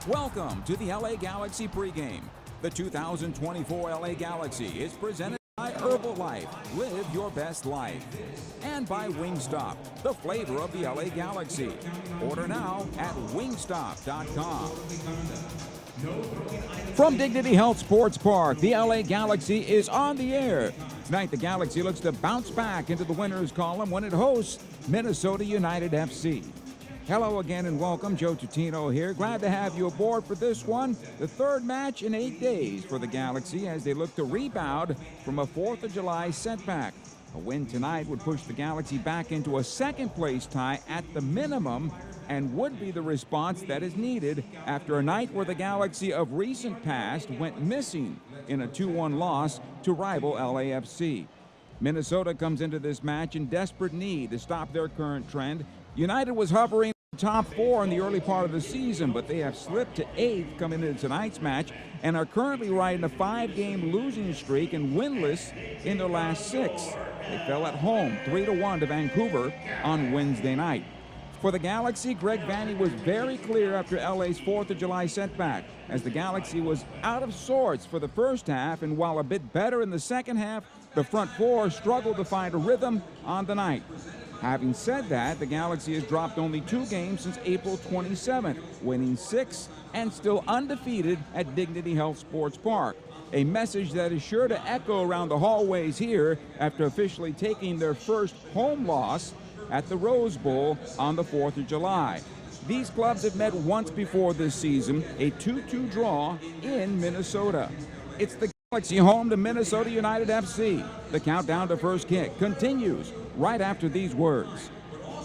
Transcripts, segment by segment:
Welcome to the LA Galaxy pregame. The 2024 LA Galaxy is presented by Herbalife. Live your best life. And by Wingstop, the flavor of the LA Galaxy. Order now at wingstop.com. From Dignity Health Sports Park, the LA Galaxy is on the air. Tonight, the Galaxy looks to bounce back into the winners column when it hosts Minnesota United FC. Hello again and welcome. Joe Tutino here. Glad to have you aboard for this one, the third match in 8 days for the Galaxy as they look to rebound from a 4th of July setback. A win tonight would push the Galaxy back into a second-place tie at the minimum and would be the response that is needed after a night where the Galaxy of recent past went missing in a 2-1 loss to rival LAFC. Minnesota comes into this match in desperate need to stop their current trend. United was hovering top 4 in the early part of the season, but they have slipped to 8th coming into tonight's match and are currently riding a 5-game losing streak and winless in their last 6. They fell at home 3-1 to Vancouver on Wednesday night. For the Galaxy, Greg Vanney was very clear after LA's 4th of July setback, as the Galaxy was out of sorts for the first half, and while a bit better in the second half, the front four struggled to find a rhythm on the night. Having said that, the Galaxy has dropped only 2 games since April 27th, winning 6 and still undefeated at Dignity Health Sports Park. A message that is sure to echo around the hallways here after officially taking their first home loss at the Rose Bowl on the 4th of July. These clubs have met once before this season, a 2-2 draw in Minnesota. It's the Galaxy home to Minnesota United FC. The countdown to first kick continues right after these words.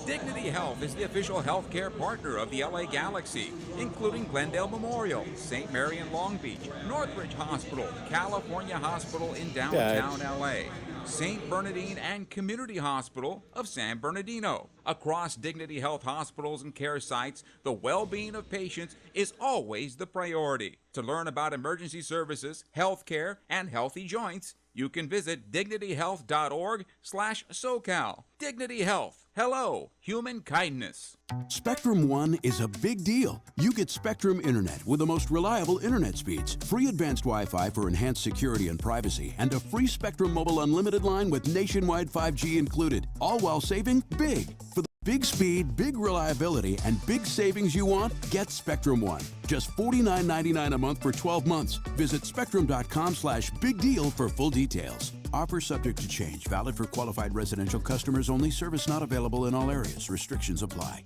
Dignity Health is the official healthcare partner of the LA Galaxy, including Glendale Memorial, St. Mary in Long Beach, Northridge Hospital, California Hospital in downtown LA, St. Bernardine and Community Hospital of San Bernardino. Across Dignity Health hospitals and care sites, the well-being of patients is always the priority. To learn about emergency services, health care, and healthy joints, you can visit dignityhealth.org/SoCal. Dignity Health. Hello, human kindness. Spectrum One is a big deal. You get Spectrum Internet with the most reliable internet speeds, free advanced Wi-Fi for enhanced security and privacy, and a free Spectrum Mobile Unlimited line with nationwide 5G included, all while saving big. For the big speed, big reliability, and big savings you want, get Spectrum One. Just $49.99 a month for 12 months. Visit spectrum.com/big deal for full details. Offer subject to change. Valid for qualified residential customers only. Service not available in all areas. Restrictions apply.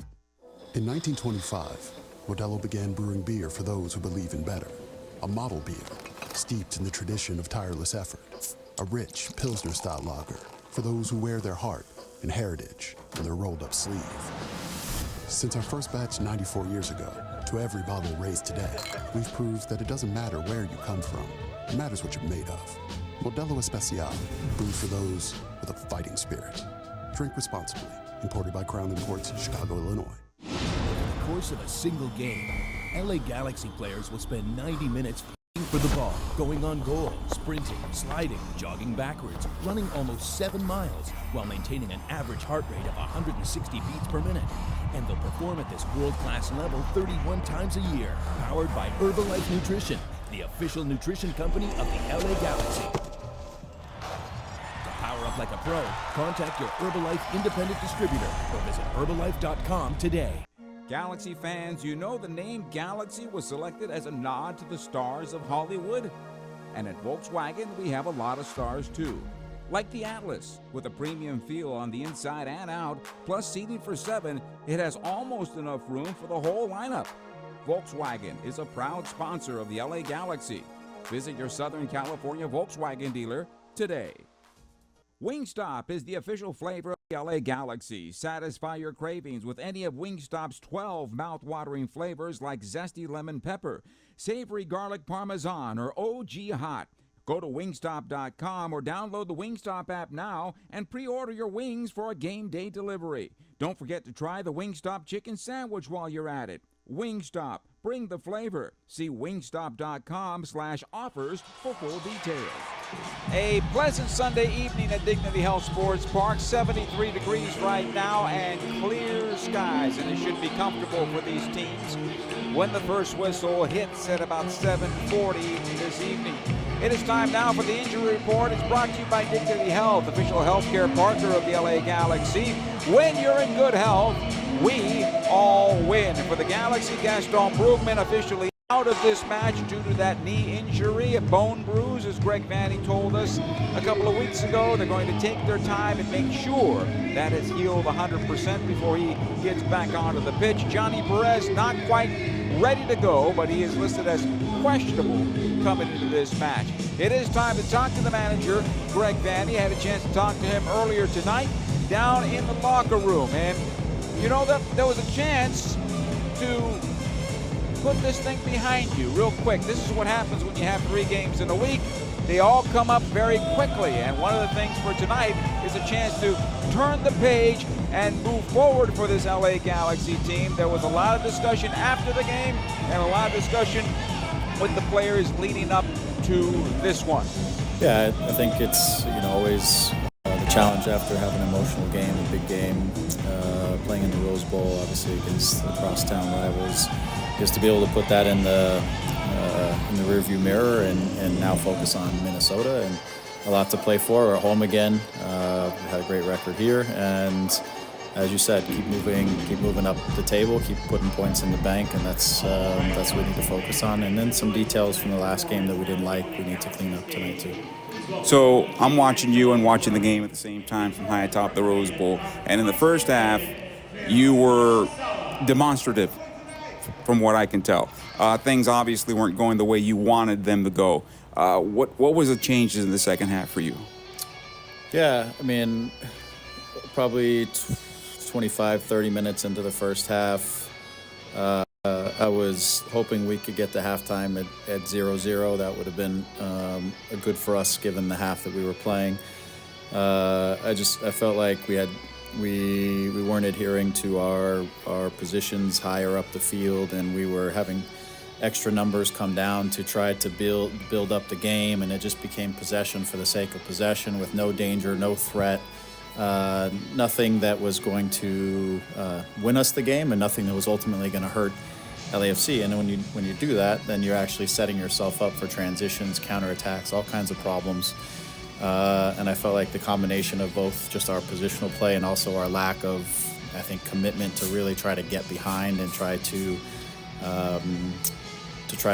In 1925, Modelo began brewing beer for those who believe in better. A model beer, steeped in the tradition of tireless effort. A rich Pilsner-style lager for those who wear their heart and heritage in their rolled-up sleeve. Since our first batch 94 years ago, to every bottle raised today, we've proved that it doesn't matter where you come from. It matters what you're made of. Modelo Especial, brewed for those with a fighting spirit. Drink responsibly. Imported by Crown Imports, Chicago, Illinois. Over the course of a single game, LA Galaxy players will spend 90 minutes fighting for the ball, going on goal, sprinting, sliding, jogging backwards, running almost 7 miles, while maintaining an average heart rate of 160 beats per minute. And they'll perform at this world-class level 31 times a year, powered by Herbalife Nutrition, the official nutrition company of the LA Galaxy. To power up like a pro, contact your Herbalife independent distributor or visit Herbalife.com today. Galaxy fans, you know the name Galaxy was selected as a nod to the stars of Hollywood? And at Volkswagen, we have a lot of stars too. Like the Atlas, with a premium feel on the inside and out, plus seating for 7, it has almost enough room for the whole lineup. Volkswagen is a proud sponsor of the LA Galaxy. Visit your Southern California Volkswagen dealer today. Wingstop is the official flavor of the LA Galaxy. Satisfy your cravings with any of Wingstop's 12 mouth-watering flavors like zesty lemon pepper, savory garlic parmesan, or OG hot. Go to wingstop.com or download the Wingstop app now and pre-order your wings for a game day delivery. Don't forget to try the Wingstop chicken sandwich while you're at it. Wingstop. Bring the flavor. See wingstop.com/offers for full details. A pleasant Sunday evening at Dignity Health Sports Park. 73 degrees right now and clear skies, and it should be comfortable for these teams when the first whistle hits at about 7:40 this evening. It is time now for the injury report. It's brought to you by Dignity Health, official healthcare partner of the LA Galaxy. When you're in good health, we all win. For the Galaxy, Gaston Brugman officially out of this match due to that knee injury, a bone bruise, as Greg Vanney told us a couple of weeks ago. They're going to take their time and make sure that it's healed 100% before he gets back onto the pitch. Johnny Perez not quite ready to go, but he is listed as questionable coming into this match. It is time to talk to the manager, Greg Vanney. I had a chance to talk to him earlier tonight down in the locker room, and you know that there was a chance to put this thing behind you real quick. This is what happens when you have 3 games in a week. They all come up very quickly, and one of the things for tonight is a chance to turn the page and move forward for this LA Galaxy team. There was a lot of discussion after the game and a lot of discussion with the players leading up to this one. Yeah, I think it's always the challenge after having an emotional game, a big game, playing in the Rose Bowl, obviously against the crosstown rivals, is to be able to put that in the rearview mirror and now focus on Minnesota, and a lot to play for. We're at home again. We had a great record here, and as you said, keep moving up the table, keep putting points in the bank, and that's what we need to focus on. And then some details from the last game that we didn't like, we need to clean up tonight too. So I'm watching you and watching the game at the same time from high atop the Rose Bowl, and in the first half, you were demonstrative, from what I can tell. Things obviously weren't going the way you wanted them to go. What was the changes in the second half for you? Yeah, I mean, probably 25, 30 minutes into the first half, I was hoping we could get to halftime at 0-0. That would have been good for us given the half that we were playing. I felt like we weren't adhering to our positions higher up the field, and we were having extra numbers come down to try to build up the game, and it just became possession for the sake of possession with no danger, no threat, nothing that was going to win us the game, and nothing that was ultimately going to hurt LAFC. And when you do that, then you're actually setting yourself up for transitions, counterattacks, all kinds of problems. And I felt like the combination of both just our positional play and also our lack of, I think, commitment to really try to get behind and try to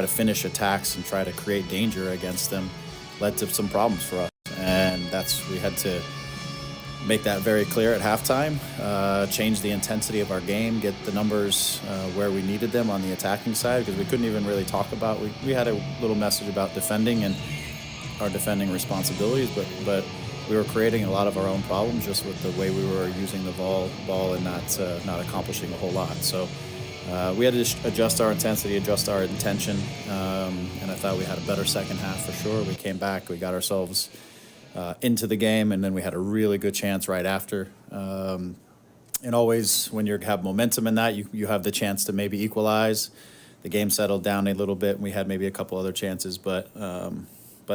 finish attacks and try to create danger against them led to some problems for us. And we had to make that very clear at halftime, change the intensity of our game, get the numbers where we needed them on the attacking side, because we couldn't even really talk about, we had a little message about defending and our defending responsibilities, but we were creating a lot of our own problems just with the way we were using the ball and not accomplishing a whole lot. So we had to adjust our intensity, adjust our intention, and I thought we had a better second half for sure. We came back, we got ourselves into the game, and then we had a really good chance right after. And always when you have momentum in that, you have the chance to maybe equalize. The game settled down a little bit, and we had maybe a couple other chances, but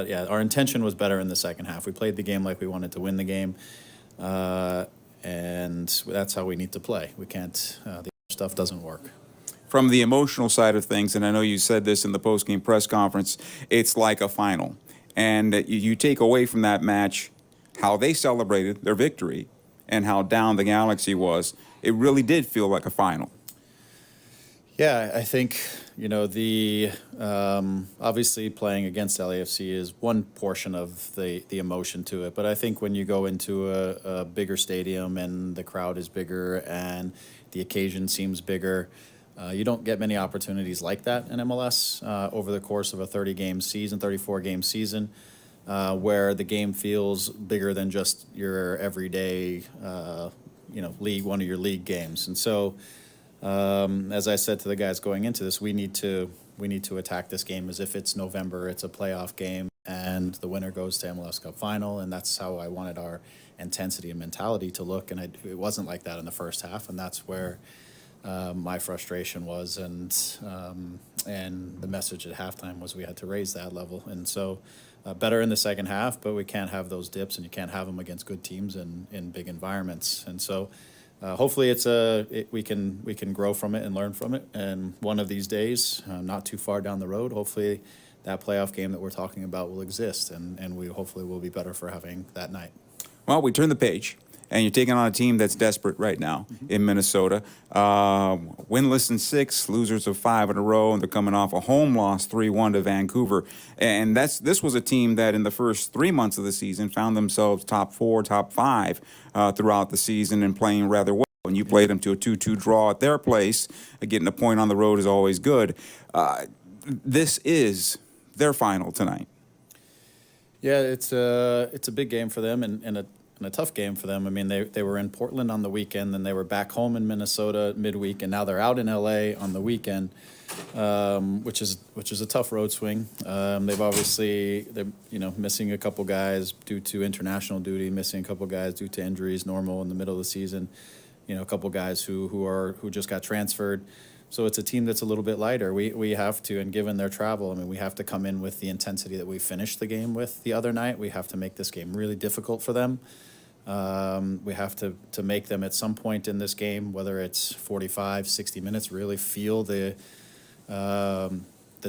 yeah, our intention was better in the second half. We played the game like we wanted to win the game, and that's how we need to play. We can't, the other stuff doesn't work. From the emotional side of things, and I know you said this in the post-game press conference, it's like a final. And you take away from that match how they celebrated their victory and how down the Galaxy was. It really did feel like a final. Yeah, I think, obviously playing against LAFC is one portion of the emotion to it. But I think when you go into a bigger stadium and the crowd is bigger and the occasion seems bigger, you don't get many opportunities like that in MLS over the course of a 34-game season, where the game feels bigger than just your everyday, one of your league games. And so, as I said to the guys going into this, we need to attack this game as if it's November, it's a playoff game, and the winner goes to MLS Cup final, and that's how I wanted our intensity and mentality to look. And it wasn't like that in the first half, and that's where my frustration was, and the message at halftime was we had to raise that level. And so better in the second half, but we can't have those dips, and you can't have them against good teams in big environments. And so hopefully we can grow from it and learn from it. And one of these days, not too far down the road, hopefully that playoff game that we're talking about will exist, and we hopefully will be better for having that night. Well, we turn the page, and you're taking on a team that's desperate right now in Minnesota. Winless in 6, losers of 5 in a row, and they're coming off a home loss 3-1 to Vancouver. And this was a team that in the first 3 months of the season found themselves top 4, top 5 throughout the season and playing rather well. And you played them to a 2-2 draw at their place. Getting a point on the road is always good. This is their final tonight. Yeah, it's a big game for them and a tough game for them. I mean, they were in Portland on the weekend, then they were back home in Minnesota midweek, and now they're out in LA on the weekend, which is a tough road swing. They're missing a couple guys due to international duty, missing a couple guys due to injuries normal in the middle of the season. A couple guys who just got transferred. So it's a team that's a little bit lighter. We have to, and given their travel, I mean, we have to come in with the intensity that we finished the game with the other night. We have to make this game really difficult for them. We have to make them at some point in this game, whether it's 45, 60 minutes, really feel the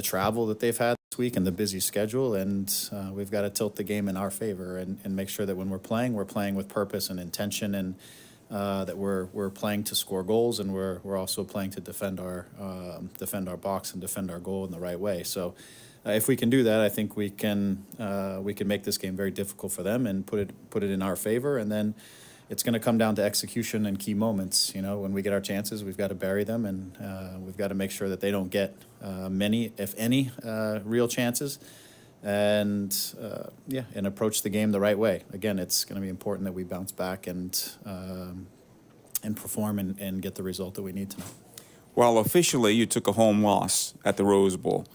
travel that they've had this week and the busy schedule. And we've got to tilt the game in our favor and make sure that when we're playing with purpose and intention, and that we're playing to score goals, and we're also playing to defend our box and defend our goal in the right way. So if we can do that, I think we can make this game very difficult for them and put it in our favor. And then it's going to come down to execution and key moments. When we get our chances, we've got to bury them, and we've got to make sure that they don't get many, if any, real chances. And approach the game the right way. Again, it's going to be important that we bounce back and perform and get the result that we need tonight. Well, officially, you took a home loss at the Rose Bowl,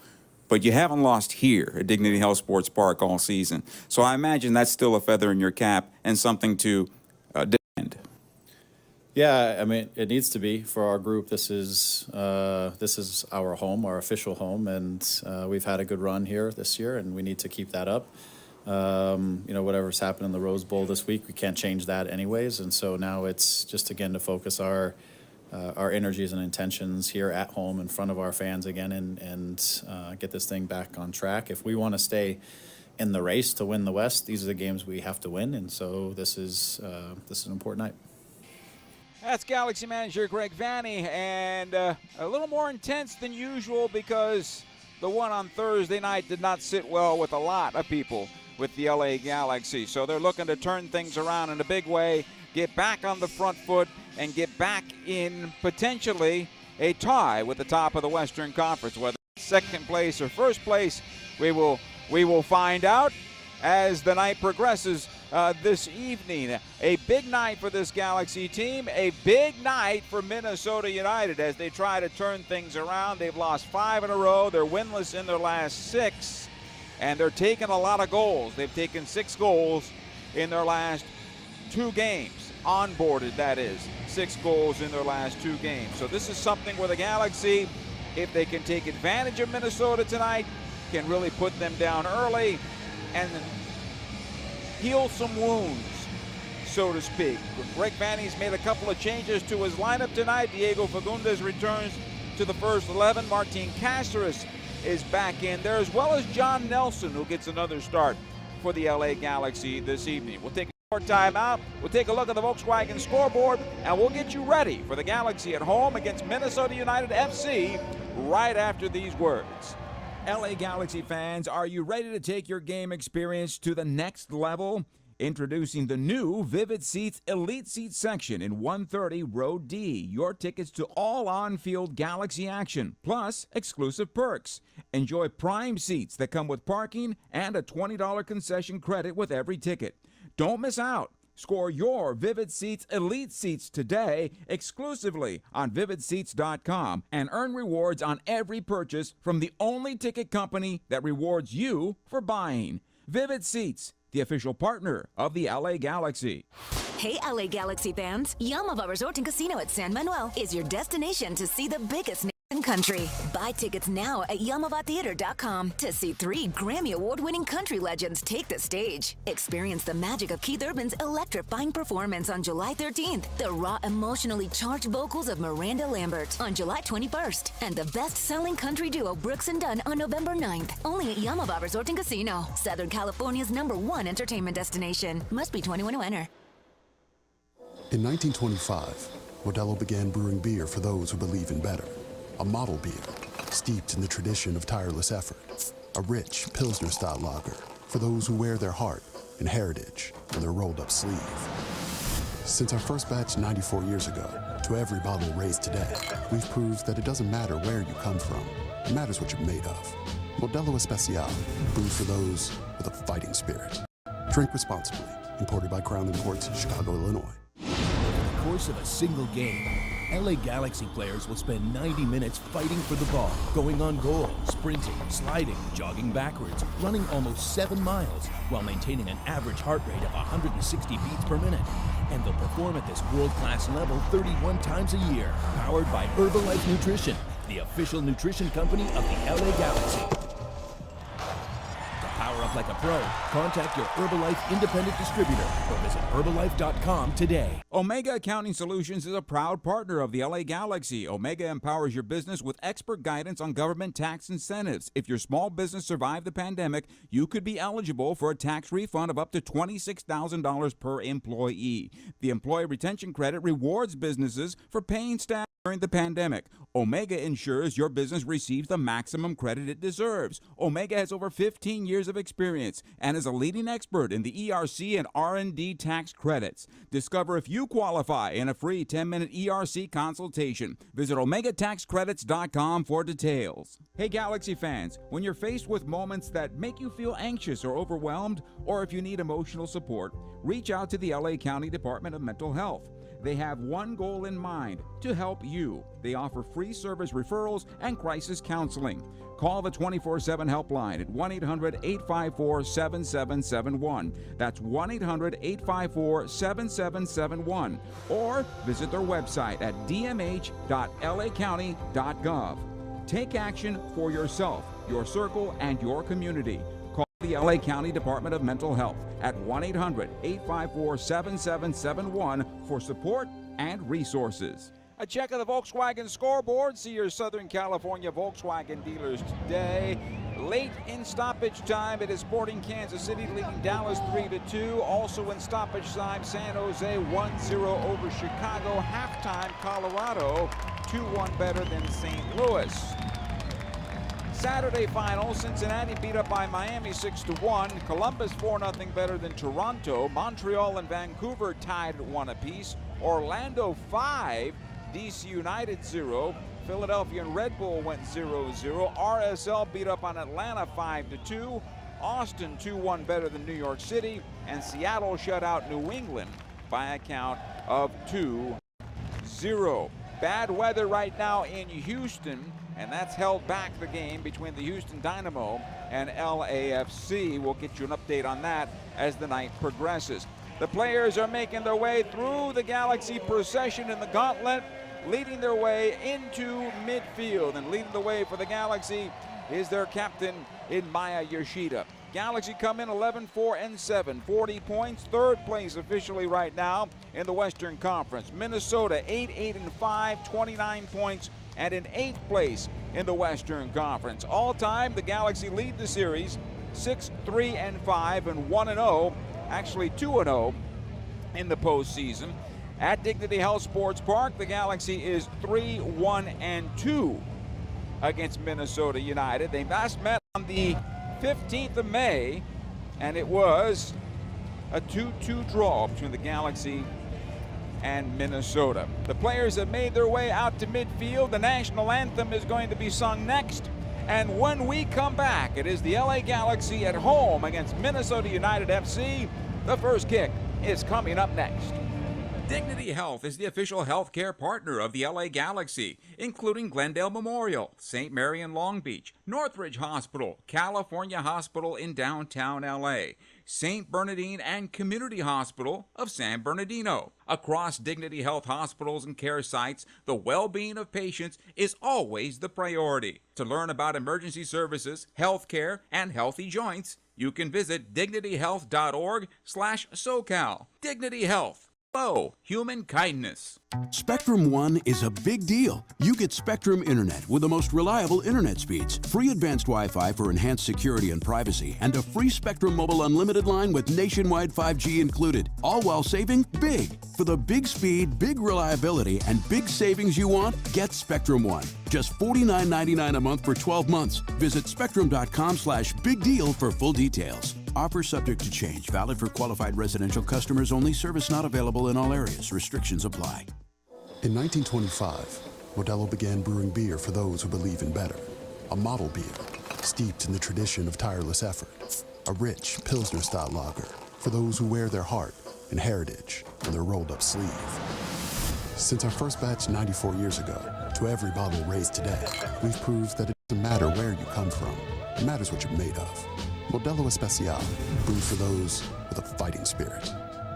but you haven't lost here at Dignity Health Sports Park all season. So I imagine that's still a feather in your cap and something to defend. Yeah, I mean, it needs to be for our group. This is our home, our official home, and we've had a good run here this year, and we need to keep that up. Whatever's happened in the Rose Bowl this week, we can't change that anyways, and so now it's just again to focus our energies and intentions here at home in front of our fans again, and get this thing back on track. If we want to stay in the race to win the West, these are the games we have to win, and so this is an important night. That's Galaxy manager Greg Vanney, and a little more intense than usual because the one on Thursday night did not sit well with a lot of people with the LA Galaxy. So they're looking to turn things around in a big way, get back on the front foot, and get back in potentially a tie with the top of the Western Conference. Whether it's second place or first place, we will find out as the night progresses this evening. A big night for this Galaxy team, a big night for Minnesota United as they try to turn things around. They've lost 5 in a row. They're winless in their last 6, and they're taking a lot of goals. They've taken 6 goals in their last 2 games. Onboarded, that is. 6 goals in their last 2 games. So this is something where the Galaxy, if they can take advantage of Minnesota tonight, can really put them down early and heal some wounds, so to speak. Greg Vanney's made a couple of changes to his lineup tonight. Diego Fagundes returns to the first 11. Martin Cáceres is back in there, as well as John Nelson, who gets another start for the LA Galaxy this evening. We'll take a short time out. We'll take a look at the Volkswagen scoreboard, and we'll get you ready for the Galaxy at home against Minnesota United FC right after these words. LA Galaxy fans, are you ready to take your game experience to the next level? Introducing the new Vivid Seats Elite Seat section in 130 Row D. Your tickets to all on-field Galaxy action, plus exclusive perks. Enjoy prime seats that come with parking and a $20 concession credit with every ticket. Don't miss out. Score your Vivid Seats Elite Seats today exclusively on VividSeats.com and earn rewards on every purchase from the only ticket company that rewards you for buying. Vivid Seats. the official partner of the LA Galaxy. Hey, LA Galaxy fans. Yamava Resort and Casino at San Manuel is your destination to see the biggest in country. Buy tickets now at YamavaTheater.com to see 3 Grammy Award-winning country legends take the stage. Experience the magic of Keith Urban's electrifying performance on July 13th, the raw, emotionally charged vocals of Miranda Lambert on July 21st, and the best-selling country duo Brooks and Dunn on November 9th. Only at Yamava Resort and Casino, Southern California's #1 entertainment destination. Must be 21 to enter. In 1925, Modelo began brewing beer for those who believe in better. A model beer, steeped in the tradition of tireless effort. A rich Pilsner-style lager for those who wear their heart and heritage in their rolled-up sleeve. Since our first batch 94 years ago, to every bottle raised today, we've proved that it doesn't matter where you come from. It matters what you're made of. Modelo Especial, brewed for those with a fighting spirit. Drink responsibly. Imported by Crown Imports, Chicago, Illinois. Over the course of a single game, LA Galaxy players will spend 90 minutes fighting for the ball, going on goal, sprinting, sliding, jogging backwards, running almost 7 miles, while maintaining an average heart rate of 160 beats per minute. And they'll perform at this world-class level 31 times a year, powered by Herbalife Nutrition, the official nutrition company of the LA Galaxy. Power up like a pro. Contact your Herbalife independent distributor or visit Herbalife.com today. Omega Accounting Solutions is a proud partner of the LA Galaxy. Omega empowers your business with expert guidance on government tax incentives. If your small business survived the pandemic, you could be eligible for a tax refund of up to $26,000 per employee. The Employee Retention Credit rewards businesses for paying staff during the pandemic. Omega ensures your business receives the maximum credit it deserves. Omega has over 15 years of experience and is a leading expert in the ERC and R&D tax credits. Discover if you qualify in a free 10-minute ERC consultation. Visit OmegaTaxCredits.com for details. Hey Galaxy fans, when you're faced with moments that make you feel anxious or overwhelmed, or if you need emotional support, reach out to the LA County Department of Mental Health. They have one goal in mind, to help you. They offer free service referrals and crisis counseling. Call the 24/7 helpline at 1-800-854-7771. That's 1-800-854-7771. Or visit their website at dmh.lacounty.gov. Take action for yourself, your circle, and your community. Call the LA County Department of Mental Health at 1-800-854-7771 for support and resources. A check of the Volkswagen scoreboard. See your Southern California Volkswagen dealers today. Late in stoppage time, it is Sporting Kansas City leading Dallas 3-2. Also in stoppage time, San Jose 1-0 over Chicago. Halftime, Colorado 2-1 better than St. Louis. Saturday final, Cincinnati beat up by Miami 6-1. Columbus 4-0 better than Toronto. Montreal and Vancouver tied at 1 apiece. Orlando 5, DC United 0. Philadelphia and Red Bull went 0-0. RSL beat up on Atlanta 5-2. Austin 2-1 better than New York City. And Seattle shut out New England by a count of 2-0. Bad weather right now in Houston, and that's held back the game between the Houston Dynamo and LAFC. We'll get you an update on that as the night progresses. The players are making their way through the Galaxy procession in the gauntlet, leading their way into midfield. And leading the way for the Galaxy is their captain in Maya Yoshida. Galaxy come in 11-4-7, 40 points, third place officially right now in the Western Conference. Minnesota 8-8-5, 29 points, and in 8th place in the Western Conference. All time, the Galaxy lead the series 6-3-5 and 1-0, actually 2-0 in the postseason. At Dignity Health Sports Park, the Galaxy is 3-1-2 against Minnesota United. They last met on the 15th of May, and it was a 2-2 draw between the Galaxy and Minnesota. The players have made their way out to midfield. The national anthem is going to be sung next. And when we come back, it is the LA Galaxy at home against Minnesota United FC. The first kick is coming up next. Dignity Health is the official healthcare partner of the LA Galaxy, including Glendale Memorial, St. Mary in Long Beach, Northridge Hospital, California Hospital in downtown LA. St. Bernardine and Community Hospital of San Bernardino. Across Dignity Health hospitals and care sites, the well-being of patients is always the priority. To learn about emergency services, health care, and healthy joints, you can visit dignityhealth.org/SoCal. Dignity Health. Hello, human kindness. Spectrum One is a big deal. You get Spectrum Internet with the most reliable internet speeds, free advanced Wi-Fi for enhanced security and privacy, and a free Spectrum Mobile Unlimited line with nationwide 5G included, all while saving big. For the big speed, big reliability, and big savings you want, get Spectrum One. Just $49.99 a month for 12 months. Visit spectrum.com/big deal for full details. Offer subject to change. Valid for qualified residential customers only. Service not available in all areas. Restrictions apply. In 1925, Modelo began brewing beer for those who believe in better. A model beer, steeped in the tradition of tireless effort. A rich Pilsner-style lager for those who wear their heart and heritage on their rolled-up sleeve. Since our first batch 94 years ago, to every bottle raised today, we've proved that it doesn't matter where you come from. It matters what you're made of. Modelo Especial, brewed for those with a fighting spirit.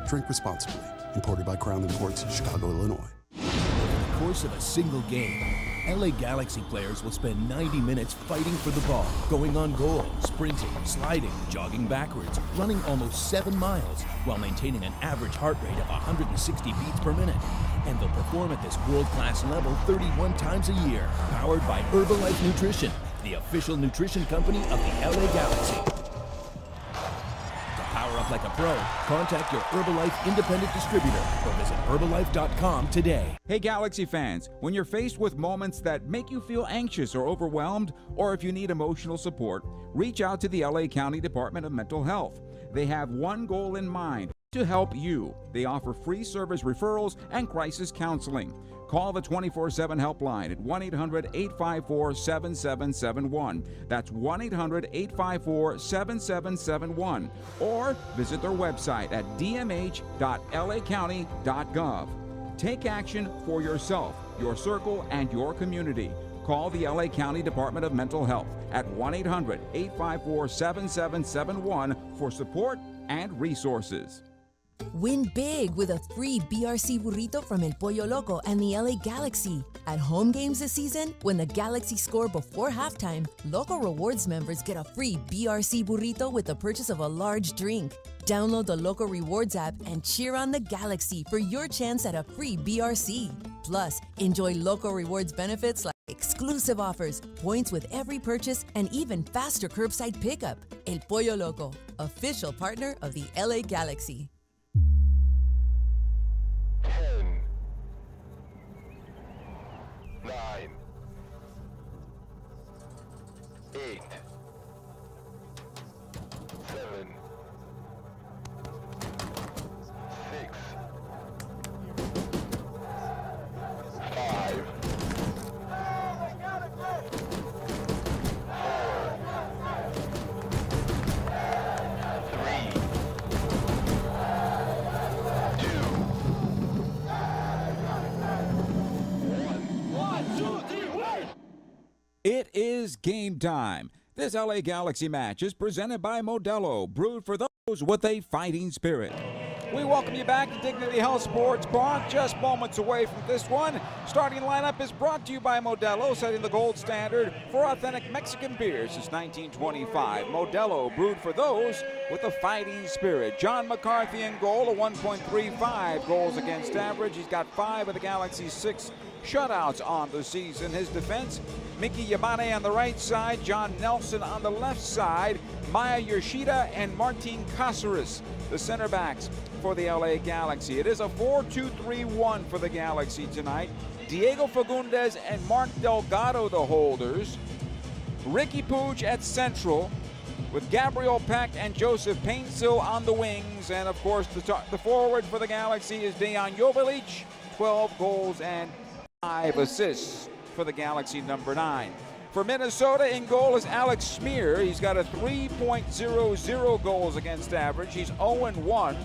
Drink responsibly. Imported by Crown Imports, Chicago, Illinois. Over the course of a single game, LA Galaxy players will spend 90 minutes fighting for the ball, going on goal, sprinting, sliding, jogging backwards, running almost 7 miles, while maintaining an average heart rate of 160 beats per minute. And they'll perform at this world-class level 31 times a year, powered by Herbalife Nutrition, the official nutrition company of the LA Galaxy. Power up like a pro. Contact your Herbalife independent distributor or visit Herbalife.com today. Hey Galaxy fans, when you're faced with moments that make you feel anxious or overwhelmed, or if you need emotional support, reach out to the LA County Department of Mental Health. They have one goal in mind: to help you. They offer free service referrals and crisis counseling. Call the 24/7 helpline at 1-800-854-7771. That's 1-800-854-7771. Or visit their website at dmh.lacounty.gov. Take action for yourself, your circle, and your community. Call the LA County Department of Mental Health at 1-800-854-7771 for support and resources. Win big with a free BRC burrito from El Pollo Loco and the LA Galaxy. At home games this season, when the Galaxy score before halftime, Loco Rewards members get a free BRC burrito with the purchase of a large drink. Download the Loco Rewards app and cheer on the Galaxy for your chance at a free BRC. Plus, enjoy Loco Rewards benefits like exclusive offers, points with every purchase, and even faster curbside pickup. El Pollo Loco, official partner of the LA Galaxy. 10, 9, 8, 7, 6, 5, 4, 3, It is game time. This LA Galaxy match is presented by Modelo, brewed for those with a fighting spirit. We welcome you back to Dignity Health Sports Park, just moments away from this one. Starting lineup is brought to you by Modelo, setting the gold standard for authentic Mexican beer since 1925. Modelo, brewed for those with a fighting spirit. John McCarthy in goal, a 1.35 goals against average. He's got 5 of the Galaxy's 6 shutouts on the season. His defense, Mickey Yamane on the right side, John Nelson on the left side, Maya Yoshida and Martin Caceres, the center backs for the LA Galaxy. It is a 4-2-3-1 for the Galaxy tonight. Diego Fagundes and Mark Delgado the holders. Ricky Puig at central with Gabriel Peck and Joseph Painsil on the wings. And of course the forward for the Galaxy is Dejan Jovalic, 12 goals and 5 assists for the Galaxy number 9. For Minnesota, in goal is Alex Smear. He's got a 3.00 goals against average. He's 0-1.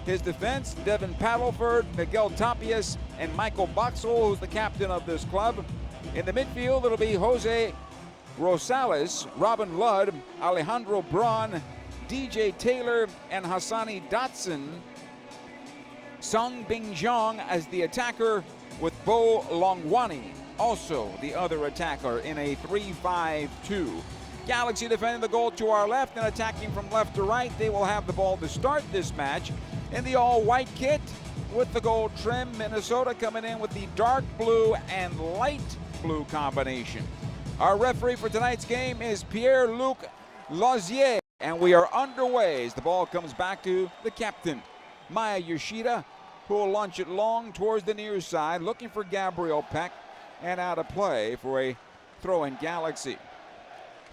His defense, Devin Paddleford, Miguel Tapias, and Michael Boxall, who's the captain of this club. In the midfield, it'll be Jose Rosales, Robin Ludd, Alejandro Braun, DJ Taylor and Hassani Dotson. Sung Bing Zhang as the attacker with Bo Longwani, also the other attacker in a 3-5-2. Galaxy defending the goal to our left and attacking from left to right. They will have the ball to start this match in the all-white kit with the gold trim. Minnesota coming in with the dark blue and light blue combination. Our referee for tonight's game is Pierre-Luc Lausier, and we are underway as the ball comes back to the captain, Maya Yoshida, who will launch it long towards the near side, looking for Gabriel Peck, and out of play for a throw-in Galaxy.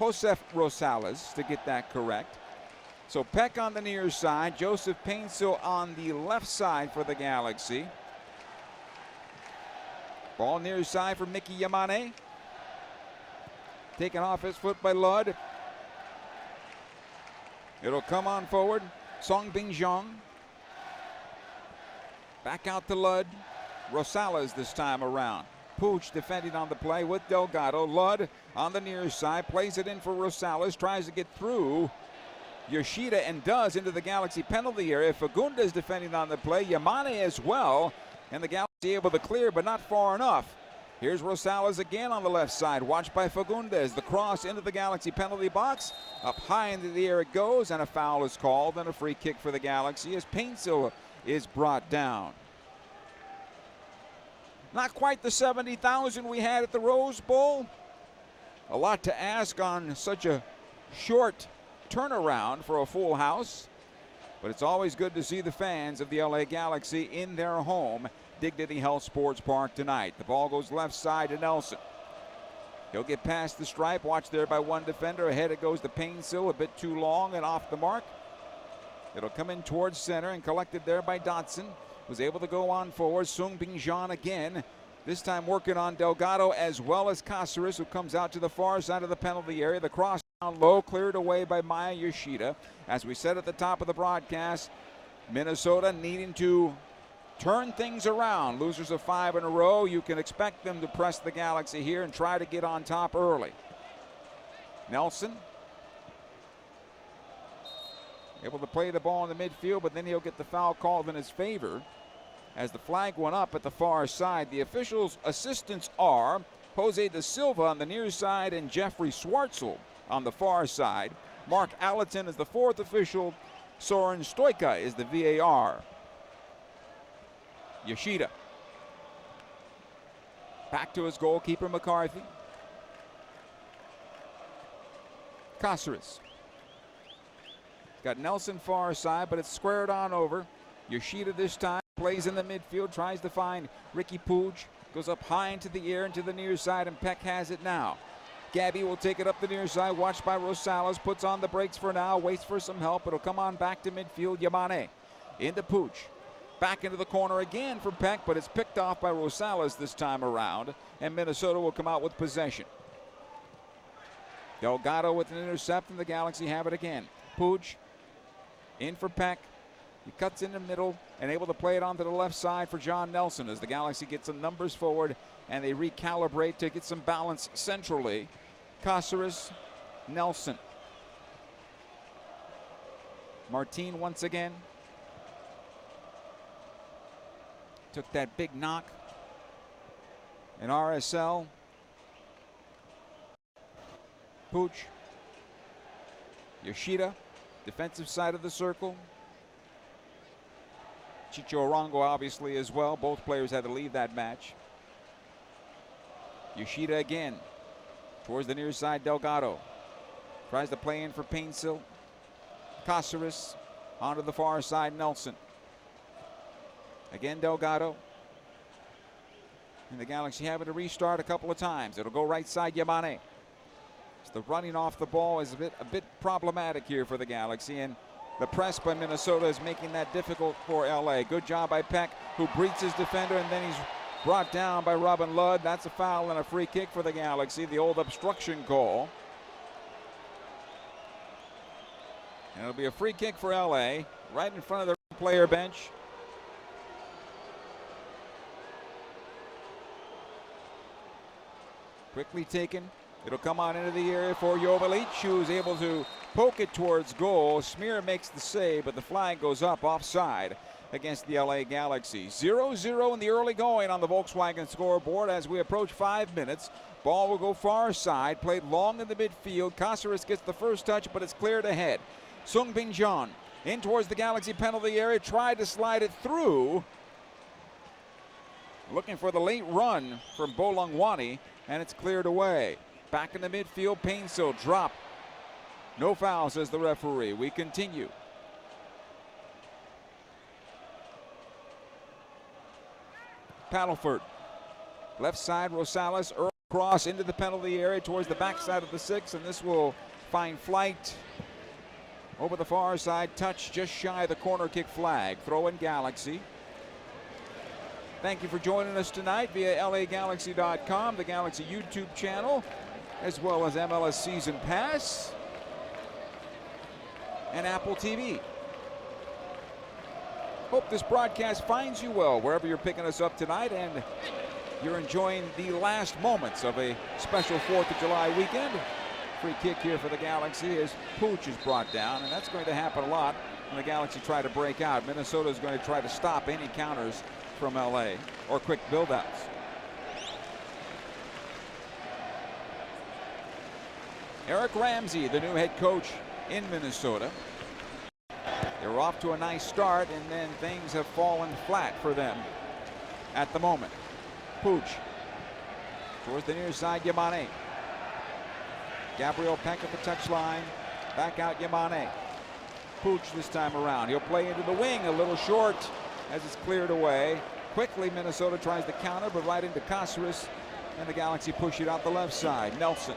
Josef Rosales to get that correct. So Peck on the near side, Joseph Painsil on the left side for the Galaxy. Ball near side for Mickey Yamane. Taken off his foot by Ludd. It'll come on forward. Song Bing Zhang. Back out to Ludd. Rosales this time around. Pooch defending on the play with Delgado. Ludd on the near side, plays it in for Rosales, tries to get through Yoshida and does into the Galaxy penalty area. Fagundes defending on the play, Yamane as well, and the Galaxy able to clear but not far enough. Here's Rosales again on the left side, watched by Fagundes. The cross into the Galaxy penalty box, up high into the air it goes, and a foul is called and a free kick for the Galaxy as Painsil is brought down. Not quite the 70,000 we had at the Rose Bowl. A lot to ask on such a short turnaround for a full house. But it's always good to see the fans of the LA Galaxy in their home, Dignity Health Sports Park tonight. The ball goes left side to Nelson. He'll get past the stripe, watched there by one defender. Ahead it goes to Painsil, a bit too long and off the mark. It'll come in towards center and collected there by Dotson. Was able to go on forward. Sung Bing Zhang again. This time working on Delgado as well as Caceres, who comes out to the far side of the penalty area. The cross down low, cleared away by Maya Yoshida. As we said at the top of the broadcast, Minnesota needing to turn things around. Losers of 5 in a row. You can expect them to press the Galaxy here and try to get on top early. Nelson able to play the ball in the midfield, but then he'll get the foul called in his favor as the flag went up at the far side. The officials' assistants are Jose da Silva on the near side and Jeffrey Schwartzel on the far side. Mark Allerton is the fourth official. Soren Stoika is the VAR. Yoshida. Back to his goalkeeper, McCarthy. Caceres. Got Nelson far side, but it's squared on over. Yoshida this time plays in the midfield, tries to find Ricky Puig. Goes up high into the air, into the near side, and Peck has it now. Gabby will take it up the near side, watched by Rosales, puts on the brakes for now, waits for some help. It'll come on back to midfield. Yamane into Puig. Back into the corner again for Peck, but it's picked off by Rosales this time around, and Minnesota will come out with possession. Delgado with an intercept, and the Galaxy have it again. Puig in for Peck. He cuts in the middle and able to play it onto the left side for John Nelson as the Galaxy get some numbers forward and they recalibrate to get some balance centrally. Caceres, Nelson. Martin once again. Took that big knock in RSL. Puig. Yoshida, defensive side of the circle. Chicho Arango obviously as well. Both players had to leave that match. Yoshida again. Towards the near side, Delgado. Tries to play in for Painsil. Caceres onto the far side, Nelson. Again, Delgado. And the Galaxy having to restart a couple of times. It'll go right side, Yamane. So the running off the ball is a bit problematic here for the Galaxy, and the press by Minnesota is making that difficult for LA. Good job by Peck, who breaks his defender, and then he's brought down by Robin Ludd. That's a foul and a free kick for the Galaxy, the old obstruction call. And it'll be a free kick for LA, right in front of the player bench. Quickly taken It'll come on into the area for Jovalic, who's able to poke it towards goal. Smear makes the save, but the flag goes up offside against the LA Galaxy. 0-0 in the early going on the Volkswagen scoreboard as we approach 5 minutes. Ball will go far side, played long in the midfield. Caceres gets the first touch, but it's cleared ahead. Sungbin Jeon in towards the Galaxy penalty area, tried to slide it through. Looking for the late run from Bolangwani, and it's cleared away. Back in the midfield, Painsil drop. No foul, says the referee. We continue. Paddleford. Left side, Rosales. Earl cross into the penalty area towards the backside of the 6, and this will find flight over the far side. Touch just shy of the corner kick flag. Throw in Galaxy. Thank you for joining us tonight via LAGalaxy.com, the Galaxy YouTube channel, as well as MLS Season Pass and Apple TV. Hope this broadcast finds you well wherever you're picking us up tonight, and you're enjoying the last moments of a special 4th of July weekend. Free kick here for the Galaxy as Pooch is brought down, and that's going to happen a lot when the Galaxy try to break out. Minnesota is going to try to stop any counters from LA or quick build-outs. Eric Ramsey, the new head coach in Minnesota. They're off to a nice start, and then things have fallen flat for them at the moment. Pooch towards the near side, Yamane. Gabriel Peck at the touchline. Back out Yamane. Pooch this time around. He'll play into the wing, a little short as it's cleared away. Quickly, Minnesota tries to counter, but right into Caceres, and the Galaxy push it out the left side. Nelson.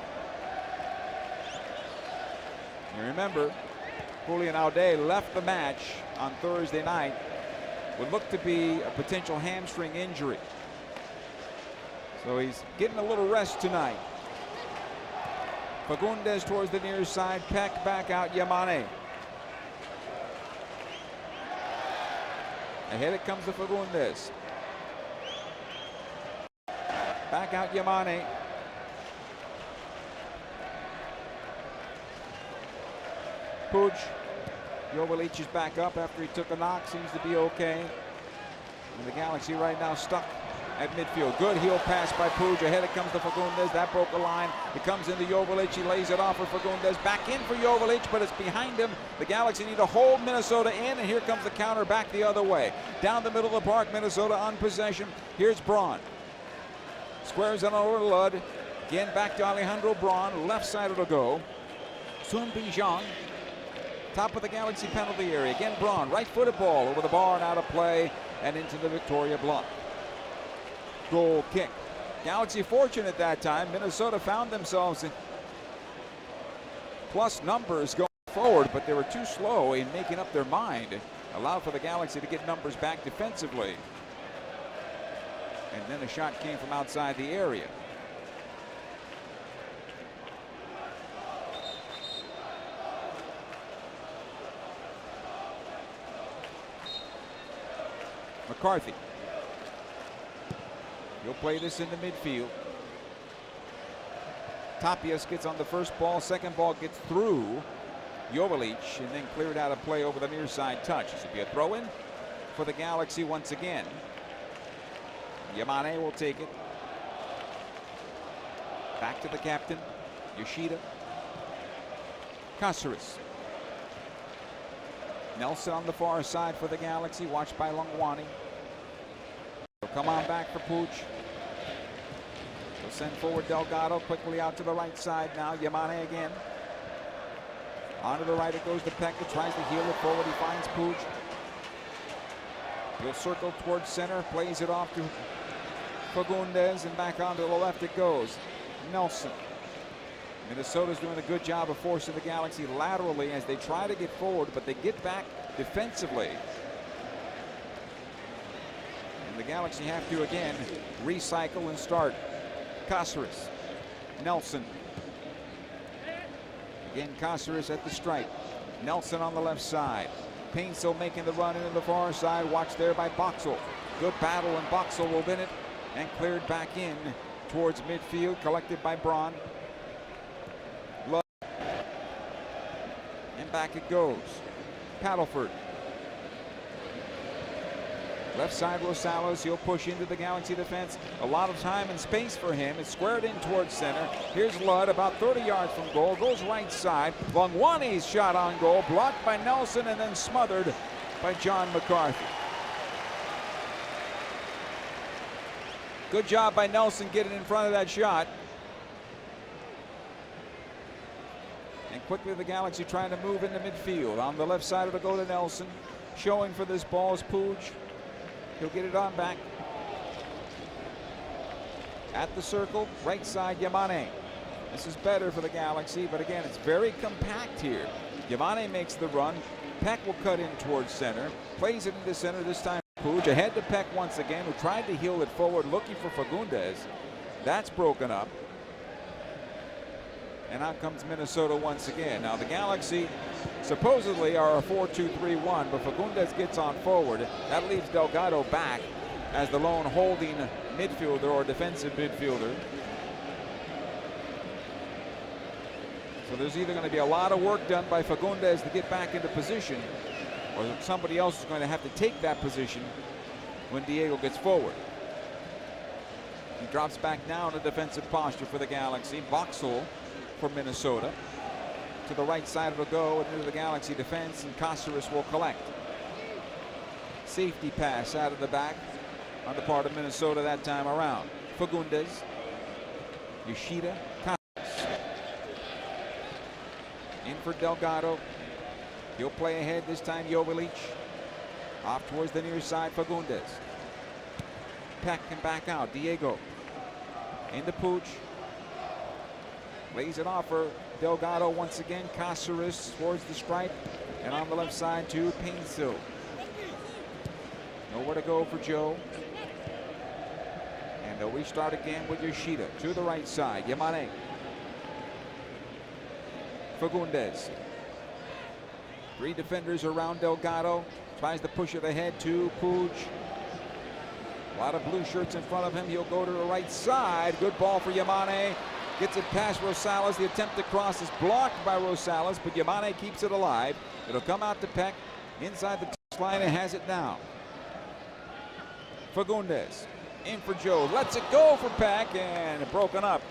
And remember, Julian Audet left the match on Thursday night. Would look to be a potential hamstring injury. So he's getting a little rest tonight. Fagundes towards the near side. Peck back out Yamane. Ahead it comes to Fagundes. Back out Yamane. Pooch. Jovalic is back up after he took a knock. Seems to be okay. And the Galaxy right now stuck at midfield. Good heel pass by Pooch. Ahead it comes to Fagundes. That broke the line. It comes into Jovalic. He lays it off for Fagundes. Back in for Jovalic, but it's behind him. The Galaxy need to hold Minnesota in, and here comes the counter back the other way. Down the middle of the park, Minnesota on possession. Here's Braun. Squares it over Ludd. Again back to Alejandro Braun. Left side it'll go. Sungbin Jeon. Top of the Galaxy penalty area. Again Braun. Right-footed ball over the bar and out of play and into the Victoria block. Goal kick. Galaxy fortunate that time. Minnesota found themselves in plus numbers going forward, but they were too slow in making up their mind. Allowed for the Galaxy to get numbers back defensively. And then a shot came from outside the area. McCarthy. He'll play this in the midfield. Tapias gets on the first ball. Second ball gets through Jovalic and then cleared out of play over the near side touch. This will be a throw-in for the Galaxy once again. Yamane will take it. Back to the captain, Yoshida. Caceres. Nelson on the far side for the Galaxy, watched by Longwani. He'll come on back for Pooch. He'll send forward Delgado, quickly out to the right side now. Yamane again. On to the right it goes to Peck. Tries to heel it forward. He finds Pooch. He'll circle towards center, plays it off to Fagundes, and back onto the left it goes. Nelson. Minnesota's doing a good job of forcing the Galaxy laterally as they try to get forward, but they get back defensively. And the Galaxy have to, again, recycle and start. Caceres. Nelson. Again, Caceres at the stripe. Nelson on the left side. Painsil making the run into the far side. Watched there by Boxall. Good battle, and Boxall will win it and cleared back in towards midfield, collected by Braun. back it goes. Paddleford. Left side Rosales, he'll push into the Galaxy defense. A lot of time and space for him. It's squared in towards center. Here's Ludd about 30 yards from goal. Goes right side. Longwani's shot on goal. Blocked by Nelson and then smothered by John McCarthy. Good job by Nelson getting in front of that shot. And quickly the Galaxy trying to move into midfield. On the left side it'll go to Nelson. Showing for this ball is Puig. He'll get it on back. At the circle, right side, Yamane. This is better for the Galaxy, but again, it's very compact here. Yamane makes the run. Peck will cut in towards center. Plays it into center this time. Puig ahead to Peck once again, who tried to heel it forward, looking for Fagundes. That's broken up. And out comes Minnesota once again. Now the Galaxy supposedly are a 4-2-3-1, but Fagundes gets on forward. That leaves Delgado back as the lone holding midfielder or defensive midfielder. So there's either going to be a lot of work done by Fagundes to get back into position, or somebody else is going to have to take that position when Diego gets forward. He drops back now in a defensive posture for the Galaxy. Boxall for Minnesota. To the right side it'll go into the Galaxy defense, and Caceres will collect. Safety pass out of the back on the part of Minnesota that time around. Fagundes, Yoshida, Caceres. In for Delgado. He'll play ahead this time, Joveljic. Off towards the near side, Fagundes. Peck can back out, Diego. Into Puig. Lays it off for Delgado once again. Caceres towards the stripe. And on the left side to Painsil. Nowhere to go for Joe. And they'll restart again with Yoshida. To the right side. Yamane. Fagundes. Three defenders around Delgado. Tries to push it ahead to Puig. A lot of blue shirts in front of him. He'll go to the right side. Good ball for Yamane. Gets it past Rosales. The attempt to cross is blocked by Rosales, but Yamane keeps it alive. It'll come out to Peck inside the touchline and has it now. Fagundes in for Joe. Lets it go for Peck and broken up.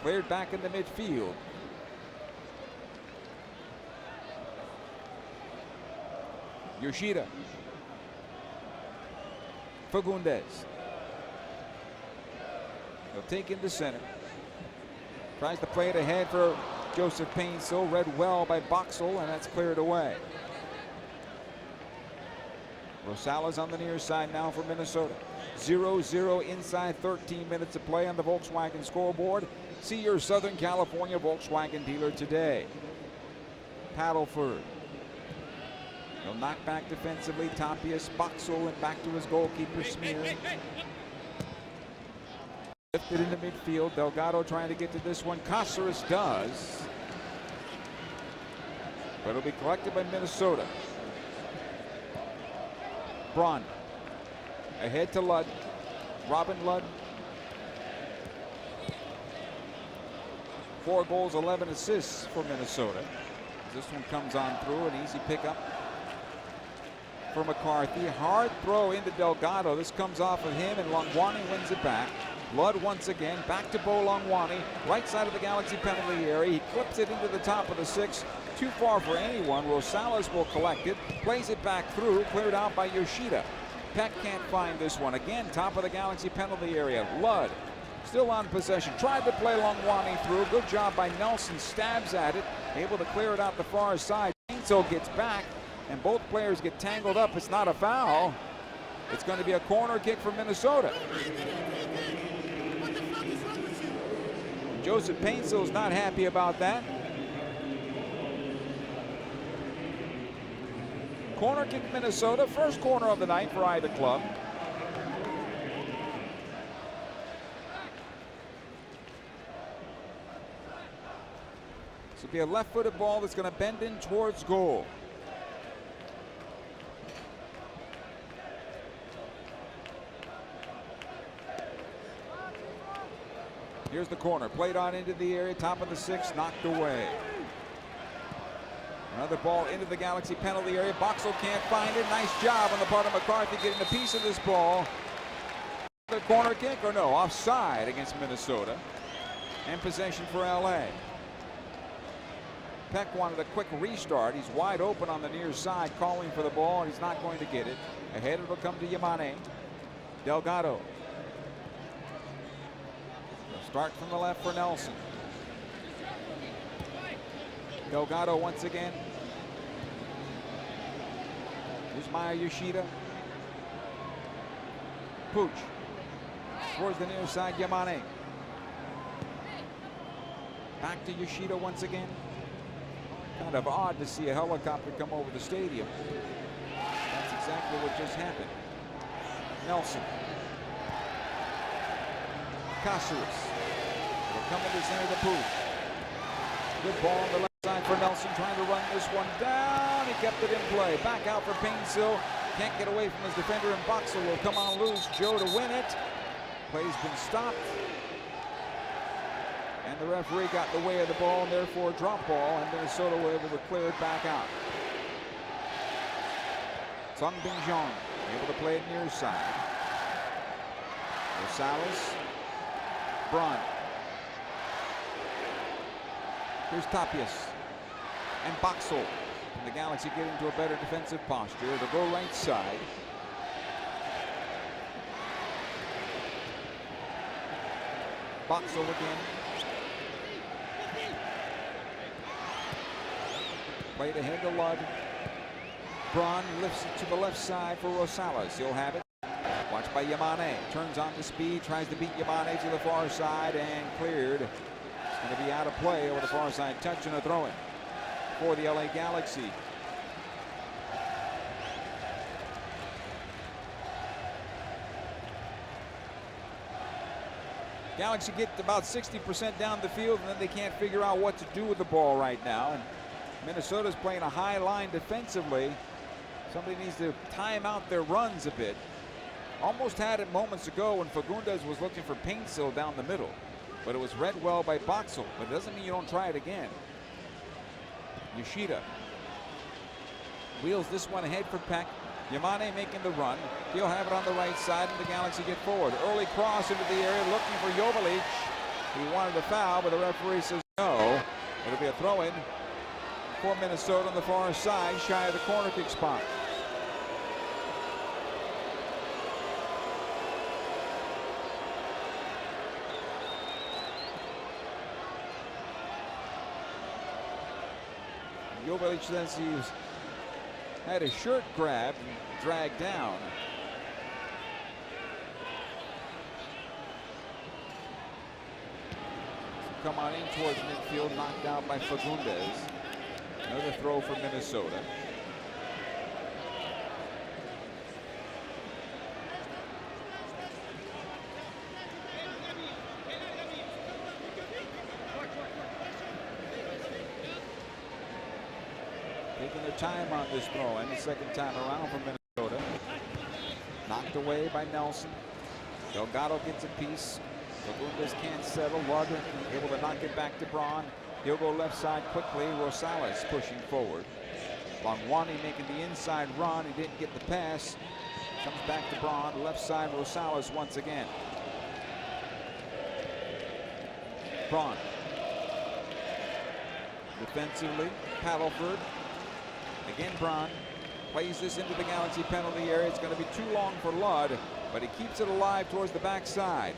Cleared back into midfield. Yoshida. Fagundes. He'll take into center. Tries to play it ahead for Joseph Painsil. Read well by Boxall, and that's cleared away. Rosales on the near side now for Minnesota. 0-0 inside 13 minutes of play on the Volkswagen scoreboard. See your Southern California Volkswagen dealer today. Paddleford. He'll knock back defensively. Tapias, Boxall, and back to his goalkeeper, Smear. Lifted into midfield. Delgado trying to get to this one. Caceres does. But it'll be collected by Minnesota. Braun. Ahead to Ludd. Robin Ludd. 4 goals, 11 assists for Minnesota. This one comes on through, an easy pickup for McCarthy. Hard throw into Delgado. This comes off of him, and Longwani wins it back. Ludd once again, back to Bo Longwani, right side of the Galaxy penalty area. He clips it into the top of the 6. Too far for anyone. Rosales will collect it, plays it back through, cleared out by Yoshida. Peck can't find this one. Again, top of the Galaxy penalty area. Ludd still on possession. Tried to play Longwani through. Good job by Nelson. Stabs at it. Able to clear it out the far side. Painsil gets back, and both players get tangled up. It's not a foul. It's going to be a corner kick for Minnesota. Joseph Painsil is not happy about that. Corner kick Minnesota. First corner of the night for either club. This will be a left-footed ball that's going to bend in towards goal. Here's the corner. Played on into the area. Top of the 6. Knocked away. Another ball into the Galaxy penalty area. Boxall can't find it. Nice job on the part of McCarthy getting a piece of this ball. The corner kick, or no, offside against Minnesota. And possession for LA. Peck wanted a quick restart. He's wide open on the near side, calling for the ball, and he's not going to get it. Ahead it'll come to Yamane. Delgado. They'll start from the left for Nelson. Delgado once again. Here's Maya Yoshida. Pooch. Towards the near side, Yamane. Back to Yoshida once again. Kind of odd to see a helicopter come over the stadium. That's exactly what just happened. Nelson. Caceres. Will come into center to Pooch. Good ball on the left side for Nelson, trying to run this one down. He kept it in play. Back out for Paintsill. Can't get away from his defender, and Boxall will come on loose. Joe to win it. Play's been stopped. And the referee got in the way of the ball, and therefore drop ball, and Minnesota were able to clear it back out. Sung Bin Jong able to play it near side. Rosales. Braun. Here's Tapias. And Boxall. And the Galaxy get into a better defensive posture. They'll go right side. Boxall again. Played ahead to Ludd. Braun lifts it to the left side for Rosales. He'll have it. Watched by Yamane. Turns on the speed. Tries to beat Yamane to the far side and cleared. It's going to be out of play over the far side. Touch and a throw-in for the LA Galaxy. Galaxy get about 60% down the field, and then they can't figure out what to do with the ball right now. And Minnesota's playing a high line defensively. Somebody needs to time out their runs a bit. Almost had it moments ago when Fagundes was looking for Paintsill down the middle. But it was read well by Boxall. But it doesn't mean you don't try it again. Yoshida wheels this one ahead for Peck. Yamane making the run. He'll have it on the right side, and the Galaxy get forward. Early cross into the area, looking for Joveljic. He wanted a foul, but the referee says no. It'll be a throw-in for Minnesota on the far side, shy of the corner kick spot. Joveljic says he's had his shirt grabbed and dragged down. So come on in towards midfield, knocked out by Fagundes. Another throw for Minnesota. Taking their time on this throw, and the second time around for Minnesota. Knocked away by Nelson. Delgado gets a piece. Fagundes can't settle. Ludd able to knock it back to Braun. He'll go left side quickly. Rosales pushing forward. Longwani making the inside run. He didn't get the pass. Comes back to Braun. Left side, Rosales once again. Braun. Defensively, Paddleford. Again, Braun plays this into the Galaxy penalty area. It's going to be too long for Ludd, but he keeps it alive towards the backside.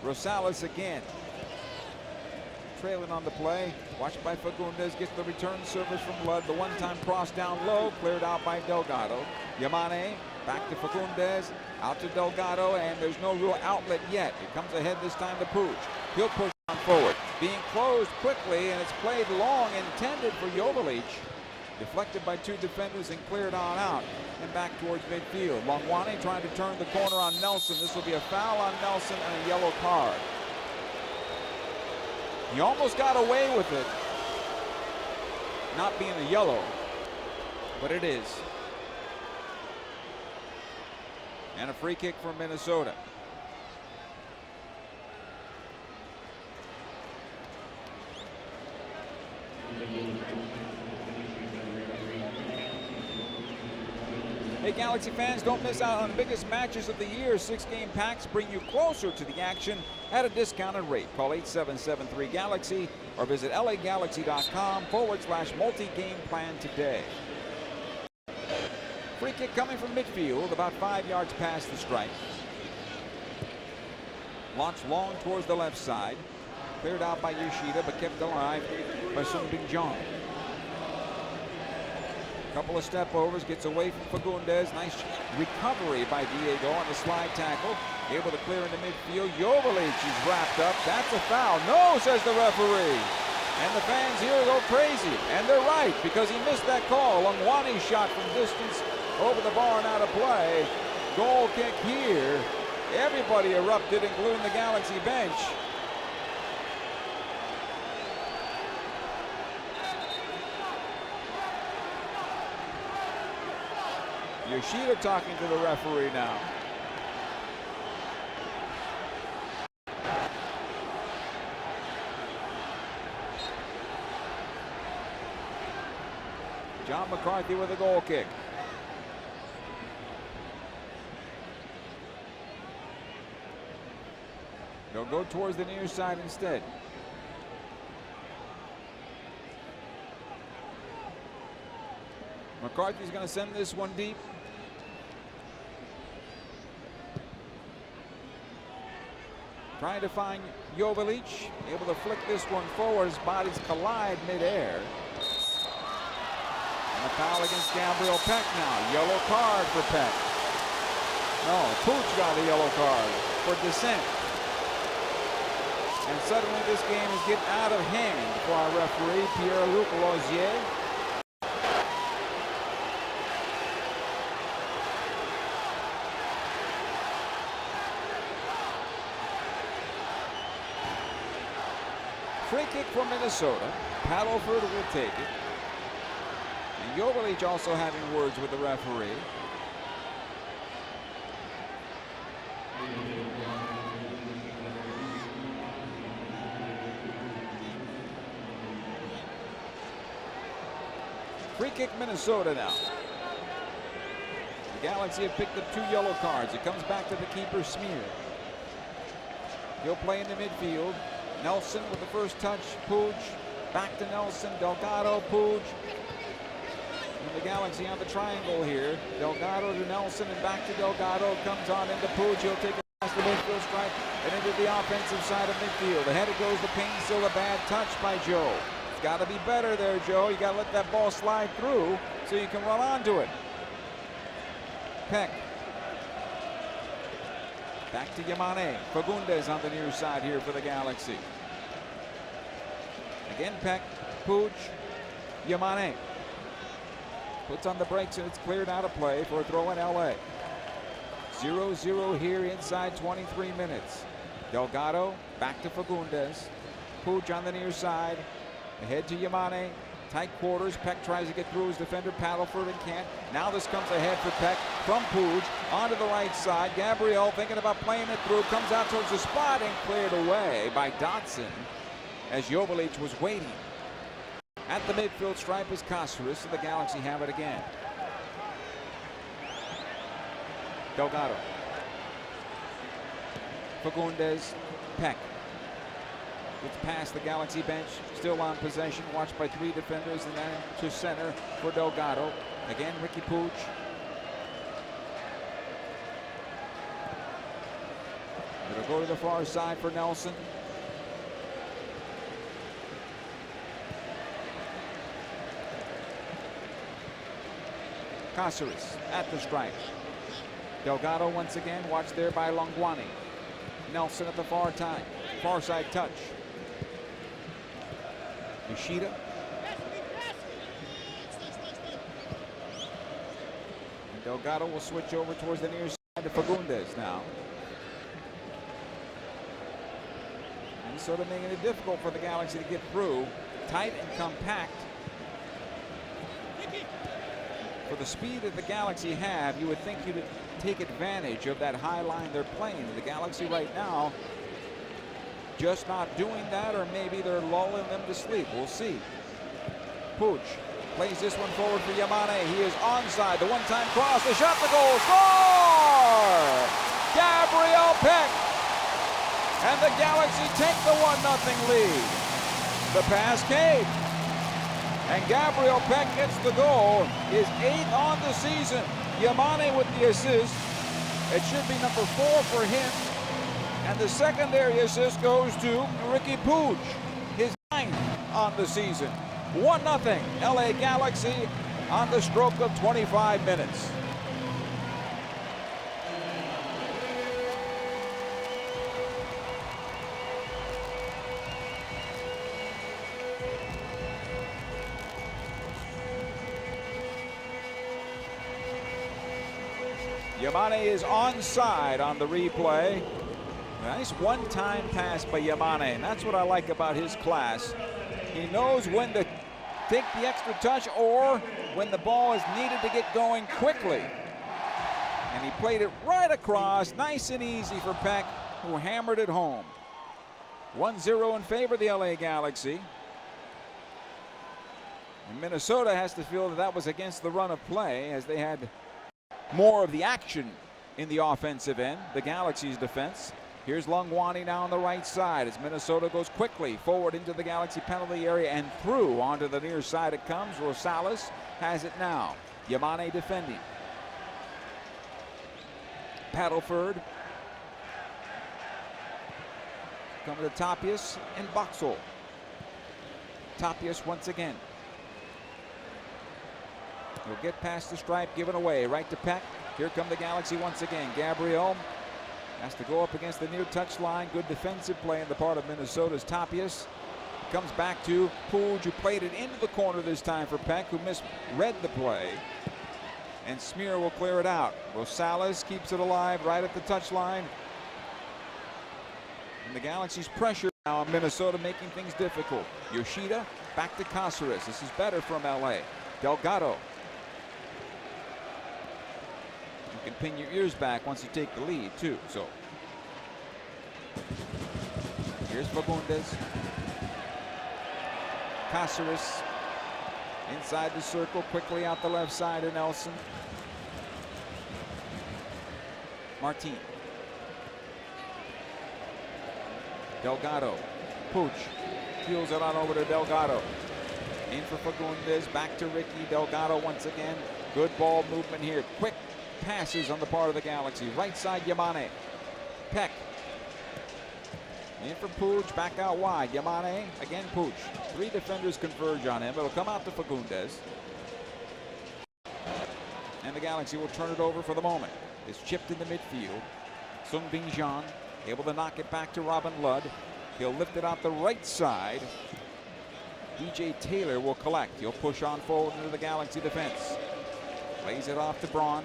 Rosales again. Trailing on the play. Watched by Fagundes. Gets the return service from Ludd. The one-time cross down low. Cleared out by Delgado. Yamane back to Fagundes. Out to Delgado, and there's no real outlet yet. It comes ahead this time to Pooch. He'll push on forward. Being closed quickly, and it's played long, intended for Joveljic. Deflected by two defenders and cleared on out and back towards midfield. Longwani trying to turn the corner on Nelson. This will be a foul on Nelson and a yellow card. He almost got away with it, not being a yellow, but it is. And a free kick for Minnesota. Hey, Galaxy fans, don't miss out on the biggest matches of the year. 6-game packs bring you closer to the action at a discounted rate. Call 8773-GALAXY or visit lagalaxy.com/multi-game plan today. Free kick coming from midfield, about 5 yards past the stripe. Launched long towards the left side. Cleared out by Yoshida, but kept alive by Sung Bin Jong. Couple of step overs, gets away from Fagundes. Nice recovery by Diego on the slide tackle. Able to clear into midfield. Joveljic is wrapped up. That's a foul. No, says the referee. And the fans here go crazy. And they're right, because he missed that call. Longwani shot from distance over the bar and out of play. Goal kick here. Everybody erupted, including the Galaxy bench. Yoshida talking to the referee now. John McCarthy with a goal kick. They'll go towards the near side instead. McCarthy's going to send this one deep. Trying to find Joveljic, able to flick this one forward. His bodies collide midair. And a foul against Gabriel Peck now. Yellow card for Peck. No, Puig got a yellow card for dissent. And suddenly this game is getting out of hand for our referee, Pierre-Luc Lauzier. Free kick from Minnesota. Paddleford will take it. And Joveljic also having words with the referee. Free kick Minnesota now. The Galaxy have picked up 2 yellow cards. It comes back to the keeper, Smear. He'll play in the midfield. Nelson with the first touch. Puig back to Nelson. Delgado, Puig. And the Galaxy on the triangle here. Delgado to Nelson and back to Delgado. Comes on into Puig. He'll take it past the midfield stripe and into the offensive side of midfield. Ahead it goes to Payne. Still a bad touch by Joe. It's got to be better there, Joe. You got to let that ball slide through so you can run onto it. Peck. Back to Yamane. Fagundes on the near side here for the Galaxy. Again, Peck, Puig, Yamane. Puts on the brakes and it's cleared out of play for a throw in LA. 0-0 here inside 23 minutes. Delgado back to Fagundes. Puig on the near side. Ahead to Yamane. Tight quarters. Peck tries to get through his defender, Paddleford, and can't. Now this comes ahead for Peck from Puig onto the right side. Gabriel thinking about playing it through. Comes out towards the spot and cleared away by Dotson as Joveljic was waiting. At the midfield stripe is Cáceres, so the Galaxy have it again. Delgado. Fagundes. Peck. It's past the Galaxy bench, still on possession, watched by 3 defenders, and then to center for Delgado. Again, Ricky Puig. It'll go to the far side for Nelson. Cáceres at the stripe. Delgado once again, watched there by Longwani. Nelson at the far side touch. Yoshida. And Delgado will switch over towards the near side to Fagundes now. And sort of making it difficult for the Galaxy to get through. Tight and compact. For the speed that the Galaxy have, you would think you'd take advantage of that high line they're playing. The Galaxy right now just not doing that, or maybe they're lulling them to sleep. We'll see. Puig Plays this one forward for Yamane. He is onside. The one-time cross. The shot, the goal. Score! Gabriel Peck. And the Galaxy take the 1-0 lead. The pass came. And Gabriel Peck gets the goal. His 8th on the season. Yamane with the assist. It should be number 4 for him. And the secondary assist goes to Ricky Puig. His 9th on the season. 1-0 LA Galaxy on the stroke of 25 minutes. Yamane is onside on the replay. Nice one-time pass by Yamane, and that's what I like about his class. He knows when to take the extra touch or when the ball is needed to get going quickly. And he played it right across, nice and easy for Peck, who hammered it home. 1-0 in favor of the LA Galaxy. And Minnesota has to feel that that was against the run of play, as they had more of the action in the offensive end, the Galaxy's defense. Here's Longwani now on the right side as Minnesota goes quickly forward into the Galaxy penalty area and through onto the near side it comes. Rosales has it now. Yamane defending. Paddleford. Coming to Tapias and Boxall. Tapias once again. He'll get past the stripe, given away. Right to Peck. Here come the Galaxy once again. Gabriel has to go up against the near touch line. Good defensive play on the part of Minnesota's Tapias. Comes back to Puig, who played it into the corner this time for Peck, who misread the play. And Smear will clear it out. Rosales keeps it alive right at the touch line. And the Galaxy's pressure now on Minnesota, making things difficult. Yoshida back to Caceres. This is better from LA. Delgado. You can pin your ears back once you take the lead too. So here's Fagundes. Caceres inside the circle, quickly out the left side to Nelson. Martin. Delgado. Puig peels it on over to Delgado. In for Fagundes, back to Ricky. Delgado once again. Good ball movement here. Quick passes on the part of the Galaxy. Right side, Yamane. Peck. In for Puig, back out wide. Yamane, again Puig. 3 defenders converge on him. It'll come out to Fagundes. And the Galaxy will turn it over for the moment. It's chipped in the midfield. Sung Bin Jeon able to knock it back to Robin Ludd. He'll lift it out the right side. DJ Taylor will collect. He'll push on forward into the Galaxy defense. Lays it off to Braun.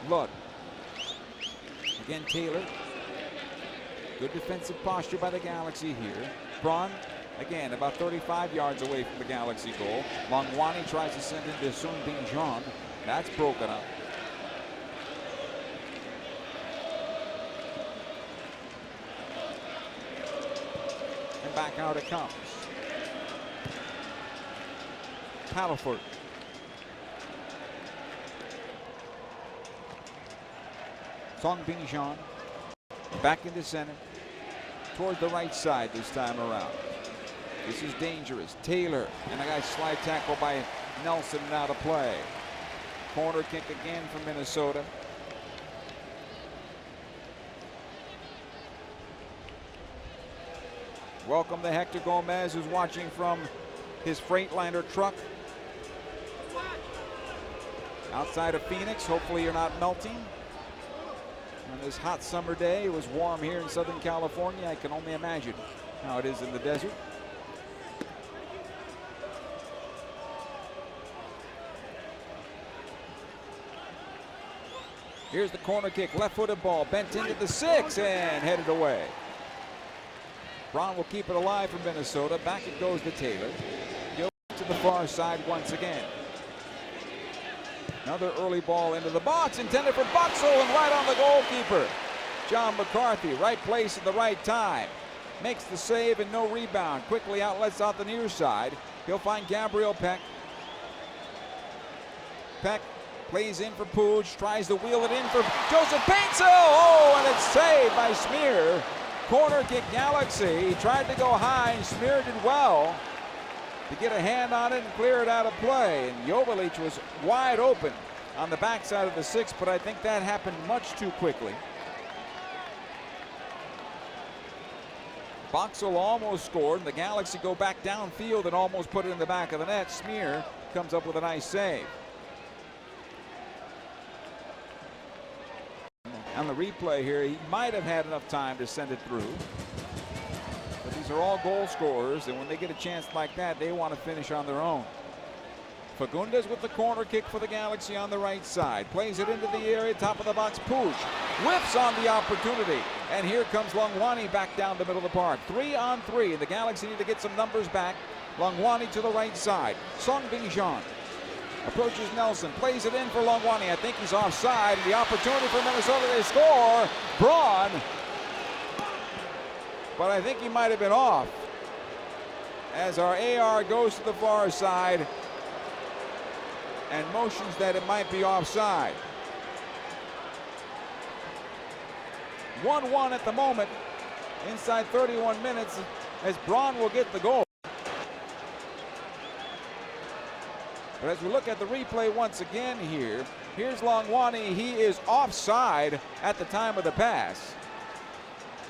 Ludd. Again Taylor. Good defensive posture by the Galaxy here. Braun, again, about 35 yards away from the Galaxy goal. Longwani tries to send into Sung Bin Jeon. That's broken up. And back out it comes. Paddleford. Sung Bin Jeon back into center towards the right side this time around. This is dangerous. Taylor and a nice slide tackle by Nelson now to play. Corner kick again from Minnesota. Welcome to Hector Gomez, who's watching from his Freightliner truck outside of Phoenix. Hopefully you're not melting on this hot summer day. It was warm here in Southern California. I can only imagine how it is in the desert. Here's the corner kick, left-footed ball, bent into the 6 and headed away. Braun will keep it alive for Minnesota. Back it goes to Taylor. He'll to the far side once again. Another early ball into the box, intended for Boxall and right on the goalkeeper. John McCarthy, right place at the right time. Makes the save and no rebound. Quickly outlets out the near side. He'll find Gabriel Peck. Peck plays in for Puig, tries to wheel it in for Joseph Paintsil. Oh, and it's saved by Smear. Corner kick Galaxy. He tried to go high, and Smear did well to get a hand on it and clear it out of play. And Joveljic was wide open on the backside of the 6, but I think that happened much too quickly. Boxall almost scored, and the Galaxy go back downfield and almost put it in the back of the net. Smear comes up with a nice save. On the replay here, he might have had enough time to send it through. But these are all goal scorers, and when they get a chance like that, they want to finish on their own. Fagundes with the corner kick for the Galaxy on the right side. Plays it into the area, top of the box. Puig whips on the opportunity. And here comes Longwani back down the middle of the park. 3-on-3. The Galaxy need to get some numbers back. Longwani to the right side. Songbin Jean approaches Nelson. Plays it in for Longwani. I think he's offside. The opportunity for Minnesota. They score. Braun. But I think he might have been off. As our AR goes to the far side and motions that it might be offside. 1-1 at the moment, inside 31 minutes, as Braun will get the goal. But as we look at the replay once again here, here's Longwani. He is offside at the time of the pass.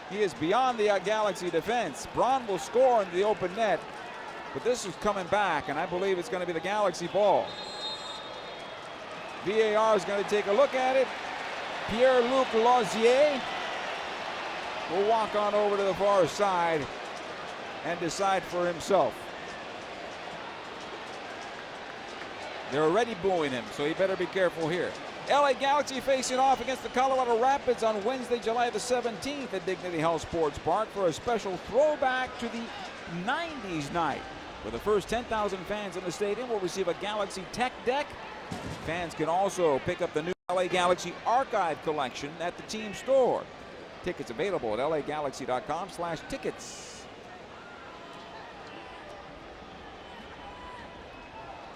He is beyond the Galaxy defense. Braun will score in the open net, but this is coming back, and I believe it's going to be the Galaxy ball. VAR is going to take a look at it. Pierre-Luc Lausier will walk on over to the far side and decide for himself. They're already booing him, so he better be careful here. LA Galaxy facing off against the Colorado Rapids on Wednesday, July the 17th at Dignity Health Sports Park for a special throwback to the 90s night, where the first 10,000 fans in the stadium will receive a Galaxy Tech Deck. Fans can also pick up the new LA Galaxy Archive collection at the team store. Tickets available at lagalaxy.com/tickets.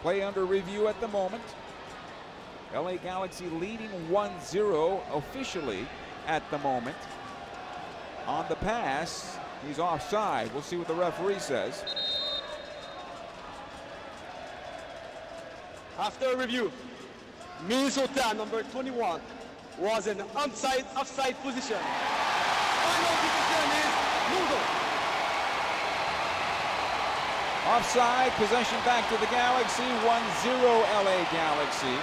Play under review at the moment. LA Galaxy leading 1-0 officially at the moment. On the pass, he's offside. We'll see what the referee says. After review, Minnesota number 21 was in offside position. Final decision is Lugo. Offside, possession back to the Galaxy, 1-0 LA Galaxy.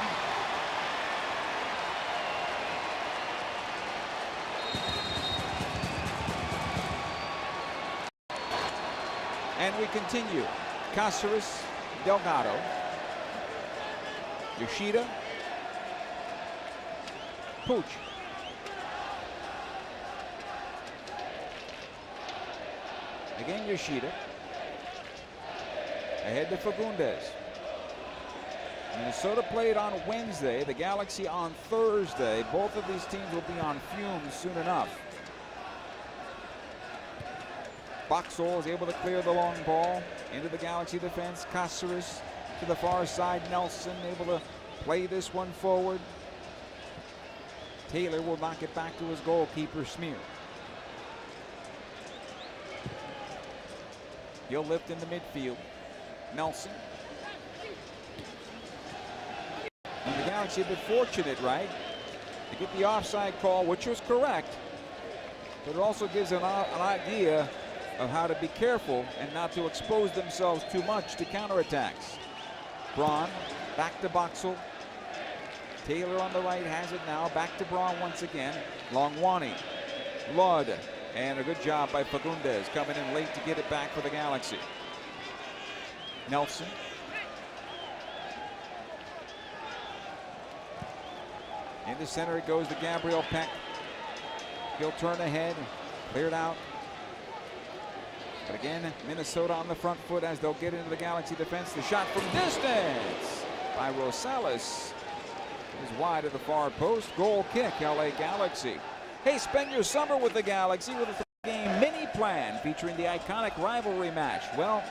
And we continue. Cáceres, Delgado, Yoshida, Puig. Again Yoshida. Ahead to Fagundes. Minnesota played on Wednesday, the Galaxy on Thursday. Both of these teams will be on fumes soon enough. Boxall is able to clear the long ball into the Galaxy defense. Cáceres to the far side. Nelson able to play this one forward. Taylor will knock it back to his goalkeeper, Smear. He'll lift in the midfield. Nelson. And the Galaxy have been fortunate, right, to get the offside call, which was correct, but it also gives an idea of how to be careful and not to expose themselves too much to counterattacks. Braun back to Boxall. Taylor on the right has it now. Back to Braun once again. Longwani. Ludd. And a good job by Fagundes coming in late to get it back for the Galaxy. Nelson. Into center it goes to Gabriel Peck. He'll turn ahead. Cleared out. But again, Minnesota on the front foot as they'll get into the Galaxy defense. The shot from distance by Rosales is wide of the far post. Goal kick, LA Galaxy. Hey, spend your summer with the Galaxy with a game mini plan featuring the iconic rivalry match. Well,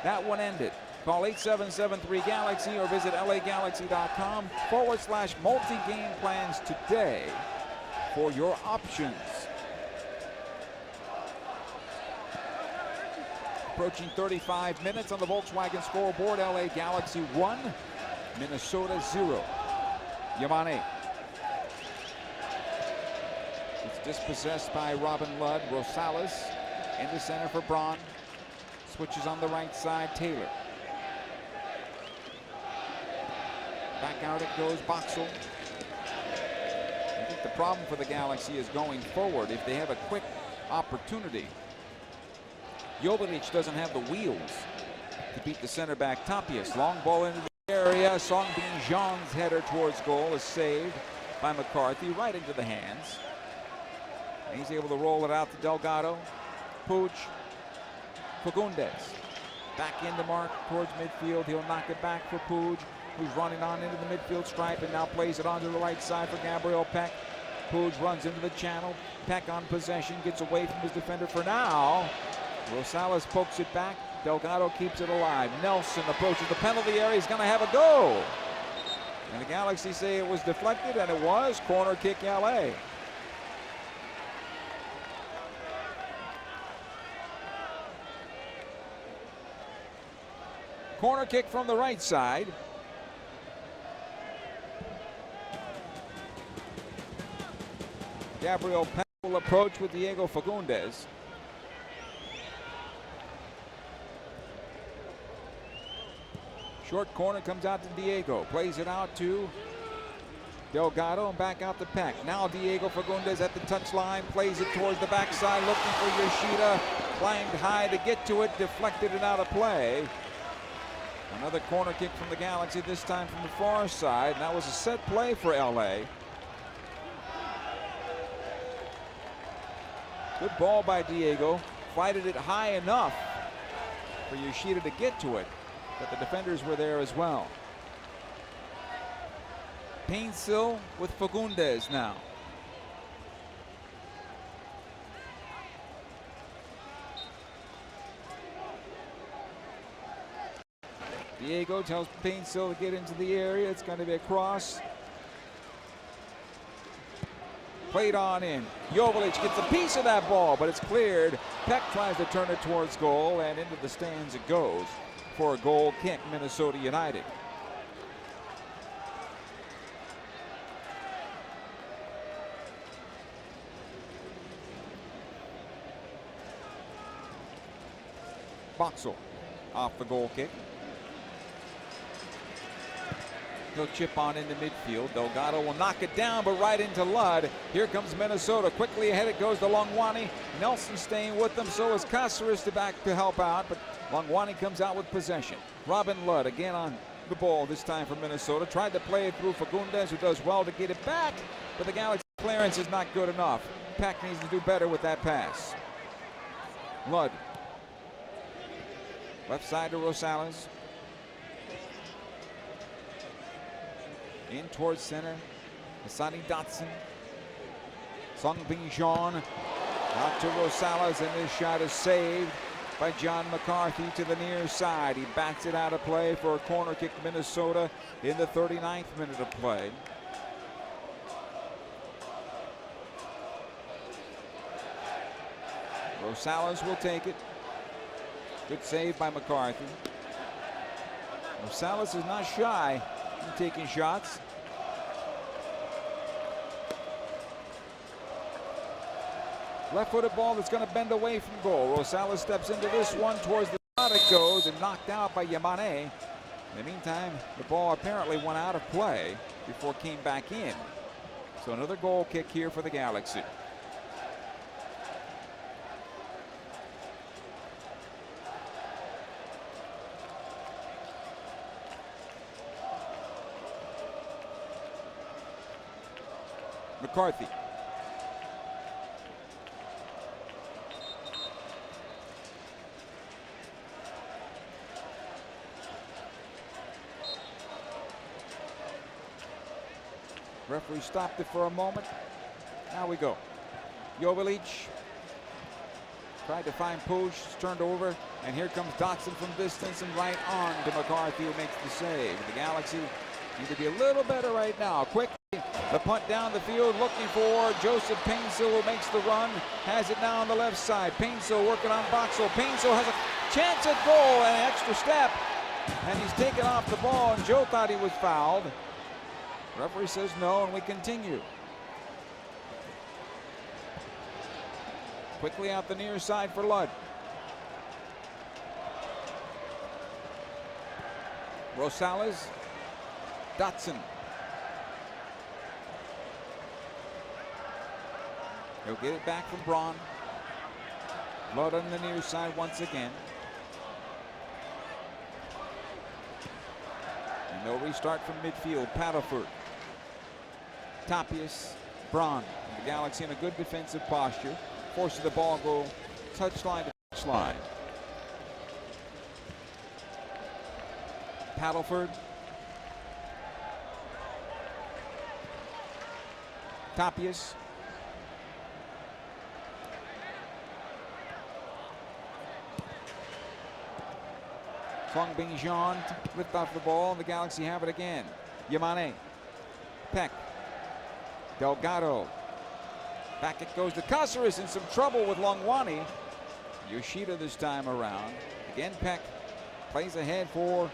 that one ended. Call 8773-GALAXY or visit lagalaxy.com/multi-game plans today for your options. Approaching 35 minutes on the Volkswagen scoreboard. LA Galaxy 1, Minnesota 0. Yamane. It's dispossessed by Robin Ludd. Rosales into center for Braun. Switches on the right side, Taylor. Back out it goes, Boxel. I think the problem for the Galaxy is going forward. If they have a quick opportunity, Joveljic doesn't have the wheels to beat the center back Tapias. Long ball into the area. Song Bin Jeon's header towards goal is saved by McCarthy, right into the hands. And he's able to roll it out to Delgado. Puig. Fagundes. Back into Mark towards midfield. He'll knock it back for Puig, who's running on into the midfield stripe and now plays it onto the right side for Gabriel Peck. Puig runs into the channel. Peck on possession, gets away from his defender for now. Rosales pokes it back. Delgado keeps it alive. Nelson approaches the penalty area. He's going to have a go. And the Galaxy say it was deflected, and it was. Corner kick LA. Corner kick from the right side. Gabriel Peck will approach with Diego Fagundes. Short corner comes out to Diego. Plays it out to Delgado and back out to Peck. Now Diego Fagundes at the touchline. Plays it towards the backside, looking for Yoshida. Climbed high to get to it. Deflected it out of play. Another corner kick from the Galaxy, this time from the far side. And that was a set play for LA. Good ball by Diego. Fighted it high enough for Yoshida to get to it, but the defenders were there as well. Painsil with Fagundes now. Diego tells Painsil to get into the area. It's going to be a cross. Played on in. Joveljic gets a piece of that ball, but it's cleared. Peck tries to turn it towards goal, and into the stands it goes for a goal kick, Minnesota United. Boxel off the goal kick. He'll chip on into midfield. Delgado will knock it down, but right into Ludd. Here comes Minnesota. Quickly ahead it goes to Longwani. Nelson staying with them, so is Caceres back to help out, but Longwani comes out with possession. Robin Ludd again on the ball, this time for Minnesota. Tried to play it through Fagundes, who does well to get it back, but the Galaxy clearance is not good enough. Peck needs to do better with that pass. Ludd. Left side to Rosales. In towards center, Hassani Dotson. Song Bin Jeon out to Rosales, and this shot is saved by John McCarthy to the near side. He bats it out of play for a corner kick, Minnesota, in the 39th minute of play. Rosales will take it. Good save by McCarthy. Rosales is not shy in taking shots. Left-footed ball that's going to bend away from goal. Rosales steps into this one towards the spot it goes, and knocked out by Yamane. In the meantime, the ball apparently went out of play before it came back in. So another goal kick here for the Galaxy. McCarthy. Referee stopped it for a moment. Now we go. Joveljic Tried to find Puig, turned over, and here comes Dotson from distance and right on to McCarthy, who makes the save. The Galaxy need to be a little better right now. Quickly, the punt down the field, looking for Joseph Painsil, who makes the run, has it now on the left side. Painsil working on Boxall. Painsil has a chance at goal and an extra step, and he's taken off the ball, and Joe thought he was fouled. Referee says no, and we continue. Quickly out the near side for Ludd. Rosales, Dotson. He'll get it back from Braun. Ludd on the near side once again. And they'll restart from midfield. Paddleford, Tapias, Braun. The Galaxy in a good defensive posture. Forces the ball go touchline to touchline. Paddleford. Tapias. Fong Bingjian lift off the ball, and the Galaxy have it again. Yamane. Peck. Delgado. Back it goes to Caceres, in some trouble with Longwani. Yoshida this time around. Again, Peck plays ahead for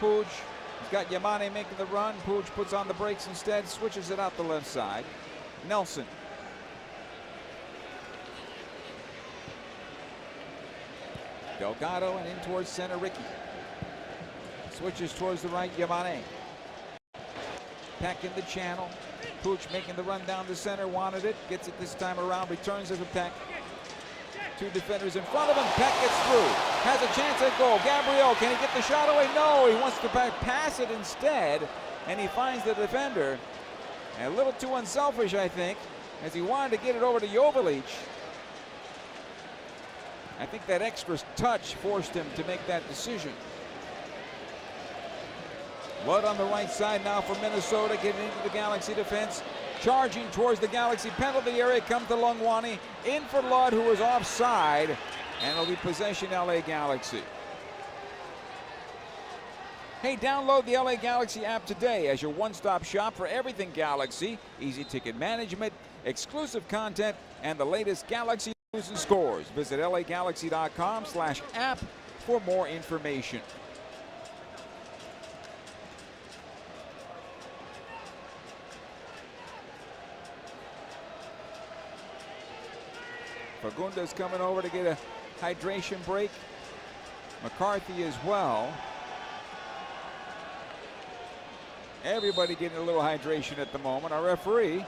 Puig. He's got Yamane making the run. Puig puts on the brakes instead, switches it out the left side. Nelson. Delgado and in towards center, Ricky. Switches towards the right, Yamane. Peck in the channel. Puig making the run down the center, wanted it, gets it this time around, returns it to Peck. Two defenders in front of him. Peck gets through, has a chance at goal. Gabriel, can he get the shot away? No, he wants to pass it instead, and he finds the defender. And a little too unselfish, I think, as he wanted to get it over to Jovalic. I think that extra touch forced him to make that decision. Ludd on the right side now for Minnesota, getting into the Galaxy defense. Charging towards the Galaxy penalty area comes to Longwani. In for Ludd, who was offside. And it'll be possession LA Galaxy. Hey, download the LA Galaxy app today as your one-stop shop for everything Galaxy. Easy ticket management, exclusive content, and the latest Galaxy news and scores. Visit lagalaxy.com/app for more information. Fagundes coming over to get a hydration break. McCarthy as well. Everybody getting a little hydration at the moment. Our referee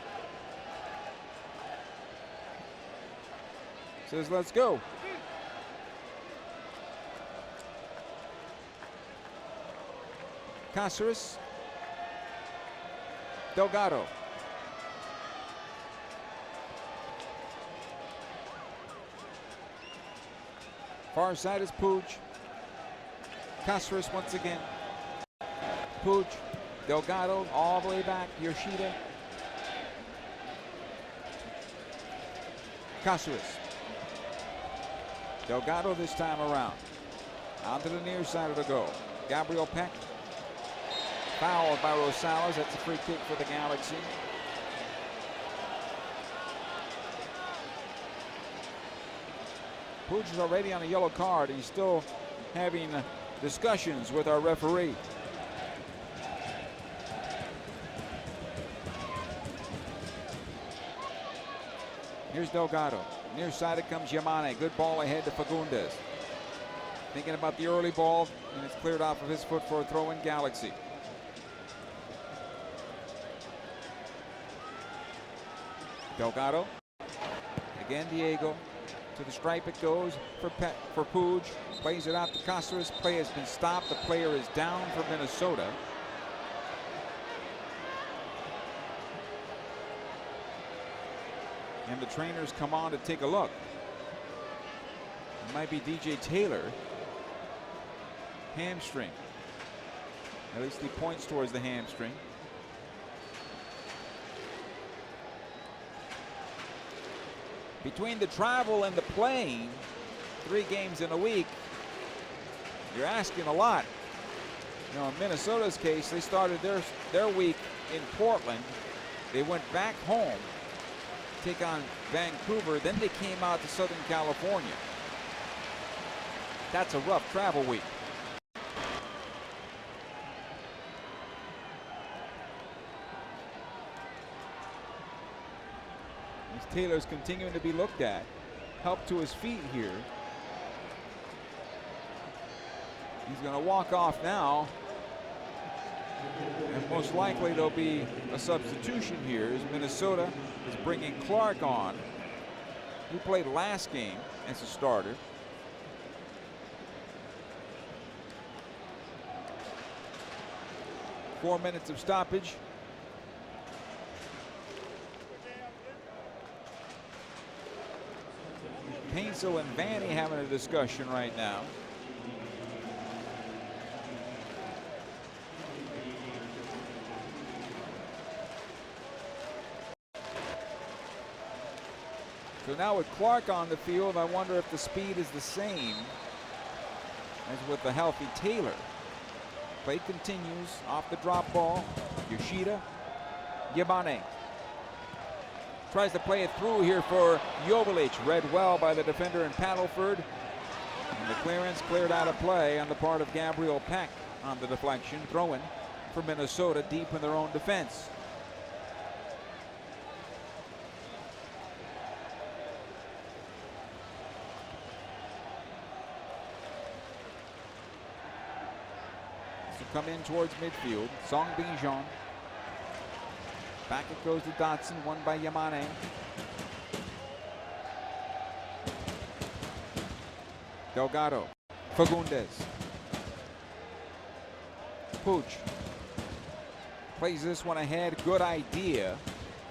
says, let's go. Caceres. Delgado. Far side is Puig. Caceres once again. Puig. Delgado all the way back. Yoshida. Caceres. Delgado this time around. Onto the near side of the goal. Gabriel Peck. Fouled by Rosales. That's a free kick for the Galaxy. Puig is already on a yellow card. He's still having discussions with our referee. Here's Delgado. Near side it comes Yamane. Good ball ahead to Fagundes. Thinking about the early ball, and it's cleared off of his foot for a throw in Galaxy. Delgado. Again Diego. To the stripe it goes for Puig. Plays it out to Caceres. Play has been stopped. The player is down for Minnesota. And the trainers come on to take a look. It might be DJ Taylor. Hamstring. At least he points towards the hamstring. Between the travel and the playing, 3 games in a week, you're asking a lot. You know, in Minnesota's case, they started their week in Portland. They went back home, take on Vancouver, then they came out to Southern California. That's a rough travel week. As Taylor's continuing to be looked at. Help to his feet here. He's going to walk off now. And most likely there'll be a substitution here as Minnesota is bringing Clark on. He played last game as a starter. Four minutes of stoppage. Paintsel and Vanny having a discussion right now. So now with Clark on the field, I wonder if the speed is the same as with the healthy Taylor. Play continues off the drop ball. Yoshida, Yamane tries to play it through here for Joveljic. Read well by the defender in Paddleford. And the clearance cleared out of play on the part of Gabriel Peck on the deflection. Throw-in for Minnesota deep in their own defense. So come in towards midfield. Song Bijan. Back it goes to Dotson, won by Yamane. Delgado, Fagundes. Pooch plays this one ahead, good idea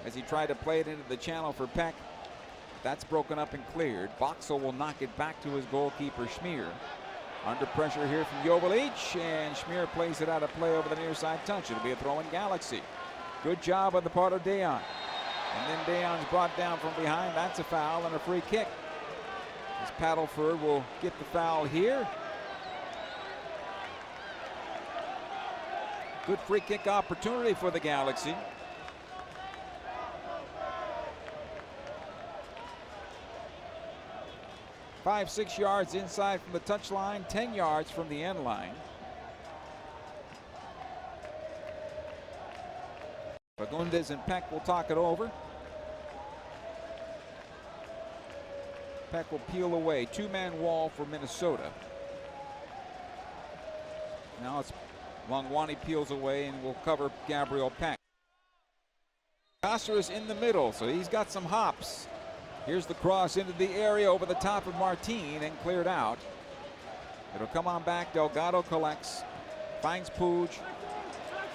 as he tried to play it into the channel for Peck. That's broken up and cleared. Boxall will knock it back to his goalkeeper Schmier. Under pressure here from Joveljic, and Schmier plays it out of play over the near side touch. It'll be a throw in Galaxy. Good job on the part of Dejan. And then Dejan's brought down from behind. That's a foul and a free kick. As Paddleford will get the foul here. Good free kick opportunity for the Galaxy. Five, 6 yards inside from the touchline, 10 yards from the end line. Fagundes and Peck will talk it over. Peck will peel away. Two-man wall for Minnesota. Now it's Longwani peels away and will cover Gabriel Peck. Caceres in the middle, so he's got some hops. Here's the cross into the area over the top of Martin and cleared out. It'll come on back. Delgado collects, finds Puig.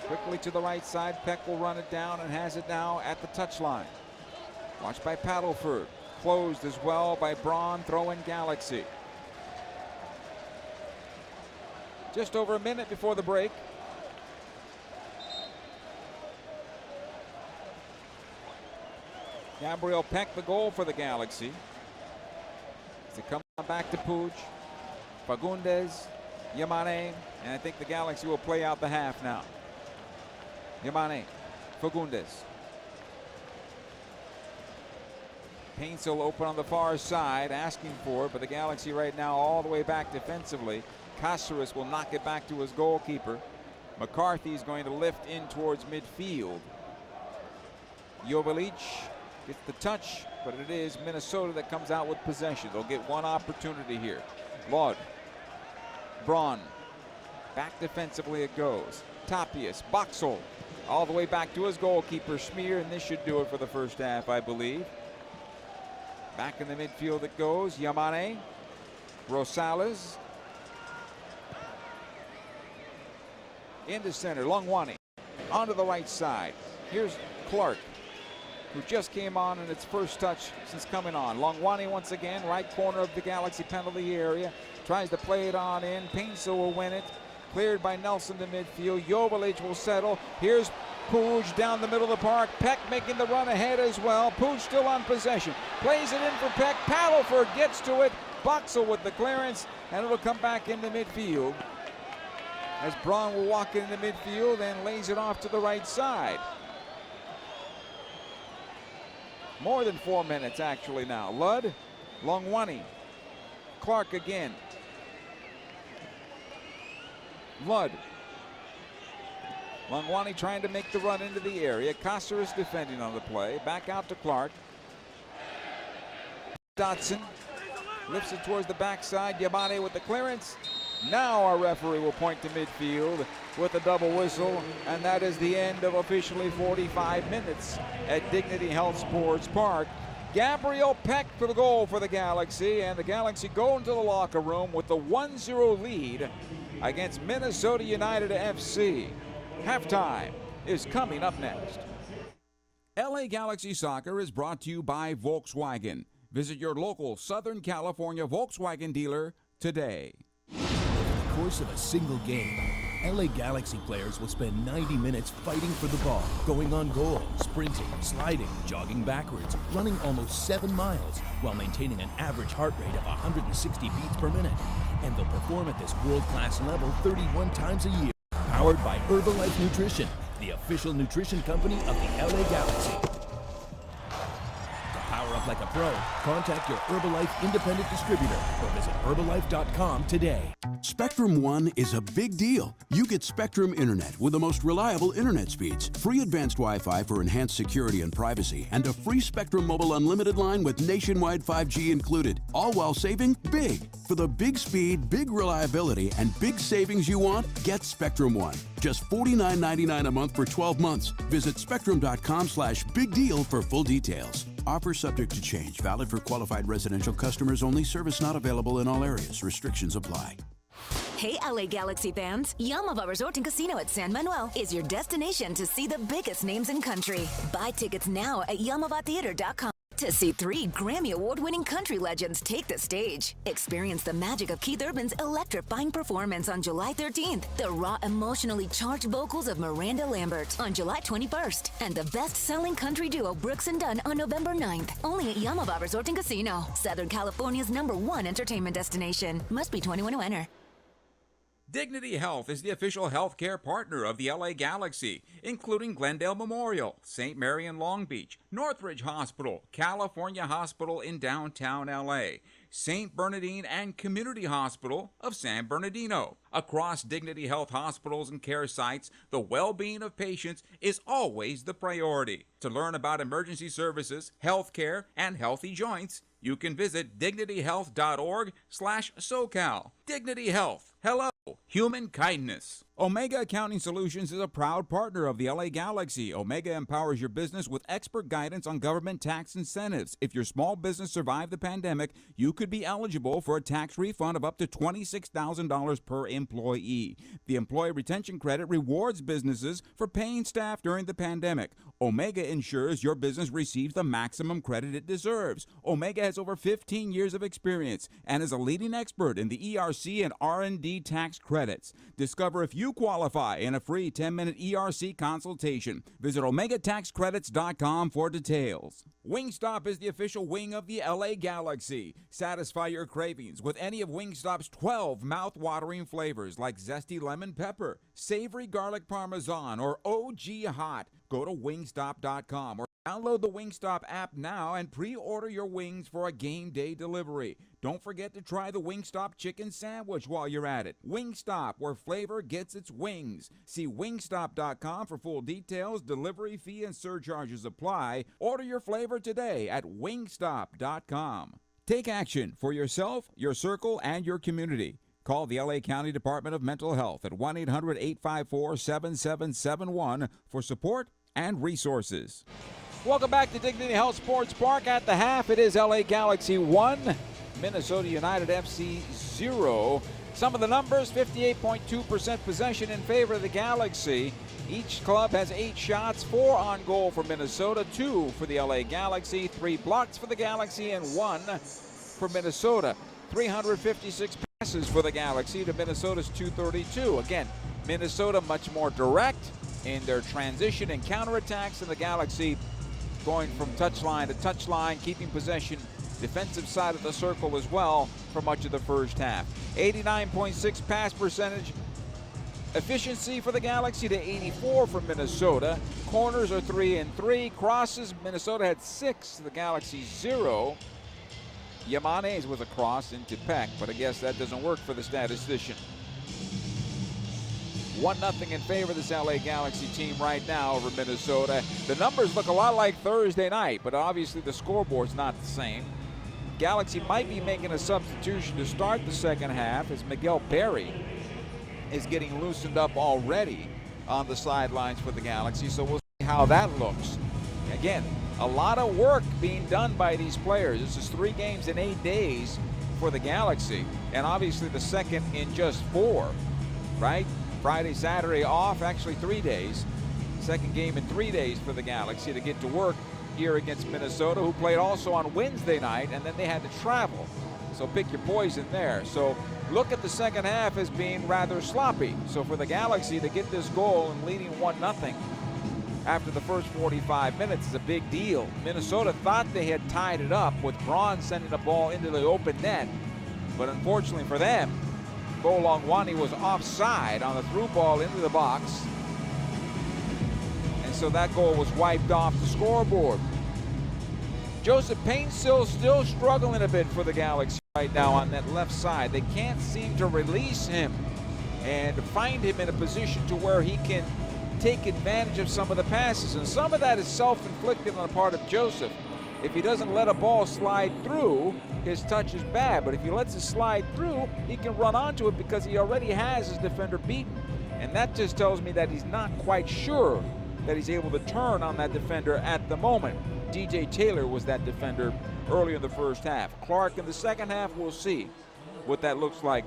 Quickly to the right side. Peck will run it down and has it now at the touchline. Watched by Paddleford. Closed as well by Braun. Throw in Galaxy. Just over a minute before the break. Gabriel Peck, the goal for the Galaxy. As they come back to Puig, Fagundes, Yamane, and I think the Galaxy will play out the half now. Yamane, Fagundes. Paintsel open on the far side, asking for it, but the Galaxy right now all the way back defensively. Caceres will knock it back to his goalkeeper. McCarthy is going to lift in towards midfield. Joveljic gets the touch, but it is Minnesota that comes out with possession. They'll get one opportunity here. Laud, Braun, back defensively it goes. Tapias, Boxall, all the way back to his goalkeeper Schmier, and this should do it for the first half, I believe. Back in the midfield it goes. Yamane, Rosales. Into center, Longwani. Onto the right side. Here's Clark, who just came on in its first touch since coming on. Longwani once again, right corner of the Galaxy penalty area. Tries to play it on in. Paintsel will win it. Cleared by Nelson to midfield. Joveljic will settle. Here's Puig down the middle of the park. Peck making the run ahead as well. Puig still on possession. Plays it in for Peck. Paddleford gets to it. Boxall with the clearance, and it'll come back into midfield. As Braun will walk into midfield and lays it off to the right side. More than 4 minutes actually now. Ludd, Longwani, Clark again. Ludd. Longwani trying to make the run into the area. Coster is defending on the play. Back out to Clark. Dotson lifts it towards the backside. Yamane with the clearance. Now our referee will point to midfield with a double whistle, and that is the end of officially 45 minutes at Dignity Health Sports Park. Gabriel Peck for the goal for the Galaxy, and the Galaxy go into the locker room with the 1-0 lead against Minnesota United FC. Halftime is coming up next. LA Galaxy Soccer is brought to you by Volkswagen. Visit your local Southern California Volkswagen dealer today. Over the course of a single game, LA Galaxy players will spend 90 minutes fighting for the ball, going on goal, sprinting, sliding, jogging backwards, running almost 7 miles, while maintaining an average heart rate of 160 beats per minute. And they'll perform at this world-class level 31 times a year. Powered by Herbalife Nutrition, the official nutrition company of the LA Galaxy. To power up like a pro, contact your Herbalife independent distributor or visit Herbalife.com today. Spectrum One is a big deal. You get Spectrum Internet with the most reliable internet speeds, free advanced Wi-Fi for enhanced security and privacy, and a free Spectrum Mobile unlimited line with nationwide 5G included, all while saving big. For the big speed, big reliability, and big savings you want, get Spectrum One. Just $49.99 a month for 12 months. Visit spectrum.com/big deal for full details. Offer subject to change. Valid for qualified residential customers only. Service not available in all areas. Restrictions apply. Hey LA Galaxy fans, Yamava Resort and Casino at San Manuel is your destination to see the biggest names in country. Buy tickets now at YamavaTheater.com to see 3 Grammy Award-winning country legends take the stage. Experience the magic of Keith Urban's electrifying performance on July 13th, the raw, emotionally charged vocals of Miranda Lambert on July 21st, and the best-selling country duo Brooks and Dunn on November 9th. Only at Yamava Resort and Casino, Southern California's #1 entertainment destination. Must be 21 to enter. Dignity Health is the official healthcare partner of the LA Galaxy, including Glendale Memorial, St. Mary in Long Beach, Northridge Hospital, California Hospital in downtown LA, St. Bernardine and Community Hospital of San Bernardino. Across Dignity Health hospitals and care sites, the well-being of patients is always the priority. To learn about emergency services, healthcare, and healthy joints, you can visit dignityhealth.org/SoCal. Dignity Health. Hello, human kindness. Omega Accounting Solutions is a proud partner of the LA Galaxy. Omega empowers your business with expert guidance on government tax incentives. If your small business survived the pandemic, you could be eligible for a tax refund of up to $26,000 per employee. The Employee Retention Credit rewards businesses for paying staff during the pandemic. Omega ensures your business receives the maximum credit it deserves. Omega has over 15 years of experience and is a leading expert in the ERC and R&D tax credits. Discover if you qualify in a free 10-minute ERC consultation. Visit OmegaTaxCredits.com for details. Wingstop is the official wing of the LA Galaxy. Satisfy your cravings with any of Wingstop's 12 mouth-watering flavors like zesty lemon pepper, savory garlic parmesan, or OG hot. Go to wingstop.com or download the Wingstop app now and pre-order your wings for a game day delivery. Don't forget to try the Wingstop chicken sandwich while you're at it. Wingstop, where flavor gets its wings. See wingstop.com for full details. Delivery fee and surcharges apply. Order your flavor today at wingstop.com. Take action for yourself, your circle, and your community. Call the LA County Department of Mental Health at 1-800-854-7771 for support and resources. Welcome back to Dignity Health Sports Park. At the half, it is LA Galaxy 1, Minnesota United FC 0. Some of the numbers: 58.2% possession in favor of the Galaxy. Each club has 8 shots, 4 on goal for Minnesota, 2 for the LA Galaxy, 3 blocks for the Galaxy, and 1 for Minnesota. 356 passes for the Galaxy to Minnesota's 232. Again, Minnesota much more direct in their transition and counterattacks, and the Galaxy going from touchline to touchline, keeping possession defensive side of the circle as well for much of the first half. 89.6 pass percentage efficiency for the Galaxy to 84 for Minnesota. Corners are 3 and 3. Crosses, Minnesota had 6, the Galaxy 0. Yamane's with a cross into Peck, but I guess that doesn't work for the statistician. 1-0 in favor of this LA Galaxy team right now over Minnesota. The numbers look a lot like Thursday night, but obviously the scoreboard's not the same. Galaxy might be making a substitution to start the second half as Miguel Berry is getting loosened up already on the sidelines for the Galaxy, so we'll see how that looks. Again, a lot of work being done by these players. This is 3 games in 8 days for the Galaxy, and obviously the second in just 4, right? Friday, Saturday off, actually 3 days. Second game in 3 days for the Galaxy to get to work here against Minnesota, who played also on Wednesday night, and then they had to travel. So pick your poison there. So look at the second half as being rather sloppy. So for the Galaxy to get this goal and leading 1-0 after the first 45 minutes is a big deal. Minnesota thought they had tied it up with Braun sending the ball into the open net, but unfortunately for them, Bo Longwani was offside on the through ball into the box, and so that goal was wiped off the scoreboard. Joseph Paintsill still struggling a bit for the Galaxy right now on that left side. They can't seem to release him and find him in a position to where he can take advantage of some of the passes, and some of that is self-inflicted on the part of Joseph. If he doesn't let a ball slide through, his touch is bad, but if he lets it slide through, he can run onto it because he already has his defender beaten, and that just tells me that he's not quite sure that he's able to turn on that defender at the moment. DJ Taylor was that defender early in the first half. Clark in the second half, we'll see what that looks like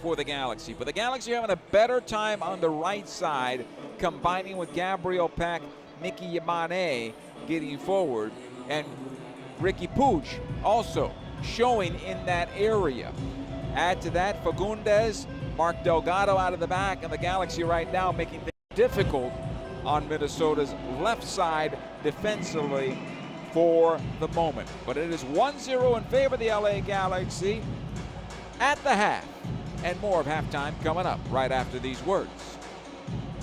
for the Galaxy. But the Galaxy are having a better time on the right side, combining with Gabriel Peck, Mickey Yamane getting forward, and Ricky Puig also showing in that area. Add to that Fagundes, Mark Delgado out of the back, and the Galaxy right now making things difficult on Minnesota's left side defensively for the moment. But it is 1-0 in favor of the LA Galaxy at the half. And more of halftime coming up right after these words.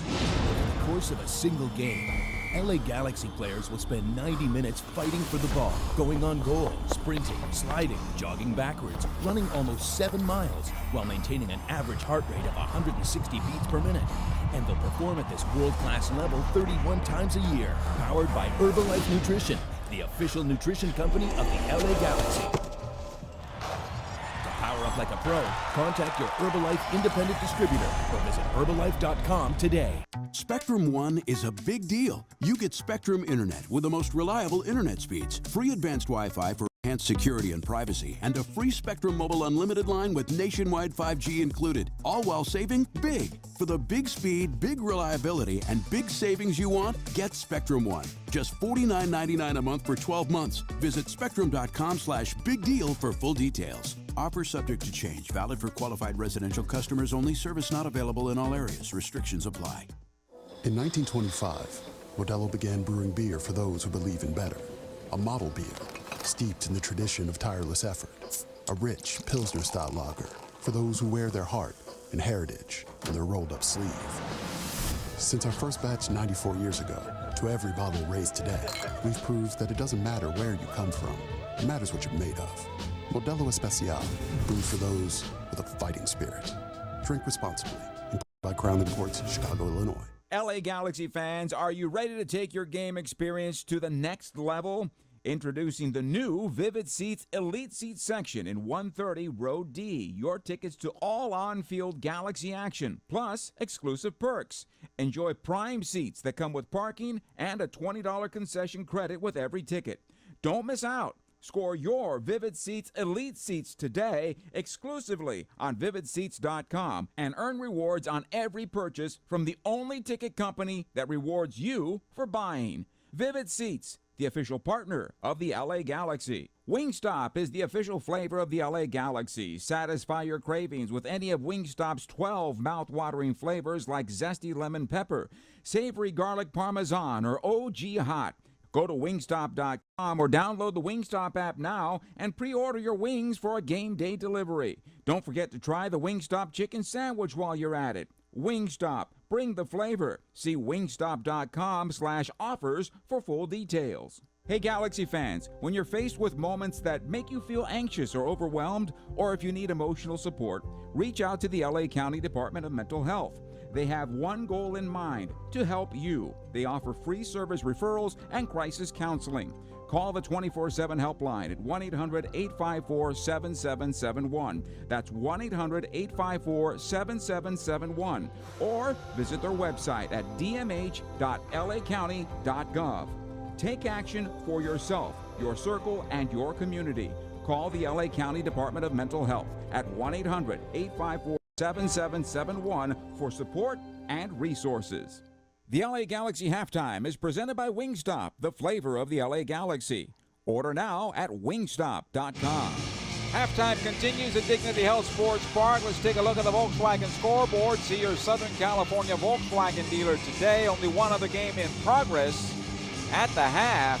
Over the course of a single game, LA Galaxy players will spend 90 minutes fighting for the ball, going on goal, sprinting, sliding, jogging backwards, running almost 7 miles, while maintaining an average heart rate of 160 beats per minute. And they'll perform at this world-class level 31 times a year, powered by Herbalife Nutrition, the official nutrition company of the LA Galaxy. To power up like a pro, contact your Herbalife independent distributor or visit Herbalife.com today. Spectrum One is a big deal. You get Spectrum Internet with the most reliable internet speeds, free advanced Wi-Fi for enhanced security and privacy, and a free Spectrum Mobile Unlimited line with nationwide 5G included, all while saving big. For the big speed, big reliability, and big savings you want, get Spectrum One. Just $49.99 a month for 12 months. Visit spectrum.com/big deal for full details. Offer subject to change. Valid for qualified residential customers only. Service not available in all areas. Restrictions apply. In 1925, Modelo began brewing beer for those who believe in better. A model beer, steeped in the tradition of tireless effort. A rich Pilsner-style lager for those who wear their heart and heritage in their rolled-up sleeve. Since our first batch 94 years ago, to every bottle raised today, we've proved that it doesn't matter where you come from. It matters what you're made of. Modelo Especial, brewed for those with a fighting spirit. Drink responsibly. Imported by Crown Imports, Chicago, Illinois. LA Galaxy fans, are you ready to take your game experience to the next level? Introducing the new Vivid Seats Elite Seat section in 130 Row D. Your tickets to all on-field Galaxy action, plus exclusive perks. Enjoy prime seats that come with parking and a $20 concession credit with every ticket. Don't miss out. Score your Vivid Seats Elite Seats today exclusively on VividSeats.com and earn rewards on every purchase from the only ticket company that rewards you for buying. Vivid Seats, the official partner of the LA Galaxy. Wingstop is the official flavor of the LA Galaxy. Satisfy your cravings with any of Wingstop's 12 mouth-watering flavors like zesty lemon pepper, savory garlic parmesan, or OG hot. Go to wingstop.com or download the Wingstop app now and pre-order your wings for a game day delivery. Don't forget to try the Wingstop chicken sandwich while you're at it. Wingstop, bring the flavor. See wingstop.com/offers for full details. Hey Galaxy fans, when you're faced with moments that make you feel anxious or overwhelmed, or if you need emotional support, reach out to the LA County Department of Mental Health. They have one goal in mind, to help you. They offer free service referrals and crisis counseling. Call the 24/7 helpline at 1-800-854-7771. That's 1-800-854-7771. Or visit their website at dmh.lacounty.gov. Take action for yourself, your circle, and your community. Call the LA County Department of Mental Health at 1-800-854-7771 for support and resources. The LA Galaxy Halftime is presented by Wingstop, the flavor of the LA Galaxy. Order now at wingstop.com. Halftime continues at Dignity Health Sports Park. Let's take a look at the Volkswagen scoreboard. See your Southern California Volkswagen dealer today. Only one other game in progress at the half.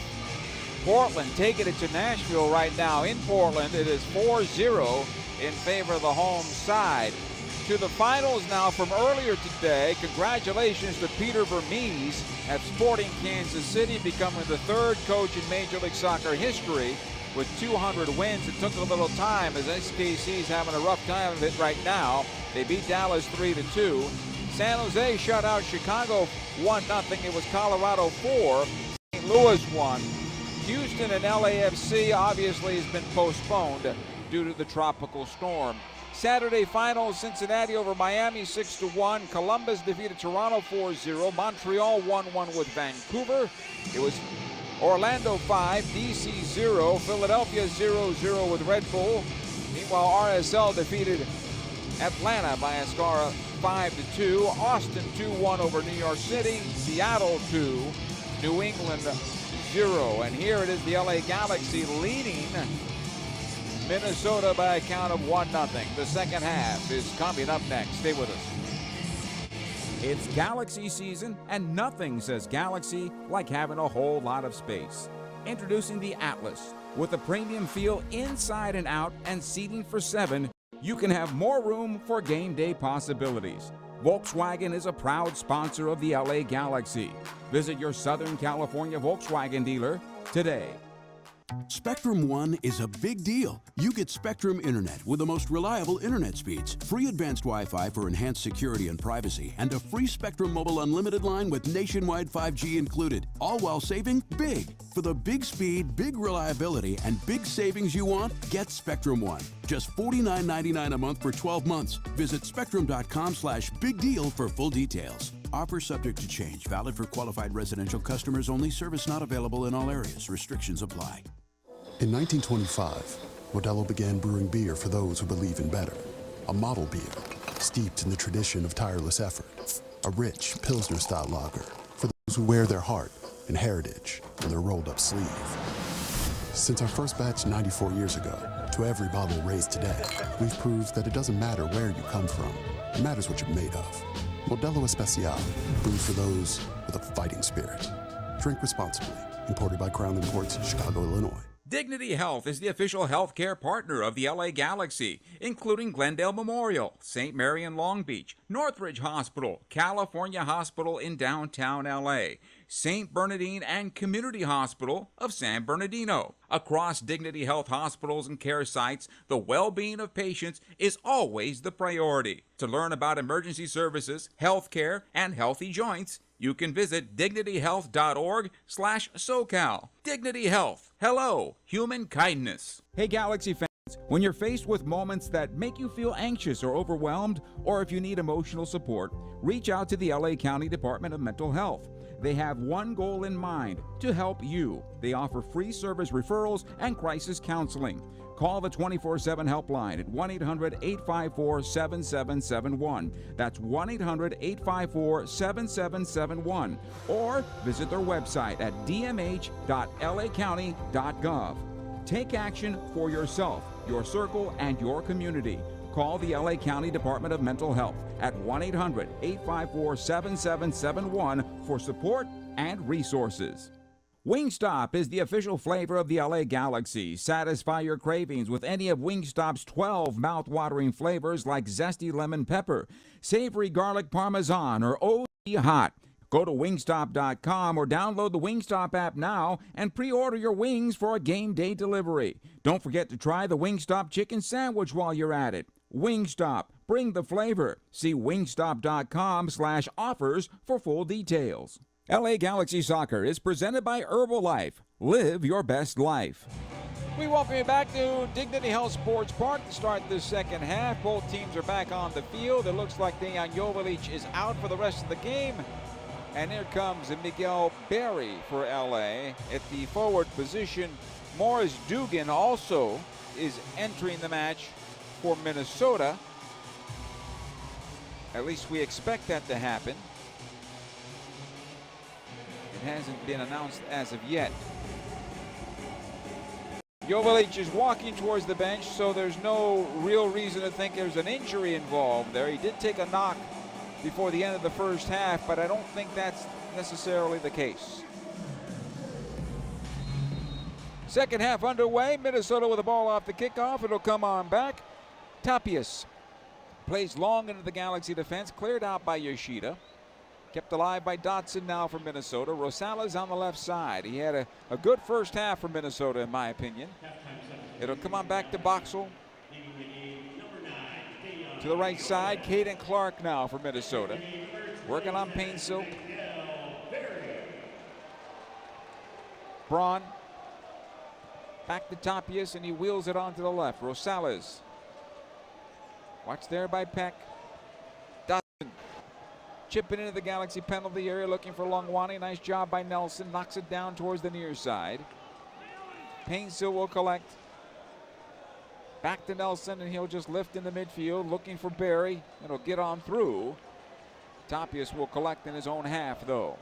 Portland taking it to Nashville right now. In Portland, it is 4-0 in favor of the home side. To the finals now from earlier today. Congratulations to Peter Vermees at Sporting Kansas City, becoming the third coach in Major League Soccer history with 200 wins. It took a little time as SKC's having a rough time of it right now. They beat Dallas 3-2. San Jose shut out Chicago 1-0. It was Colorado 4. St. Louis 1. Houston and LAFC obviously has been postponed due to the tropical storm. Saturday finals, Cincinnati over Miami 6-1. Columbus defeated Toronto 4-0. Montreal 1-1 with Vancouver. It was Orlando 5, DC 0. Philadelphia 0-0 with Red Bull. Meanwhile, RSL defeated Atlanta by a score of 5-2. Austin 2-1 over New York City. Seattle 2, New England 0. And here it is, the LA Galaxy leading Minnesota by a count of 1-0. The second half is coming up next. Stay with us. It's Galaxy season, and nothing says Galaxy like having a whole lot of space. Introducing the Atlas. With a premium feel inside and out and seating for 7, you can have more room for game day possibilities. Volkswagen is a proud sponsor of the LA Galaxy. Visit your Southern California Volkswagen dealer today. Spectrum One is a big deal. You get Spectrum Internet with the most reliable internet speeds, free advanced Wi-Fi for enhanced security and privacy, and a free Spectrum Mobile Unlimited line with nationwide 5G included, all while saving big. For the big speed, big reliability, and big savings you want, get Spectrum One. Just $49.99 a month for 12 months. Visit spectrum.com/big deal for full details. Offer subject to change. Valid for qualified residential customers only. Service not available in all areas. Restrictions apply. In 1925, Modelo began brewing beer for those who believe in better. A model beer, steeped in the tradition of tireless effort. A rich Pilsner-style lager for those who wear their heart and heritage on their rolled-up sleeve. Since our first batch 94 years ago, to every bottle raised today, we've proved that it doesn't matter where you come from. It matters what you're made of. Modelo Especial, brewed for those with a fighting spirit. Drink responsibly. Imported by Crown Imports, Chicago, Illinois. Dignity Health is the official healthcare partner of the LA Galaxy, including Glendale Memorial, St. Mary in Long Beach, Northridge Hospital, California Hospital in downtown LA, St. Bernardine and Community Hospital of San Bernardino. Across Dignity Health hospitals and care sites, the well-being of patients is always the priority. To learn about emergency services, healthcare, and healthy joints, you can visit dignityhealth.org/SoCal. Dignity Health. Hello, human kindness. Hey, Galaxy fans. When you're faced with moments that make you feel anxious or overwhelmed, or if you need emotional support, reach out to the LA County Department of Mental Health. They have one goal in mind, to help you. They offer free service referrals and crisis counseling. Call the 24/7 helpline at 1-800-854-7771. That's 1-800-854-7771. Or visit their website at dmh.lacounty.gov. Take action for yourself, your circle, and your community. Call the LA County Department of Mental Health at 1-800-854-7771 for support and resources. Wingstop is the official flavor of the LA Galaxy. Satisfy your cravings with any of Wingstop's 12 mouth-watering flavors like zesty lemon pepper, savory garlic parmesan, or OG hot. Go to wingstop.com or download the Wingstop app now and pre-order your wings for a game day delivery. Don't forget to try the Wingstop chicken sandwich while you're at it. Wingstop, bring the flavor. See wingstop.com/offers for full details. LA Galaxy Soccer is presented by Herbalife. Live your best life. We welcome you back to Dignity Health Sports Park to start this second half. Both teams are back on the field. It looks like Dejan Jovalic is out for the rest of the game. And here comes Miguel Berry for LA at the forward position. Morris Dugan also is entering the match for Minnesota. At least we expect that to happen. It hasn't been announced as of yet. Jovalic is walking towards the bench, so there's no real reason to think there's an injury involved there. He did take a knock before the end of the first half, but I don't think that's necessarily the case. Second half underway. Minnesota with the ball off the kickoff. It'll come on back. Tapias plays long into the Galaxy defense, cleared out by Yoshida. Kept alive by Dotson now for Minnesota. Rosales on the left side. He had a good first half for Minnesota, in my opinion. It'll come on back to Boxall. To the right side, Caden Clark now for Minnesota. Working on Painsil. Braun. Back to Tapias, and he wheels it onto the left. Rosales. Watched there by Peck. Dotson. Chipping into the Galaxy penalty area, looking for Longwani. Nice job by Nelson. Knocks it down towards the near side. Painsil will collect. Back to Nelson, and he'll just lift in the midfield, looking for Berry. It'll get on through. Tapias will collect in his own half, though.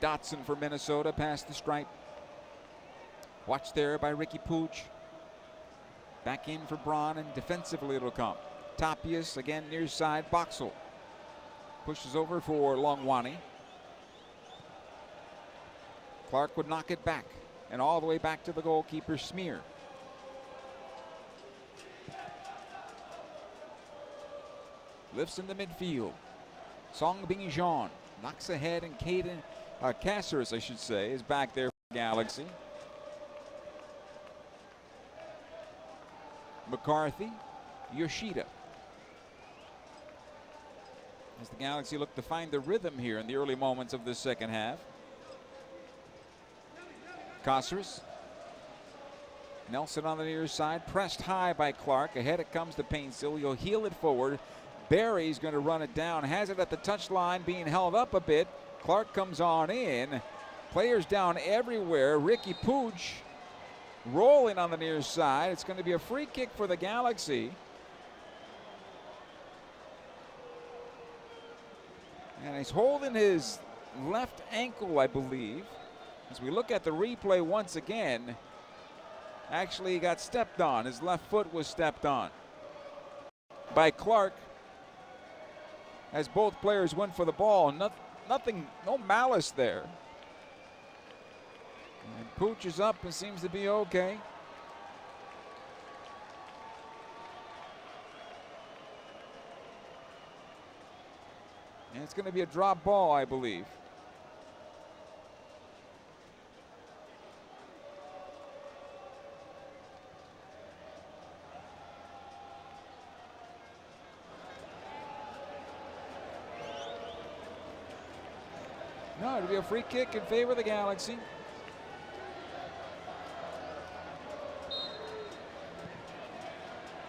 Dotson for Minnesota, past the stripe. Watched there by Ricky Puig. Back in for Braun, and defensively it'll come. Tapias, again near side, Boxall. Pushes over for Longwani. Clark would knock it back, and all the way back to the goalkeeper, Smear. Lifts in the midfield. Song Bing-Jean knocks ahead, and Caden Caceres, I should say, is back there for Galaxy. McCarthy, Yoshida. As the Galaxy look to find the rhythm here in the early moments of this second half. Caceres. Nelson on the near side, pressed high by Clark. Ahead it comes to Painsil. He'll heel it forward. Berry's going to run it down. Has it at the touchline, being held up a bit. Clark comes on in. Players down everywhere. Ricky Puig rolling on the near side. It's going to be a free kick for the Galaxy. And he's holding his left ankle, I believe. As we look at the replay once again, actually he got stepped on. His left foot was stepped on by Clark. As both players went for the ball, nothing, no malice there. And Puig is up and seems to be okay. And it's going to be a drop ball, I believe. No, it'll be a free kick in favor of the Galaxy.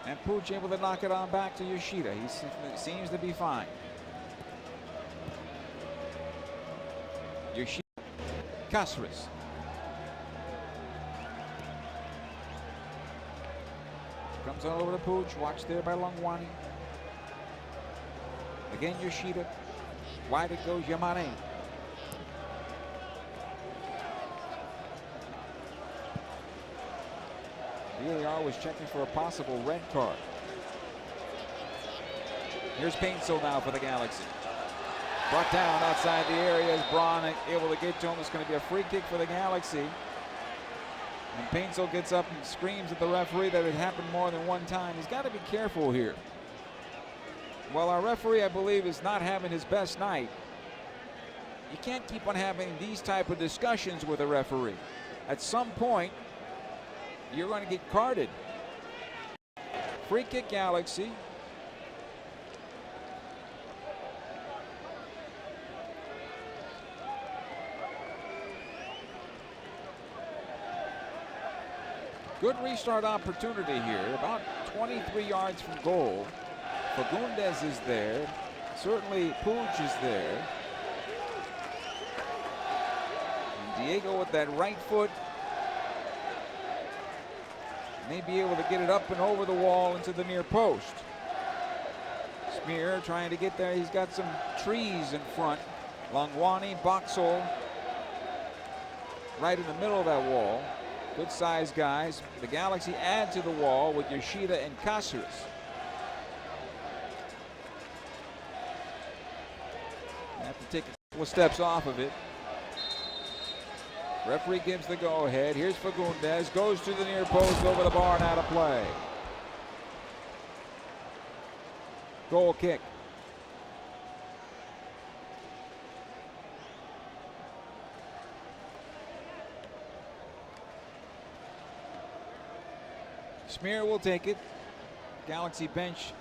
And Puig able to knock it on back to Yoshida. He seems to be fine. Yoshida. Caceres. Comes on over to Puig. Watched there by Longwani. Again Yoshida. Wide it goes Yamane. VAR was checking for a possible red card. Here's Painsil now for the Galaxy. Brought down outside the area as Braun able to get to him. It's going to be a free kick for the Galaxy. And Paintsel gets up and screams at the referee that it happened more than one time. He's got to be careful here. Well, our referee, I believe, is not having his best night. You can't keep on having these type of discussions with a referee. At some point, you're going to get carded. Free kick Galaxy. Good restart opportunity here, about 23 yards from goal. Fagundes is there. Certainly Puig is there. And Diego with that right foot may be able to get it up and over the wall into the near post. Smear trying to get there. He's got some trees in front. Longwani, Boxall right in the middle of that wall. Good sized guys. The Galaxy add to the wall with Yoshida and Cáceres. Have to take a couple of steps off of it. Referee gives the go ahead. Here's Fagundes. Goes to the near post, over the bar and out of play. Goal kick. Smear will take it. Galaxy bench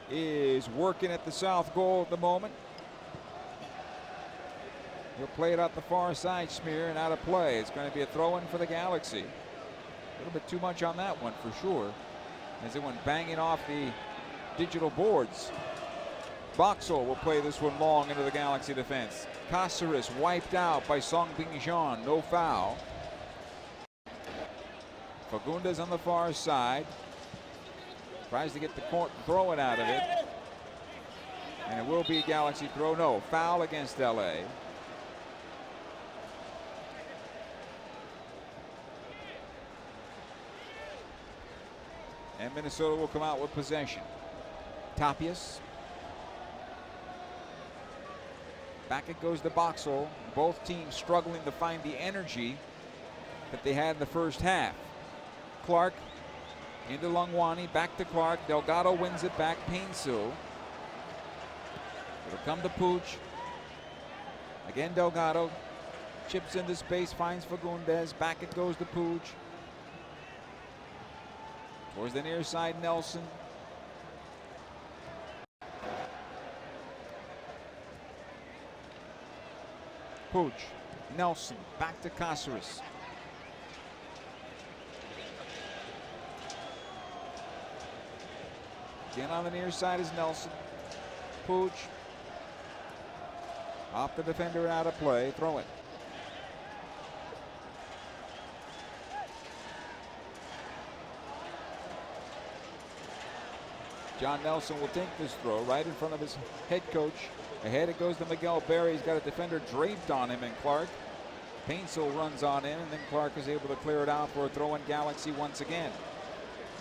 is working at the south goal at the moment. He'll play it out the far side, Smear, and out of play. It's going to be a throw-in for the Galaxy. A little bit too much on that one for sure, as it went banging off the digital boards. Boxall will play this one long into the Galaxy defense. Cáceres wiped out by Song Bing-Jean, no foul. Fagundes on the far side. Tries to get the throw it out of it. And it will be a Galaxy throw. No, foul against LA. And Minnesota will come out with possession. Tapias. Back it goes to Boxall. Both teams struggling to find the energy that they had in the first half. Clark into Longwani, back to Clark. Delgado wins it back. Paintsel. It'll come to Puig. Again Delgado. Chips into space, finds Fagundes. Back it goes to Puig. Towards the near side, Nelson. Puig. Nelson. Back to Cáceres. Again on the near side is Nelson. Puig. Off the defender and out of play. Throw it. John Nelson will take this throw right in front of his head coach. Ahead it goes to Miguel Berry. He's got a defender draped on him, and Clark. Paintsel runs on in, and then Clark is able to clear it out for a throw in Galaxy once again.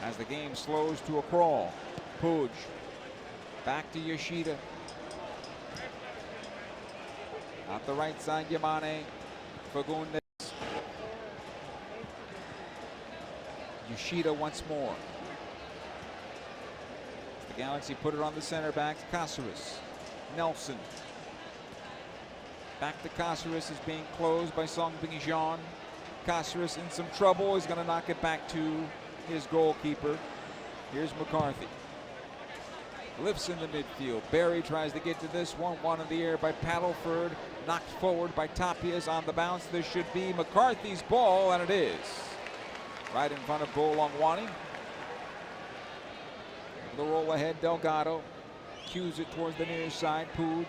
As the game slows to a crawl. Puig. Back to Yoshida. Out the right side, Yamane. Fagundes. Yoshida once more. The Galaxy put it on the center backs. Cáceres. Nelson. Back to Cáceres, is being closed by Song Bing-Jean. Cáceres in some trouble. He's going to knock it back to his goalkeeper. Here's McCarthy. Lifts in the midfield. Berry tries to get to this one. One in the air by Paddleford. Knocked forward by Tapias on the bounce. This should be McCarthy's ball, and it is. Right in front of goal Longwani. The roll ahead, Delgado. Cues it towards the near side. Puig.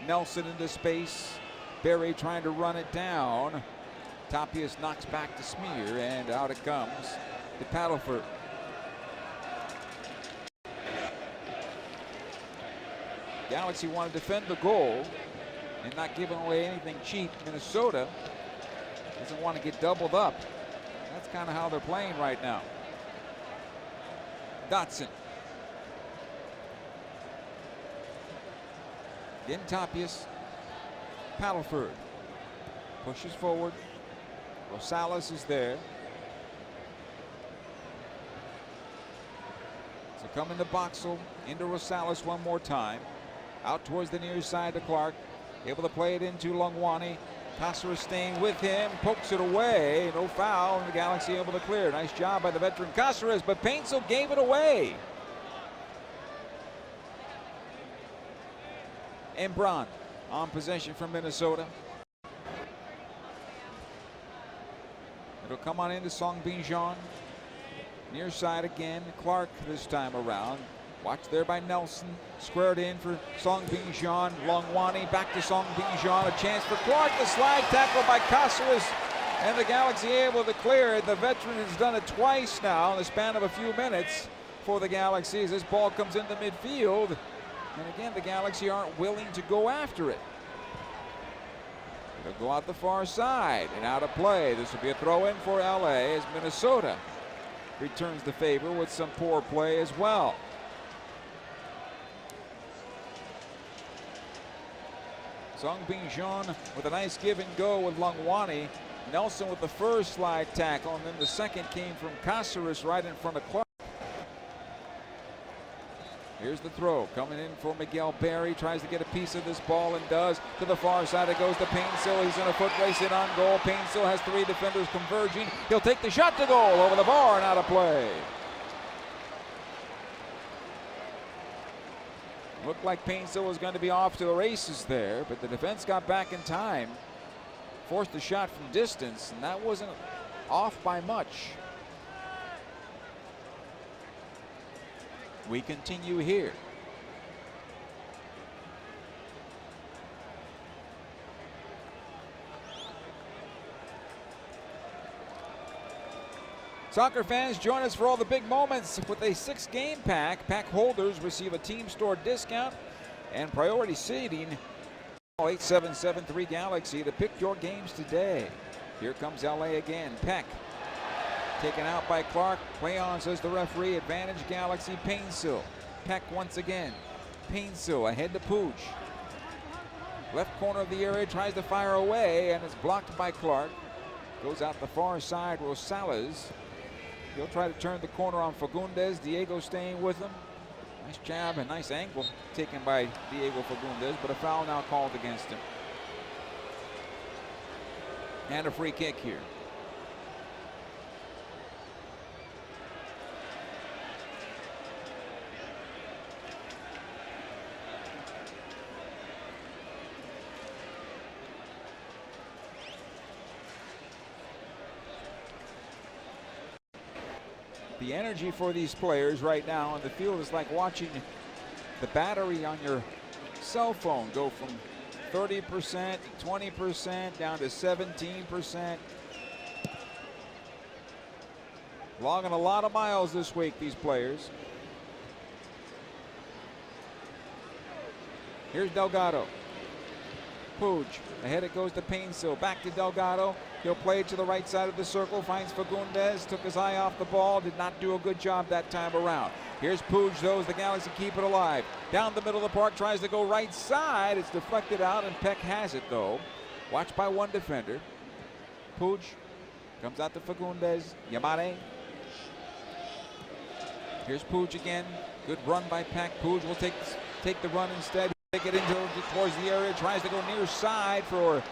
Nelson into space. Berry trying to run it down. Tapias knocks back to Smear, and out it comes to Paddleford. Galaxy want to defend the goal and not giving away anything cheap. Minnesota doesn't want to get doubled up. That's kind of how they're playing right now. Dotson. Again, Tapias. Paddleford pushes forward. Rosales is there. So coming to Boxall, into Rosales one more time. Out towards the near side to Clark. Able to play it into Longwani. Caceres staying with him, pokes it away. No foul, and the Galaxy able to clear. Nice job by the veteran Caceres, but Paintsel gave it away. Embron on possession from Minnesota. It'll come on into Songbin Jean. Near side again, Clark this time around. Watched there by Nelson. Squared in for Songbin Jean. Longwani back to Songbin Jean. A chance for Clark. The slide tackle by Caceres. And the Galaxy able to clear it. The veteran has done it twice now in the span of a few minutes for the Galaxy as this ball comes into midfield. And again, the Galaxy aren't willing to go after it. It'll go out the far side and out of play. This will be a throw in for LA as Minnesota returns the favor with some poor play as well. Songbin Jean with a nice give and go with Longwani. Nelson with the first slide tackle, and then the second came from Caceres right in front of Clark. Here's the throw coming in for Miguel Berry. Tries to get a piece of this ball and does. To the far side it goes to Paintsel. He's in a foot race in on goal. Paintsel has three defenders converging. He'll take the shot to goal over the bar and out of play. Looked like Paintsel was going to be off to the races there, but the defense got back in time. Forced the shot from distance, and that wasn't off by much. We continue here. Soccer fans, join us for all the big moments with a 6-game pack. Pack holders receive a team store discount and priority seating. Call 877-3-GALAXY to pick your games today. Here comes LA again. Peck taken out by Clark. Play on, says the referee. Advantage Galaxy. Paintsel. Peck once again. Paintsel ahead to Pooch. Left corner of the area, tries to fire away, and it's blocked by Clark. Goes out the far side. Rosales. He'll try to turn the corner on Fagundes. Diego staying with him. Nice jab and nice angle taken by Diego Fagundes, but a foul now called against him. And a free kick here. The energy for these players right now on the field is like watching the battery on your cell phone go from 30% to 20% down to 17%. Logging a lot of miles this week, these players. Here's Delgado. Puig. Ahead it goes to Paintsel. Back to Delgado. He'll play it to the right side of the circle. Finds Fagundes. Took his eye off the ball. Did not do a good job that time around. Here's Puig, though, as the Galaxy keep it alive. Down the middle of the park. Tries to go right side. It's deflected out, and Peck has it, though. Watched by one defender. Puig comes out to Fagundes. Yamane. Here's Puig again. Good run by Peck. Puig will take the run instead. Take it into towards the area, tries to go near side for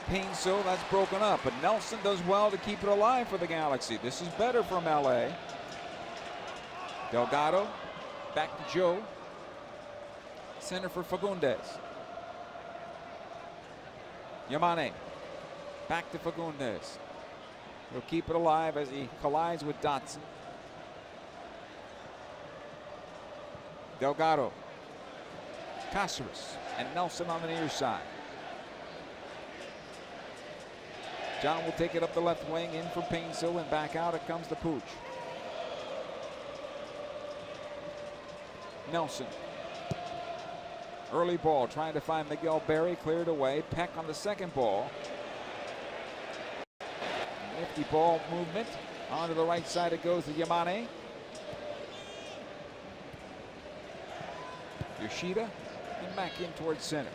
Paintsel. That's broken up, but Nelson does well to keep it alive for the Galaxy. This is better from LA. Delgado, back to Joe. Center for Fagundes. Yamane, back to Fagundes. He'll keep it alive as he collides with Dotson. Delgado. Caceres and Nelson on the near side. John will take it up the left wing, in for Paintsel, and back out it comes to Puig. Nelson. Early ball, trying to find Miguel Berry, cleared away. Peck on the second ball. Nifty ball movement. Onto the right side it goes to Yamane. Yoshida. back in towards center.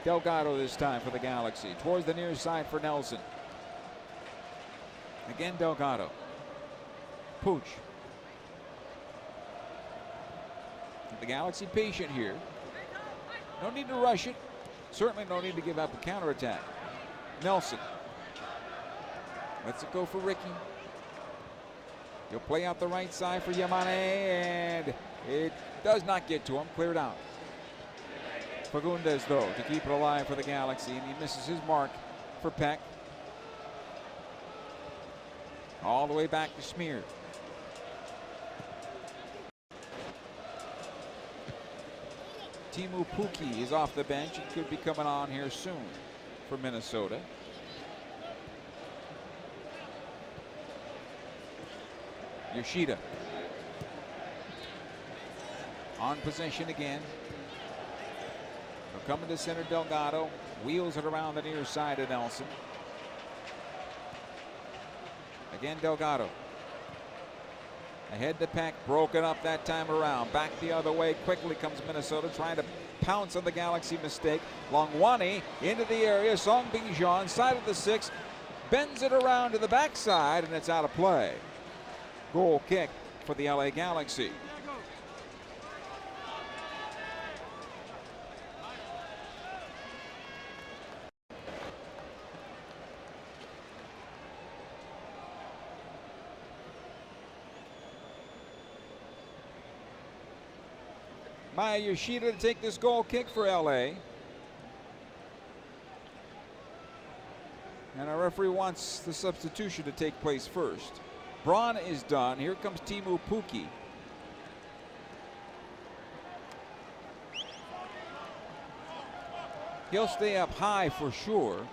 Delgado this time for the Galaxy. Towards the near side for Nelson. Again, Delgado. Pooch. The Galaxy patient here. No need to rush it. Certainly no need to give up a counterattack. Nelson. Lets it go for Ricky. He'll play out the right side for Yamane, and it does not get to him. Cleared out. Fagundes, though, to keep it alive for the Galaxy, and he misses his mark for Peck. All the way back to Smear. Teemu Pukki is off the bench and could be coming on here soon for Minnesota. Yoshida on possession again. Coming to center, Delgado wheels it around the near side of Nelson. Again, Delgado. Ahead to Peck, broken up that time around. Back the other way, quickly comes Minnesota, trying to pounce on the Galaxy mistake. Longwani into the area, Song Bingjon, side of the 6, bends it around to the backside, and it's out of play. Goal kick for the LA Galaxy. Maya Yoshida to take this goal kick for LA. And our referee wants the substitution to take place first. Braun is done. Here comes Teemu Pukki. He'll stay up high for sure.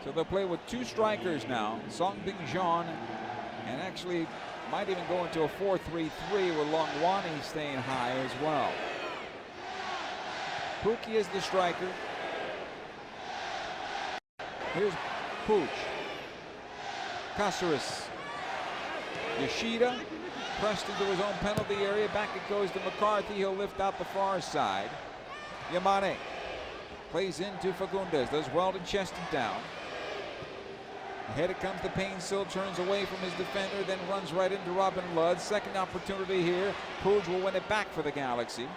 So they'll play with 2 strikers now, Song Bingjon, and actually might even go into a 4-3-3 with Longwani staying high as well. Pukki is the striker. Here's Pooch. Caceres. Yoshida pressed into his own penalty area. Back it goes to McCarthy. He'll lift out the far side. Yamane plays into Fagundes. Does well to chest it down. Ahead it comes to Painsil, turns away from his defender, then runs right into Robin Ludd. Second opportunity here. Pooch will win it back for the Galaxy.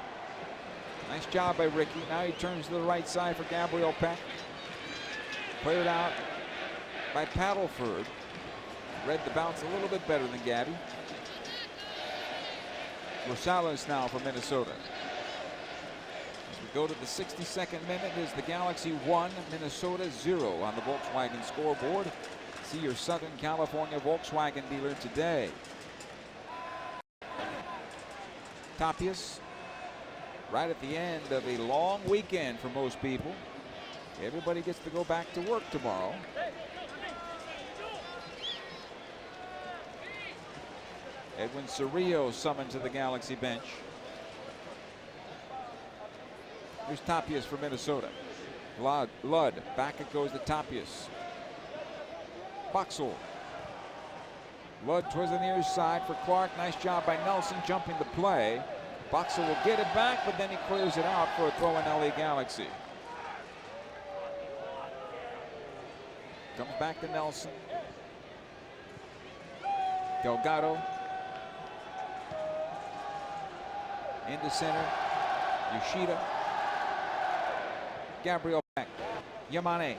Nice job by Ricky. Now he turns to the right side for Gabriel Peck. Cleared out by Paddleford. Read the bounce a little bit better than Gabby. Rosales now for Minnesota. As we go to the 62nd minute, is the Galaxy 1, Minnesota 0 on the Volkswagen scoreboard. See your Southern California Volkswagen dealer today. Tapias, right at the end of a long weekend for most people. Everybody gets to go back to work tomorrow. Edwin Cerrillo summoned to the Galaxy bench. Here's Tapias for Minnesota. Ludd, back it goes to Tapias. Boxall. Ludd towards the near side for Clark. Nice job by Nelson jumping the play. Boxall will get it back, but then he clears it out for a throw in LA Galaxy. Comes back to Nelson. Delgado. Into center. Yoshida. Gabriel Peck. Yamane.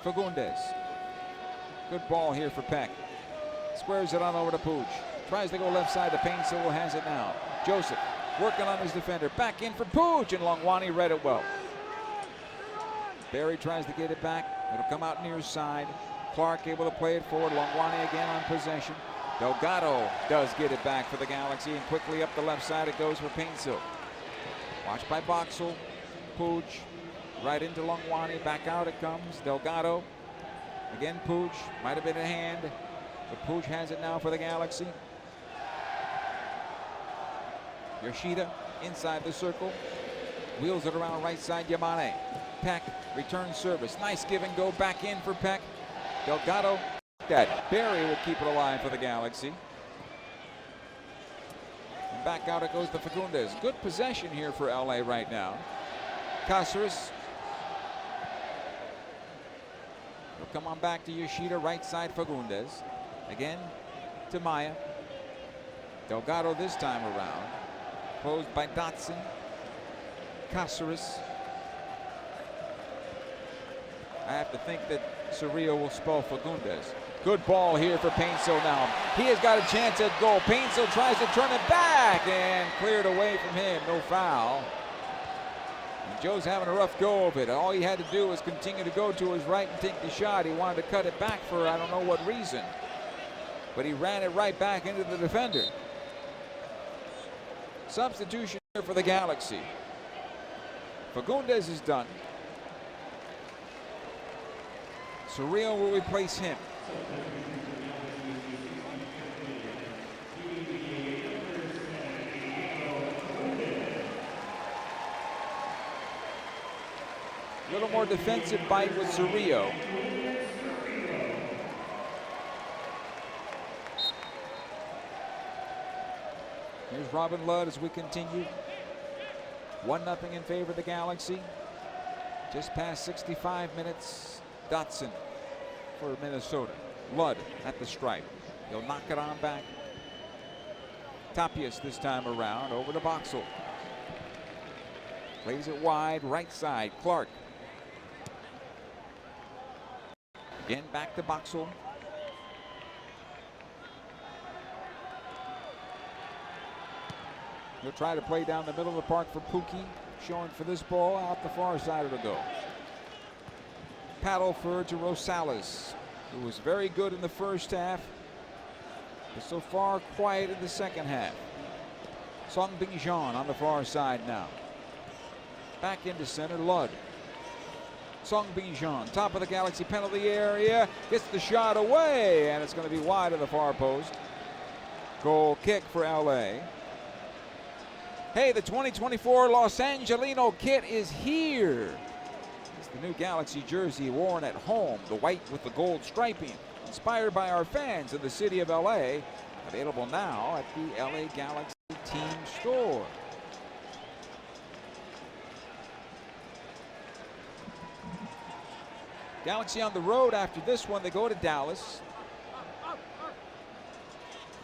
Fagundes. Good ball here for Peck. Squares it on over to Pooch. Tries to go left side to Painsil, has it now. Joseph working on his defender. Back in for Pooch, and Longwani read it well. Barry tries to get it back. It'll come out near side. Clark able to play it forward. Longwani again on possession. Delgado does get it back for the Galaxy, and quickly up the left side it goes for Painsil. Watched by Boxall. Pooch right into Longwani. Back out it comes. Delgado. Again Pooch. Might have been a hand, but Pooch has it now for the Galaxy. Yoshida inside the circle. Wheels it around right side. Yamane. Peck. Return service. Nice give and go back in for Peck. Delgado That Barry will keep it alive for the Galaxy. And back out it goes to Fagundes. Good possession here for LA right now. Cáceres. He'll come on back to Yoshida, right side Fagundes. Again to Maya. Delgado this time around. Closed by Dotson. Cáceres. I have to think that Cerrillo will spell Fagundes. Good ball here for Painsil now. He has got a chance at goal. Painsil tries to turn it back and cleared away from him. No foul. And Joe's having a rough go of it. All he had to do was continue to go to his right and take the shot. He wanted to cut it back for I don't know what reason. But he ran it right back into the defender. Substitution here for the Galaxy. Fagundes is done. Cerrillo will replace him. A little more defensive bite with Cerrillo. Here's Robin Ludd as we continue. 1-0 in favor of the Galaxy. Just past 65 minutes. Dotson for Minnesota. Ludd at the stripe. He'll knock it on back. Tapias this time around over to Boxall. Plays it wide, right side. Clark. Again back to Boxall. He'll try to play down the middle of the park for Pukki. Showing for this ball out the far side of the goal. Paddleford to Rosales, who was very good in the first half, but so far quiet in the second half. Song Bing-Jean on the far side now. Back into center, Ludd. Song Bing-Jean, top of the Galaxy penalty area, gets the shot away, and it's going to be wide of the far post. Goal kick for LA. Hey, the 2024 Los Angelino kit is here. It's the new Galaxy jersey worn at home, the white with the gold striping, inspired by our fans in the city of LA. Available now at the LA Galaxy team store. Galaxy on the road after this one. They go to Dallas.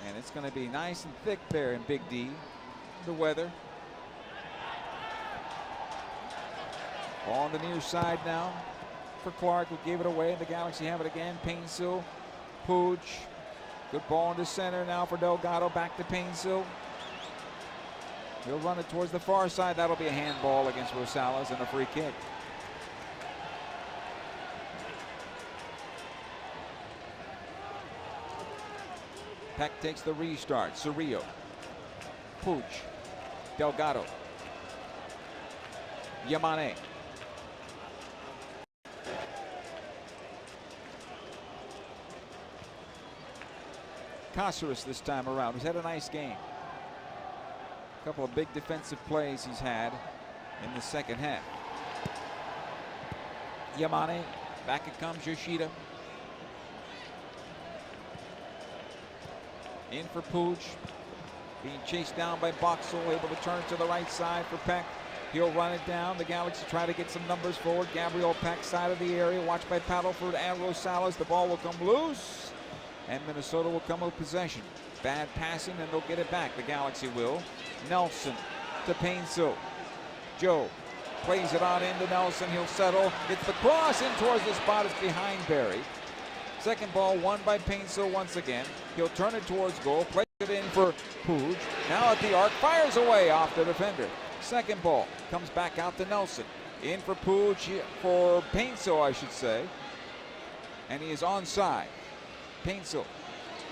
And it's going to be nice and thick there in Big D. The weather. Ball on the near side now for Clark, who gave it away. The Galaxy have it again. Painsil, Puig. Good ball into center now for Delgado. Back to Painsil. He'll run it towards the far side. That'll be a handball against Rosales and a free kick. Peck takes the restart. Cerrillo. Puig. Delgado. Yamane. Cáceres this time around. He's had a nice game. A couple of big defensive plays he's had in the second half. Yamane. Back it comes Yoshida. In for Puig. Being chased down by Boxall, able to turn to the right side for Peck. He'll run it down. The Galaxy try to get some numbers forward. Gabriel Peck, side of the area, watched by Paddleford and Rosales. The ball will come loose, and Minnesota will come with possession. Bad passing, and they'll get it back. The Galaxy will. Nelson to Painsil. Joe plays it on into Nelson. He'll settle. Gets the cross in towards the spot. It's behind Barry. Second ball won by Painsil once again. He'll turn it towards goal. Plays it in for Puig. Now at the arc. Fires away off the defender. Second ball comes back out to Nelson. In for Puig, for Painsil, I should say. And he is onside. Painsil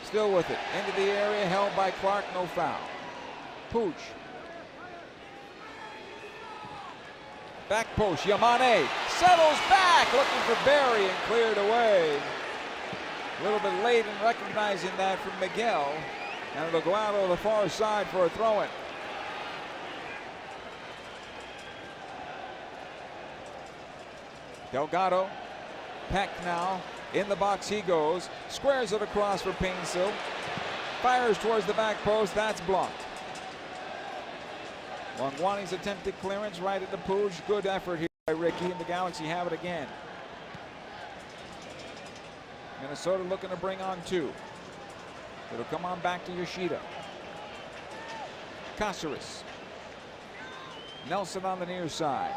still with it. Into the area, held by Clark, no foul. Puig. Back post, Yamane settles back, looking for Barry and cleared away. A little bit late in recognizing that from Miguel. And it'll go out on the far side for a throw-in. Delgado, Peck now, In the box he goes, squares it across for Painsil. Fires towards the back post, that's blocked. Longwani's attempted clearance right at the Puig. Good effort here by Ricky, and the Galaxy have it again. Minnesota looking to bring on two. It'll come on back to Yoshida. Caceres. Nelson on the near side.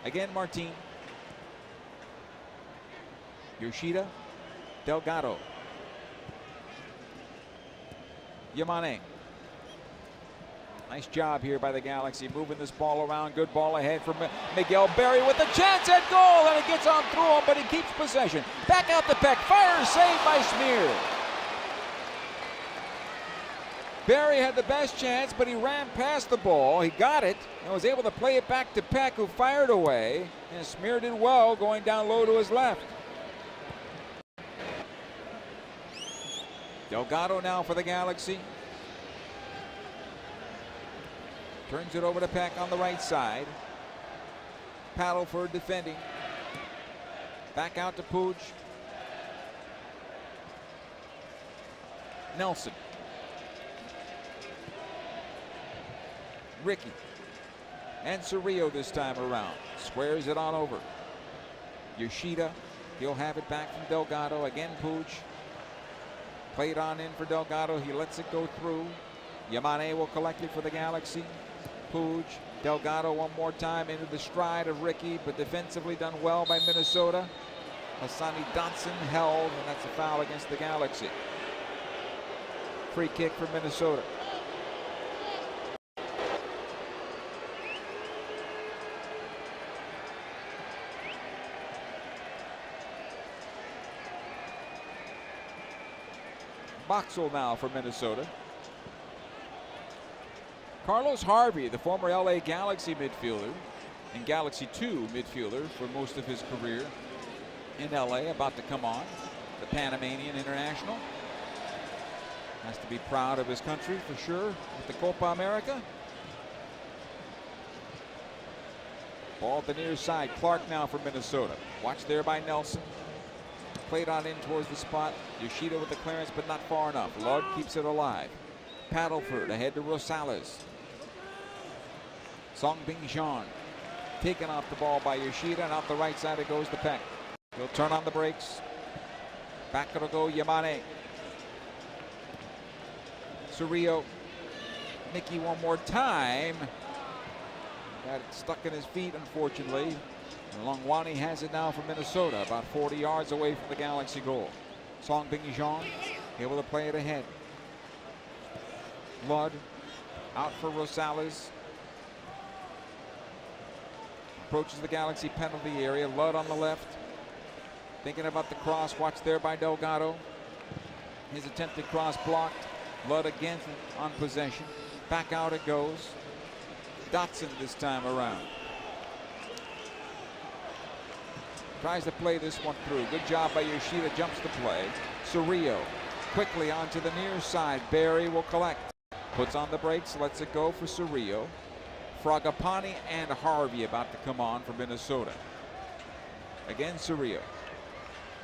Again, Martin. Yoshida. Delgado. Yamane. Nice job here by the Galaxy, moving this ball around. Good ball ahead for Miguel Berry with a chance at goal, and it gets on through him, but he keeps possession. Back out the Peck, fire saved by Smear. Berry had the best chance, but he ran past the ball. He got it and was able to play it back to Peck, who fired away, and Smear did well going down low to his left. Delgado now for the Galaxy. Turns it over to Peck on the right side. Paddleford defending. Back out to Puig. Nelson. Ricky. And Cerrillo this time around. Squares it on over. Yoshida. He'll have it back from Delgado. Again, Puig. Played on in for Delgado. He lets it go through. Yamane will collect it for the Galaxy. Puig, Delgado one more time into the stride of Ricky, but defensively done well by Minnesota. Hassani Dotson held, and that's a foul against the Galaxy. Free kick for Minnesota. Boxall now for Minnesota. Carlos Harvey, the former LA Galaxy midfielder and Galaxy 2 midfielder for most of his career in LA, about to come on, the Panamanian international. Has to be proud of his country for sure with the Copa America. Ball at the near side. Clark now for Minnesota. Watched there by Nelson. Played on in towards the spot. Yoshida with the clearance, but not far enough. Lud keeps it alive. Paddleford ahead to Rosales. Song Bing Jean taken off the ball by Yoshida, and out the right side it goes to Peck. He'll turn on the brakes. Back it'll go Yamane. Cerrillo. Nicky one more time. Got it stuck in his feet, unfortunately. And Longwani has it now for Minnesota, about 40 yards away from the Galaxy goal. Song Bing Jean able to play it ahead. Lud out for Rosales. Approaches the Galaxy penalty area. Lud on the left. Thinking about the cross. Watched there by Delgado. His attempted cross blocked. Lud again on possession. Back out it goes. Dotson this time around. Tries to play this one through. Good job by Yoshida. Jumps to play. Cerrillo quickly onto the near side. Berry will collect. Puts on the brakes. Lets it go for Cerrillo. Fragapani and Harvey about to come on for Minnesota. Again, Cerrillo.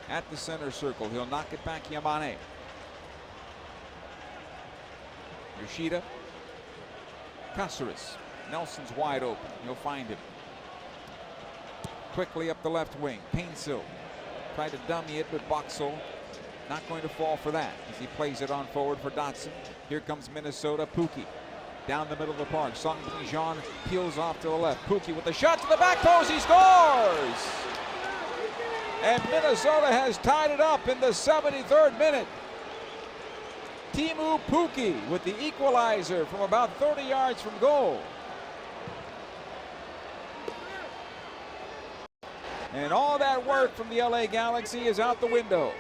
At the center circle. He'll knock it back. Yamane. Yoshida. Caceres. Nelson's wide open. He'll find him. Quickly up the left wing. Painsil tried to dummy it, but Boxall not going to fall for that as he plays it on forward for Dotson. Here comes Minnesota. Pukki down the middle of the park. Song Jean peels off to the left. Pukki with the shot to the back post. He scores! And Minnesota has tied it up in the 73rd minute. Teemu Pukki with the equalizer from about 30 yards from goal. And all that work from the LA Galaxy is out the window.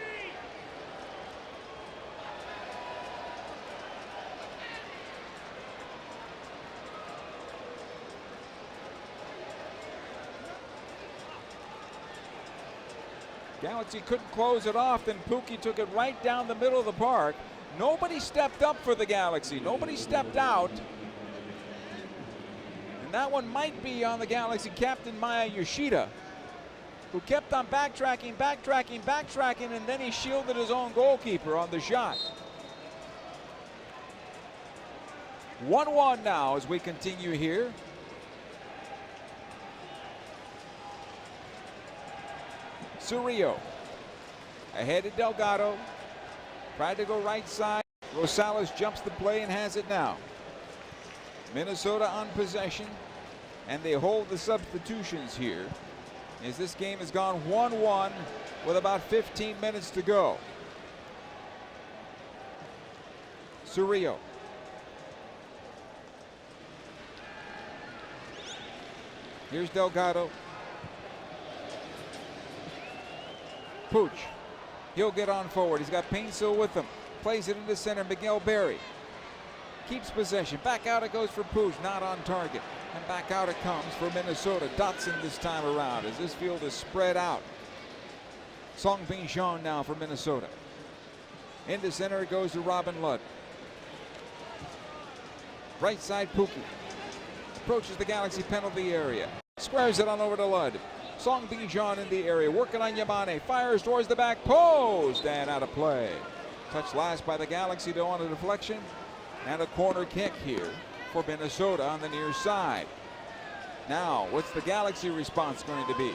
Galaxy couldn't close it off, then Pukki took it right down the middle of the park. Nobody stepped up for the Galaxy. Nobody stepped out. And that one might be on the Galaxy captain, Maya Yoshida. who kept on backtracking, and then he shielded his own goalkeeper on the shot. 1-1 now as we continue here. Cerrillo ahead to Delgado. Tried to go right side. Rosales jumps the play and has it now. Minnesota on possession, and they hold the substitutions here as this game has gone 1-1 with about 15 minutes to go. Cerrillo. Here's Delgado. Puig. He'll get on forward. He's got Painsil with him. Plays it into center. Miguel Berry keeps possession. Back out it goes for Puig. Not on target. And back out it comes for Minnesota. Dotson this time around as this field is spread out. Song Bin Jeon now for Minnesota. Into center it goes to Robin Ludd. Right side Pukki. Approaches the Galaxy penalty area. Squares it on over to Ludd. Song Bin Jeon in the area. Working on Yamane. Fires towards the back post. And out of play. Touched last by the Galaxy to on a deflection. And a corner kick here for Minnesota on the near side. Now, what's the Galaxy response going to be?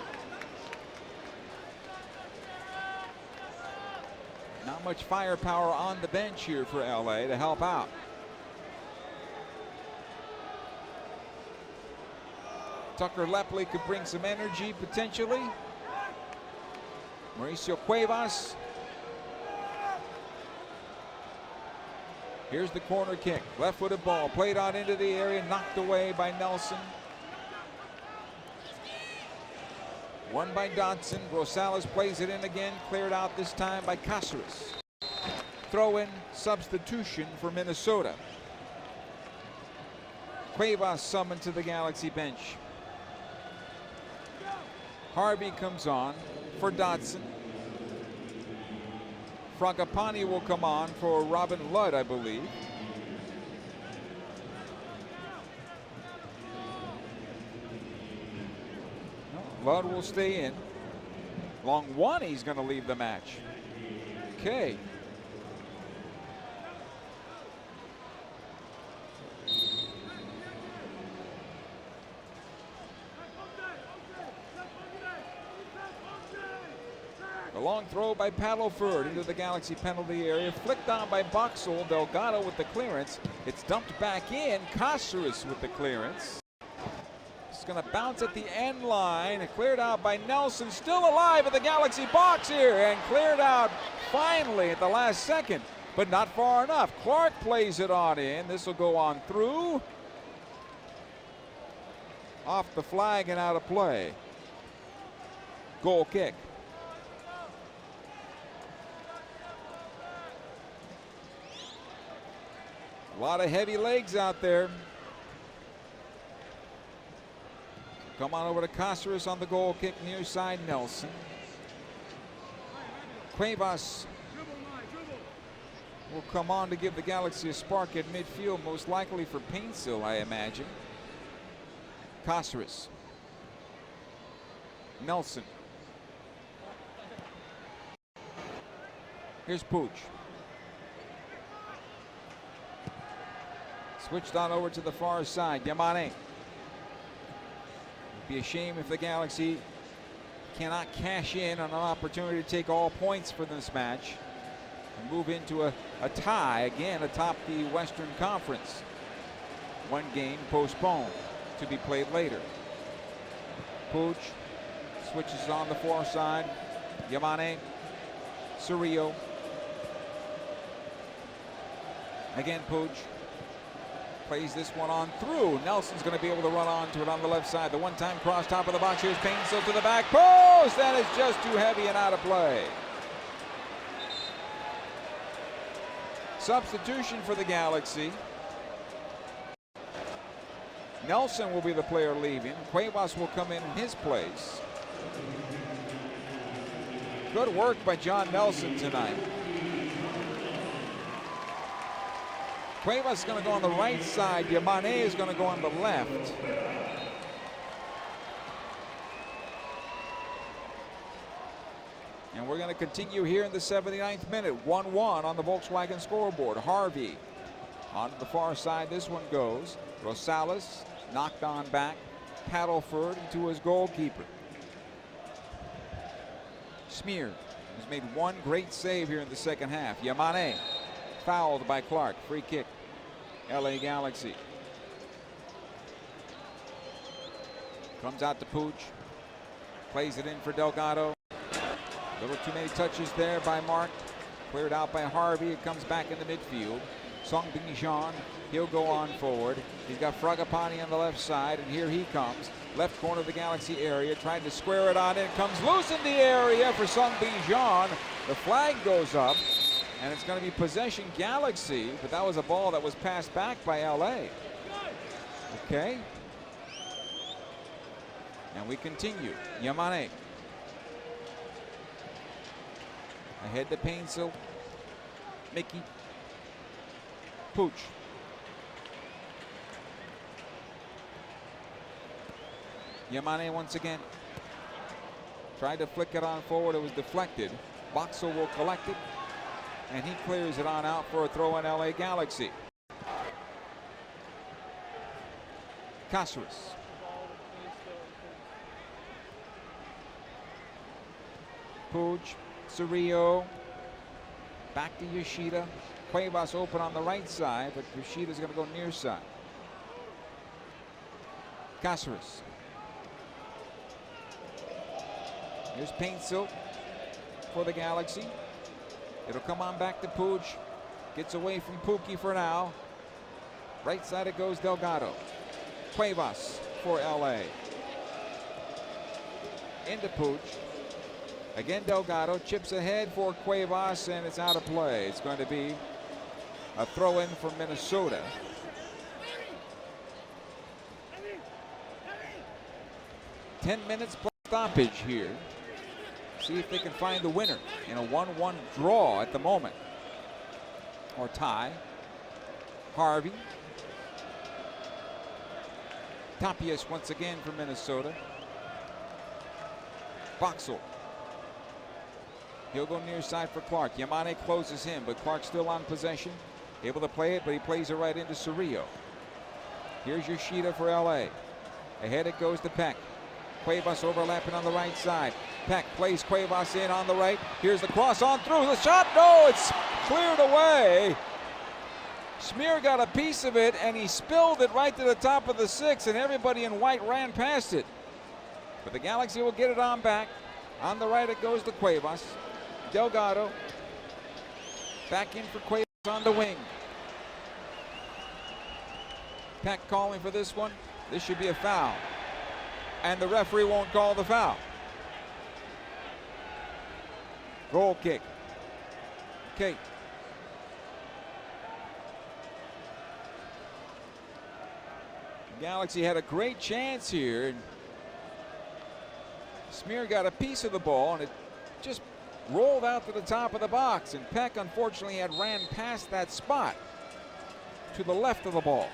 Not much firepower on the bench here for LA to help out. Tucker Lepley could bring some energy potentially. Mauricio Cuevas. Here's the corner kick. Left-footed ball played out into the area, knocked away by Nelson. Won by Dotson. Rosales plays it in again, cleared out this time by Cáceres. Throw-in substitution for Minnesota. Cuevas summoned to the Galaxy bench. Harvey comes on for Dotson. Fragapani will come on for Robin Ludd, I believe. No, Ludd will stay in. Long one, he's going to leave the match. Okay. A long throw by Paddleford into the Galaxy penalty area. Flicked on by Boxall. Delgado with the clearance. It's dumped back in. Cáceres with the clearance. It's going to bounce at the end line. Cleared out by Nelson. Still alive at the Galaxy box here. And cleared out finally at the last second. But not far enough. Clark plays it on in. This will go on through. Off the flag and out of play. Goal kick. A lot of heavy legs out there. Come on over to Cáceres on the goal kick, near side Nelson. Cuevas will come on to give the Galaxy a spark at midfield, most likely for Painsil, I imagine. Cáceres. Nelson. Here's Puig. Switched on over to the far side. Yamane. Be a shame if the Galaxy cannot cash in on an opportunity to take all points for this match and move into a tie again atop the Western Conference. One game postponed to be played later. Puig switches on the far side. Yamane. Cerrillo. Again Puig. Plays this one on through. Nelson's going to be able to run onto it on the left side. The one-time cross, top of the box. Here's Painsil to the back post. That is just too heavy and out of play. Substitution for the Galaxy. Nelson will be the player leaving. Cuevas will come in his place. Good work by John Nelson tonight. Cuevas is going to go on the right side. Yamane is going to go on the left. And we're going to continue here in the 79th minute. 1-1 on the Volkswagen scoreboard. Harvey on the far side. This one goes. Rosales knocked on back. Paddleford into his goalkeeper. Smear has made one great save here in the second half. Yamane fouled by Clark. Free kick. LA Galaxy. Comes out to Pooch. Plays it in for Delgado. A little too many touches there by Mark. Cleared out by Harvey. It comes back in the midfield. Song Bing-Jean, he'll go on forward. He's got Fragapani on the left side, and here he comes. Left corner of the Galaxy area, trying to square it on in. Comes loose in the area for Song Bing-Jean. The flag goes up, and it's going to be possession Galaxy, but that was a ball that was passed back by LA. Okay. And we continue. Yamane. Ahead to Painsil. Mickey. Pooch. Yamane once again. Tried to flick it on forward. It was deflected. Boxel will collect it. And he clears it on out for a throw in LA Galaxy. Cáceres. Pooch. Cerrillo. Back to Yoshida. Cuevas open on the right side, but Yoshida's going to go near side. Cáceres. Here's Painsil for the Galaxy. It'll come on back to Pooch. Gets away from Pookie for now. Right side it goes Delgado. Cuevas for LA. Into Pooch. Again Delgado chips ahead for Cuevas, and it's out of play. It's going to be a throw-in for Minnesota. Ten minutes plus stoppage here. See if they can find the winner in a 1-1 draw at the moment. Or tie. Harvey. Tapias once again for Minnesota. Boxel. He'll go near side for Clark. Yamane closes him, but Clark still on possession. Able to play it, but he plays it right into Cerrillo. Here's Yoshida for LA. Ahead it goes to Peck. Cuevas overlapping on the right side. Peck plays Cuevas in on the right. Here's the cross on through. The shot, no, it's cleared away. Smear got a piece of it, and he spilled it right to the top of the six, and everybody in white ran past it. But the Galaxy will get it on back. On the right it goes to Cuevas. Delgado. Back in for Cuevas on the wing. Peck calling for this one. This should be a foul. And the referee won't call the foul. Goal kick. Kate. Galaxy had a great chance here. Smear got a piece of the ball, and it just rolled out to the top of the box, and Peck unfortunately had ran past that spot to the left of the ball.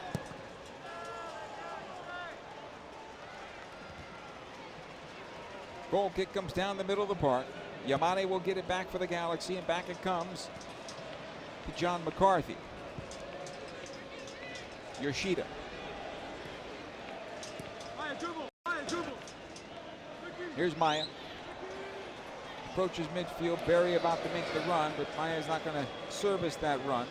Goal kick comes down the middle of the park. Yamane will get it back for the Galaxy, and back it comes to John McCarthy. Yoshida. Here's Maya. Approaches midfield. Barry about to make the run, but Maya's not going to service that run.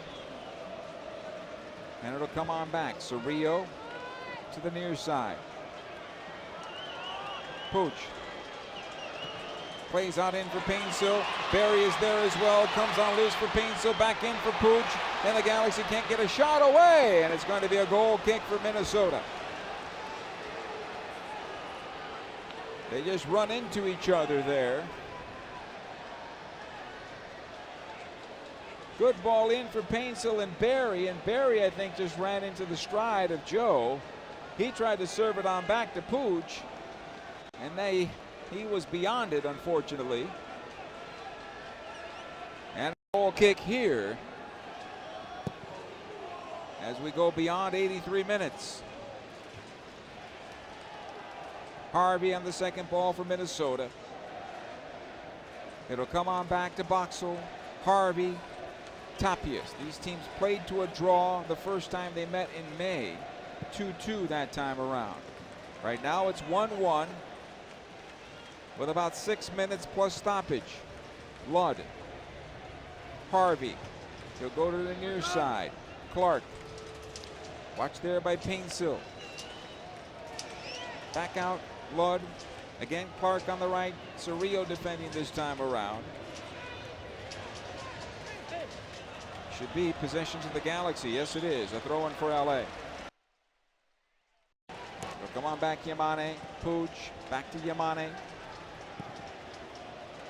And it'll come on back. Cerrillo to the near side. Pooch. Plays out in for Painsil. Barry is there as well. Comes on loose for Painsil. Back in for Pooch. Then the Galaxy can't get a shot away. And it's going to be a goal kick for Minnesota. They just run into each other there. Good ball in for Painsil and Barry. And Barry, I think, just ran into the stride of Joe. He tried to serve it on back to Pooch. And he was beyond it, unfortunately. And a goal kick here as we go beyond 83 minutes. Harvey on the second ball for Minnesota. It'll come on back to Boxall, Harvey, Tapias. These teams played to a draw the first time they met in May. 2-2 that time around. Right now it's 1-1 with about 6 minutes plus stoppage. Ludd, Harvey, he'll go to the near side. Clark, watch there by Paintsill. Back out, Ludd. Again, Clark on the right. Cerrillo defending this time around. Should be possession to the Galaxy. Yes, it is. A throw in for LA. It'll come on back, Yamane. Puig, back to Yamane.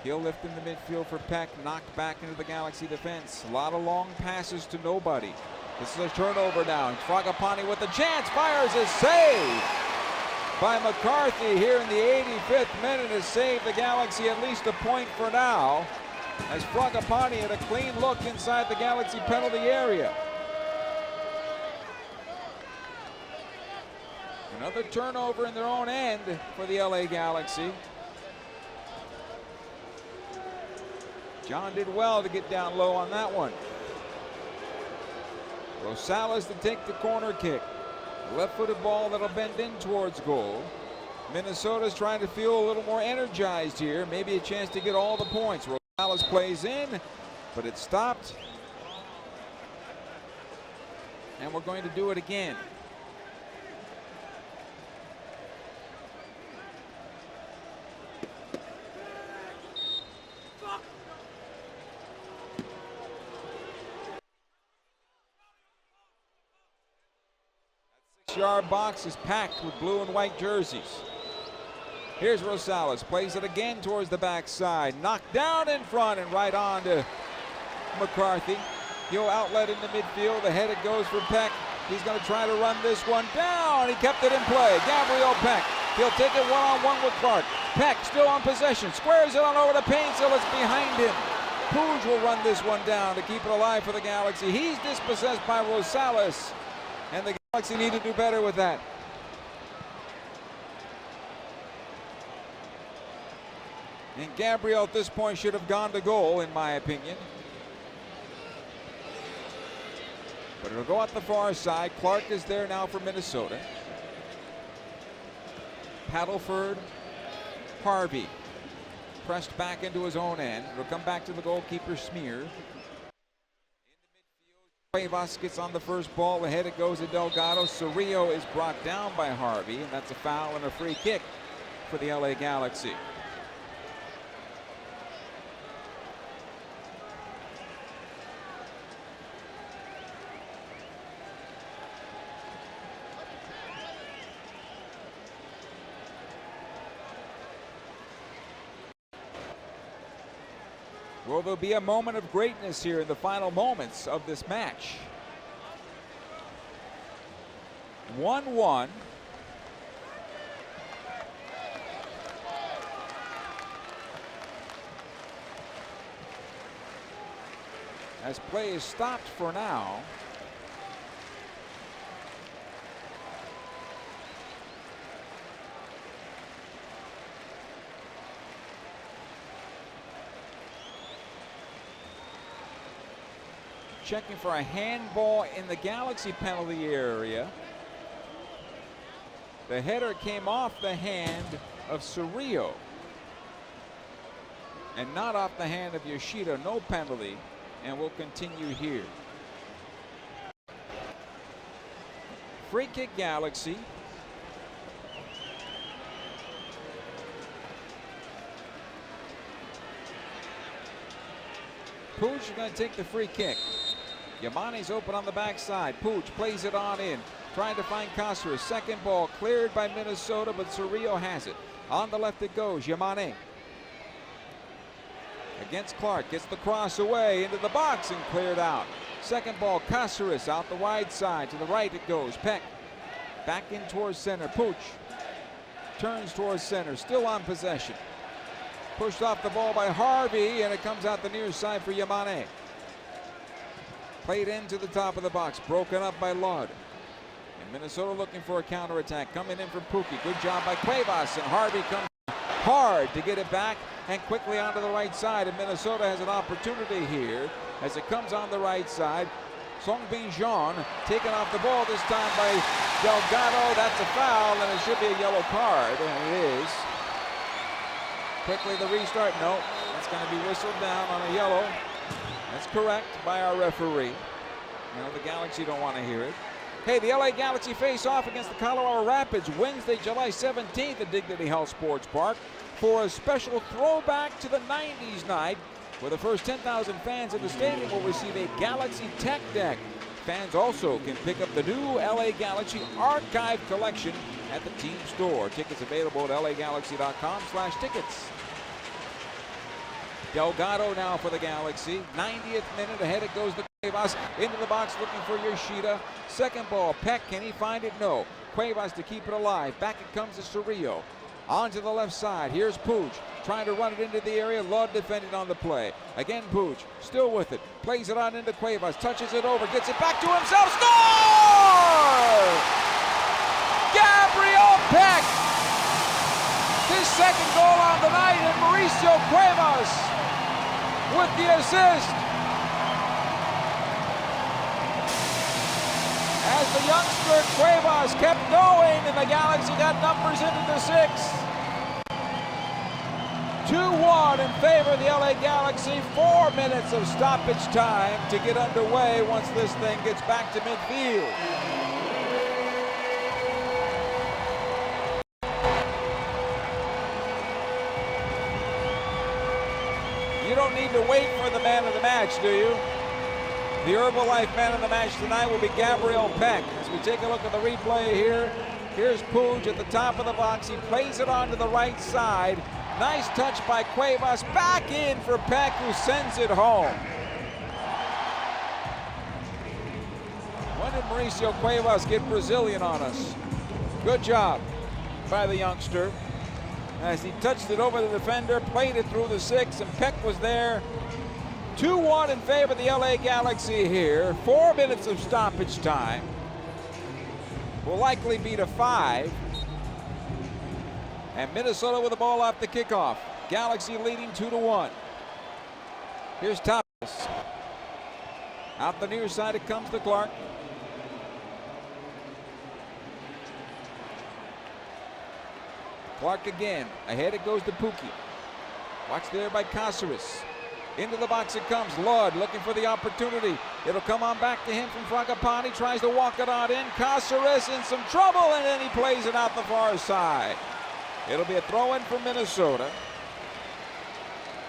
He'll lift in the midfield for Peck. Knocked back into the Galaxy defense. A lot of long passes to nobody. This is a turnover now. Fragapane with the chance. Fires a save by McCarthy here in the 85th minute has saved the Galaxy at least a point for now, as Fragapane had a clean look inside the Galaxy penalty area. Another turnover in their own end for the LA Galaxy. John did well to get down low on that one. Rosales to take the corner kick. Left-footed ball that'll bend in towards goal. Minnesota's trying to feel a little more energized here. Maybe a chance to get all the points. Rosales plays in, but it's stopped. And we're going to do it again. Yard box is packed with blue and white jerseys. Here's Rosales, plays it again towards the backside, knocked down in front and right on to McCarthy. He'll outlet in the midfield. Ahead it goes for Peck. He's going to try to run this one down. He kept it in play. Gabriel Peck. He'll take it one-on-one with Clark. Peck still on possession. Squares it on over to Paintsill. It's behind him. Puig will run this one down to keep it alive for the Galaxy. He's dispossessed by Rosales, and the Galaxy need to do better with that. And Gabriel at this point should have gone to goal, in my opinion. But it'll go out the far side. Clark is there now for Minnesota. Paddleford, Harvey. Pressed back into his own end. It'll come back to the goalkeeper, Smear. Cuevas gets on the first ball. Ahead it goes to Delgado. Cerrillo is brought down by Harvey, and that's a foul and a free kick for the LA Galaxy. Will there be a moment of greatness here in the final moments of this match? 1-1. As play is stopped for now. Checking for a handball in the Galaxy penalty area. The header came off the hand of Cerrillo and not off the hand of Yoshida. No penalty, and we'll continue here. Free kick Galaxy. Puig is going to take the free kick. Yamane's open on the backside. Puig plays it on in, trying to find Cáceres. Second ball cleared by Minnesota, but Cerrillo has it. On the left it goes. Yamane against Clark. Gets the cross away into the box and cleared out. Second ball, Cáceres out the wide side. To the right it goes. Peck back in towards center. Puig turns towards center. Still on possession. Pushed off the ball by Harvey, and it comes out the near side for Yamane. Played into the top of the box, broken up by Ludd. And Minnesota looking for a counterattack. Coming in from Pukki. Good job by Cuevas, and Harvey comes hard to get it back. and quickly onto the right side. And Minnesota has an opportunity here as it comes on the right side. Songbin Jean taken off the ball this time by Delgado. That's a foul, and it should be a yellow card, and it is. Quickly the restart. No, that's going to be whistled down on a yellow. That's correct by our referee. You know, the Galaxy don't want to hear it. Hey, the LA Galaxy face off against the Colorado Rapids Wednesday, July 17th at Dignity Health Sports Park for a special throwback to the 90s night, where the first 10,000 fans in the stadium will receive a Galaxy Tech Deck. Fans also can pick up the new LA Galaxy Archive Collection at the team store. Tickets available at lagalaxy.com/tickets. Delgado now for the Galaxy. 90th minute, ahead it goes to Cuevas. Into the box looking for Yoshida. Second ball, Peck, can he find it? No. Cuevas to keep it alive. Back it comes to Cerrillo. On to the left side, here's Puig. Trying to run it into the area, Lod defended on the play. Again Puig, still with it. Plays it on into Cuevas, touches it over, gets it back to himself. Score! Gabriel Peck! His second goal on the night, and Mauricio Cuevas with the assist. As the youngster Cuevas kept going, and the Galaxy got numbers into the 6th. 2-1 in favor of the LA Galaxy. 4 minutes of stoppage time to get underway once this thing gets back to midfield. You don't need to wait for the man of the match, do you? The Herbalife man of the match tonight will be Gabriel Peck. As we take a look at the replay here, here's Puig at the top of the box. He plays it on to the right side. Nice touch by Cuevas. Back in for Peck, who sends it home. When did Mauricio Cuevas get Brazilian on us? Good job by the youngster. As he touched it over the defender, played it through the 6, and Peck was there. 2-1 in favor of the LA Galaxy here. 4 minutes of stoppage time. Will likely be to 5. And Minnesota with the ball off the kickoff. Galaxy leading 2-1. Here's Tapas. Out the near side it comes to Clark. Clark again. Ahead it goes to Pukki. Watched there by Cáceres. Into the box it comes. Lod looking for the opportunity. It'll come on back to him from Fragapane. Tries to walk it on in. Cáceres in some trouble, and then he plays it out the far side. It'll be a throw-in for Minnesota.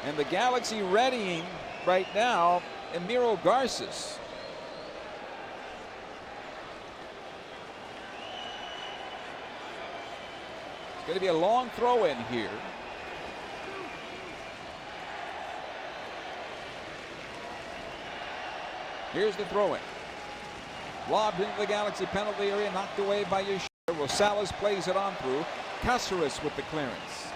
And the Galaxy readying right now Emiro Garces. It's going to be a long throw-in here. Here's the throw-in. Lobbed into the Galaxy penalty area, knocked away by Yoshida. Rosales plays it on through. Cáceres with the clearance.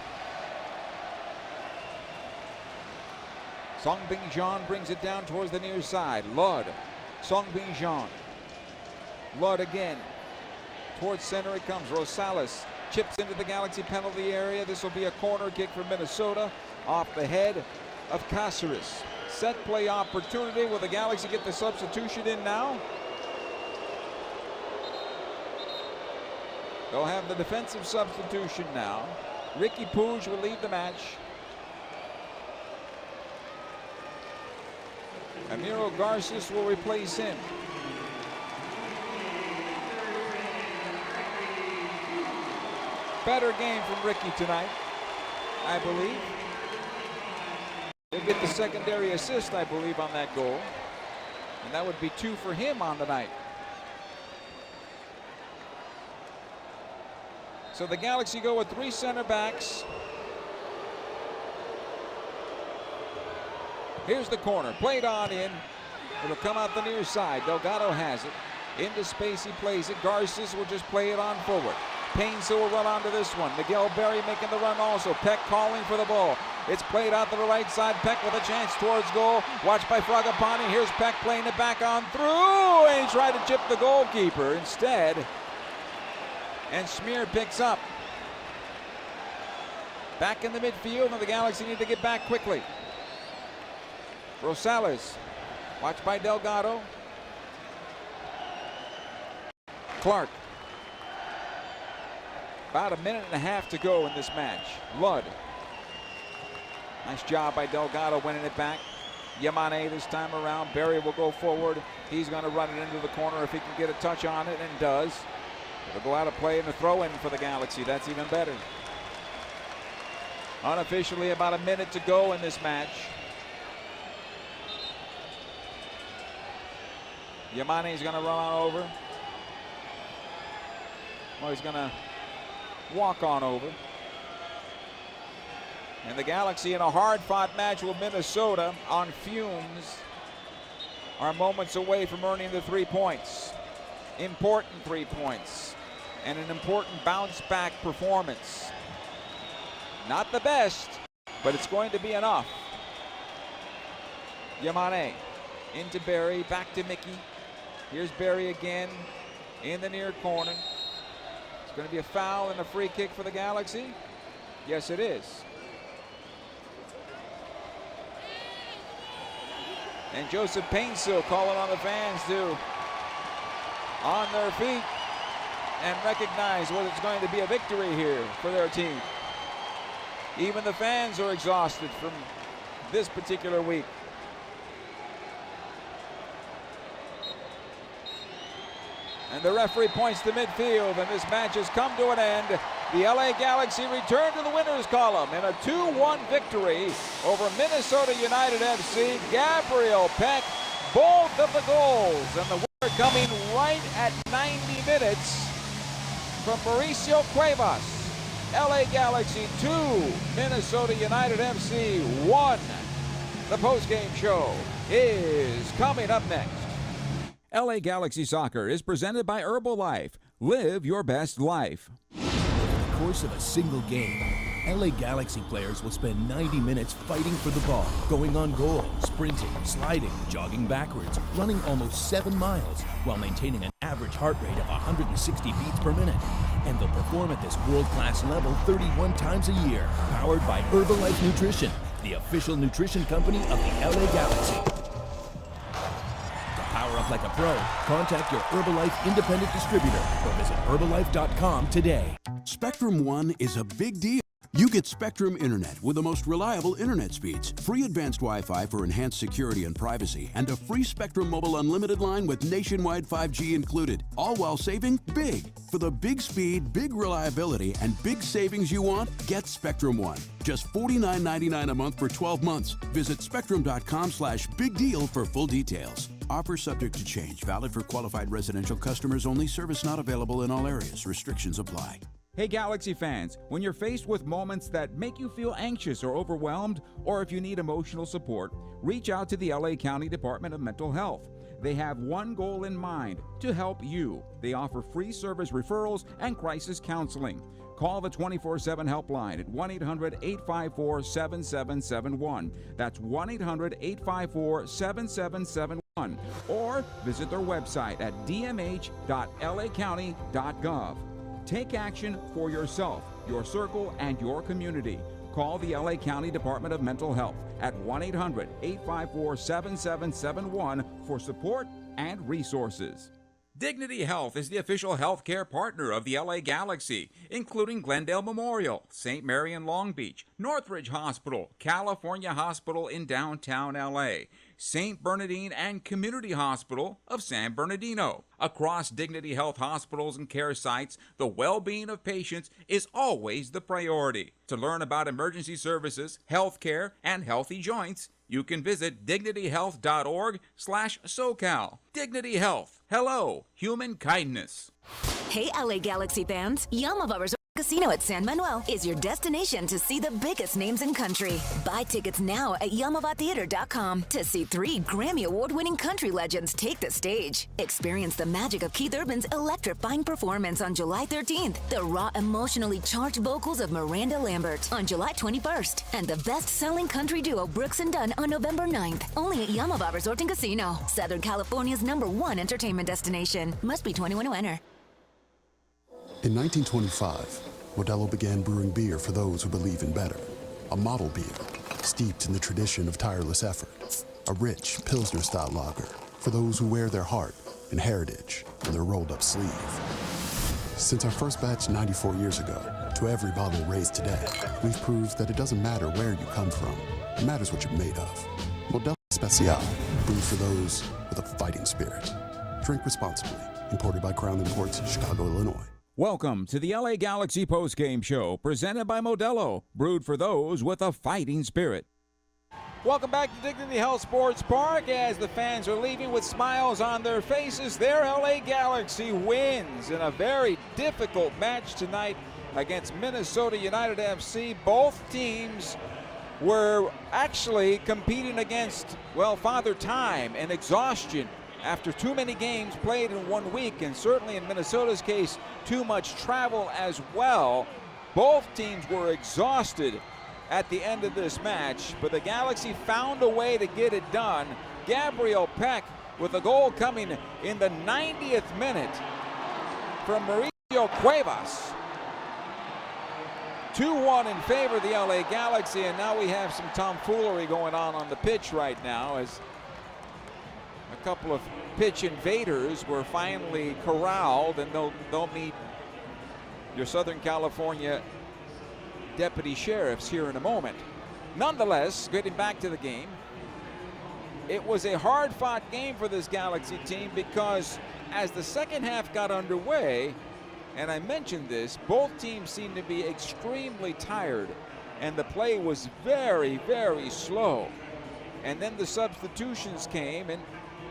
Songbin Jean brings it down towards the near side. Lod. Songbin Jean. Lod again. Towards center it comes. Rosales chips into the Galaxy penalty area. This will be a corner kick for Minnesota off the head of Cáceres. Set play opportunity. Will the Galaxy get the substitution in now? They'll have the defensive substitution now. Ricky Puig will leave the match. Emiro Garces will replace him. Better game from Ricky tonight, I believe. He'll get the secondary assist, I believe, on that goal. And that would be 2 for him on the night. So the Galaxy go with 3 center backs. Here's the corner, played on in. It'll come out the near side. Delgado has it. Into space, he plays it. Garces will just play it on forward. Painsil will run onto this one. Miguel Berry making the run also. Peck calling for the ball. It's played out to the right side. Peck with a chance towards goal. Watched by Fragapane. Here's Peck playing it back on through. And he tried to chip the goalkeeper instead. And Smear picks up. Back in the midfield, and the Galaxy need to get back quickly. Rosales, watched by Delgado. Clark. About a minute and a half to go in this match. Ludd. Nice job by Delgado winning it back. Yamane this time around. Barry will go forward. He's going to run it into the corner if he can get a touch on it, and does. It'll go out of play and a throw in for the Galaxy. That's even better. Unofficially, about a minute to go in this match. Yamane's going to run on over. Well, he's going to walk on over. And the Galaxy in a hard-fought match with Minnesota on fumes are moments away from earning the 3 points. Important 3 points. And an important bounce-back performance. Not the best, but it's going to be enough. Yamane into Barry, back to Mickey. Here's Barry again in the near corner. It's going to be a foul and a free kick for the Galaxy. Yes, it is. And Joseph Painsil calling on the fans to on their feet and recognize whether it's going to be a victory here for their team. Even the fans are exhausted from this particular week. And the referee points to midfield, and this match has come to an end. The LA Galaxy return to the winners column in a 2-1 victory over Minnesota United FC. Gabriel Peck, both of the goals, and the winner coming right at 90 minutes from Mauricio Cuevas. LA Galaxy 2, Minnesota United FC 1. The postgame show is coming up next. LA Galaxy Soccer is presented by Herbalife. Live your best life. Over the course of a single game, LA Galaxy players will spend 90 minutes fighting for the ball, going on goal, sprinting, sliding, jogging backwards, running almost 7 miles, while maintaining an average heart rate of 160 beats per minute. And they'll perform at this world-class level 31 times a year, powered by Herbalife Nutrition, the official nutrition company of the LA Galaxy. Power up like a pro. Contact your Herbalife independent distributor or visit Herbalife.com today. Spectrum One is a big deal. You get Spectrum Internet with the most reliable internet speeds, free advanced Wi-Fi for enhanced security and privacy, and a free Spectrum Mobile Unlimited line with nationwide 5G included, all while saving big. For the big speed, big reliability, and big savings you want, get Spectrum One. Just $49.99 a month for 12 months. Visit spectrum.com/big deal for full details. Offer subject to change. Valid for qualified residential customers only. Service not available in all areas. Restrictions apply. Hey Galaxy fans, when you're faced with moments that make you feel anxious or overwhelmed, or if you need emotional support, reach out to the LA County Department of Mental Health. They have one goal in mind: to help you. They offer free service referrals and crisis counseling. Call the 24/7 helpline at 1-800-854-7771. That's 1-800-854-7771. Or visit their website at dmh.lacounty.gov. Take action for yourself, your circle, and your community. Call the LA County Department of Mental Health at 1-800-854-7771 for support and resources. Dignity Health is the official healthcare partner of the LA Galaxy, including Glendale Memorial, St. Mary in Long Beach, Northridge Hospital, California Hospital in downtown LA, St. Bernardine and Community Hospital of San Bernardino. Across Dignity Health hospitals and care sites, the well-being of patients is always the priority. To learn about emergency services, healthcare, and healthy joints, you can visit dignityhealth.org/SoCal. Dignity Health. Hello, human kindness. Hey, LA Galaxy fans. Yamava Resort Casino at San Manuel is your destination to see the biggest names in country. Buy tickets now at YamavaTheater.com to see 3 Grammy Award-winning country legends take the stage. Experience the magic of Keith Urban's electrifying performance on July 13th, the raw, emotionally charged vocals of Miranda Lambert on July 21st, and the best-selling country duo Brooks and Dunn on November 9th, only at Yamava Resort and Casino, Southern California's #1 entertainment destination. Must be 21 to enter. In 1925, Modelo began brewing beer for those who believe in better. A model beer, steeped in the tradition of tireless effort. A rich Pilsner-style lager for those who wear their heart and heritage in their rolled-up sleeve. Since our first batch 94 years ago, to every bottle raised today, we've proved that it doesn't matter where you come from. It matters what you're made of. Modelo Especial, brewed for those with a fighting spirit. Drink responsibly. Imported by Crown Imports, Chicago, Illinois. Welcome to the LA Galaxy postgame show, presented by Modelo, brewed for those with a fighting spirit. Welcome back to Dignity Health Sports Park as the fans are leaving with smiles on their faces. Their LA Galaxy wins in a very difficult match tonight against Minnesota United FC. Both teams were actually competing against, well, Father Time and exhaustion after too many games played in 1 week, and certainly in Minnesota's case, too much travel as well. Both teams were exhausted at the end of this match, but the Galaxy found a way to get it done. Gabriel Peck with a goal coming in the 90th minute from Mauricio Cuevas. 2-1 in favor of the LA Galaxy, and now we have some tomfoolery going on the pitch right now as a couple of pitch invaders were finally corralled, and they'll meet your Southern California deputy sheriffs here in a moment. Nonetheless, getting back to the game, it was a hard-fought game for this Galaxy team because as the second half got underway, and I mentioned this, both teams seemed to be extremely tired, and the play was very, very slow. And then the substitutions came, and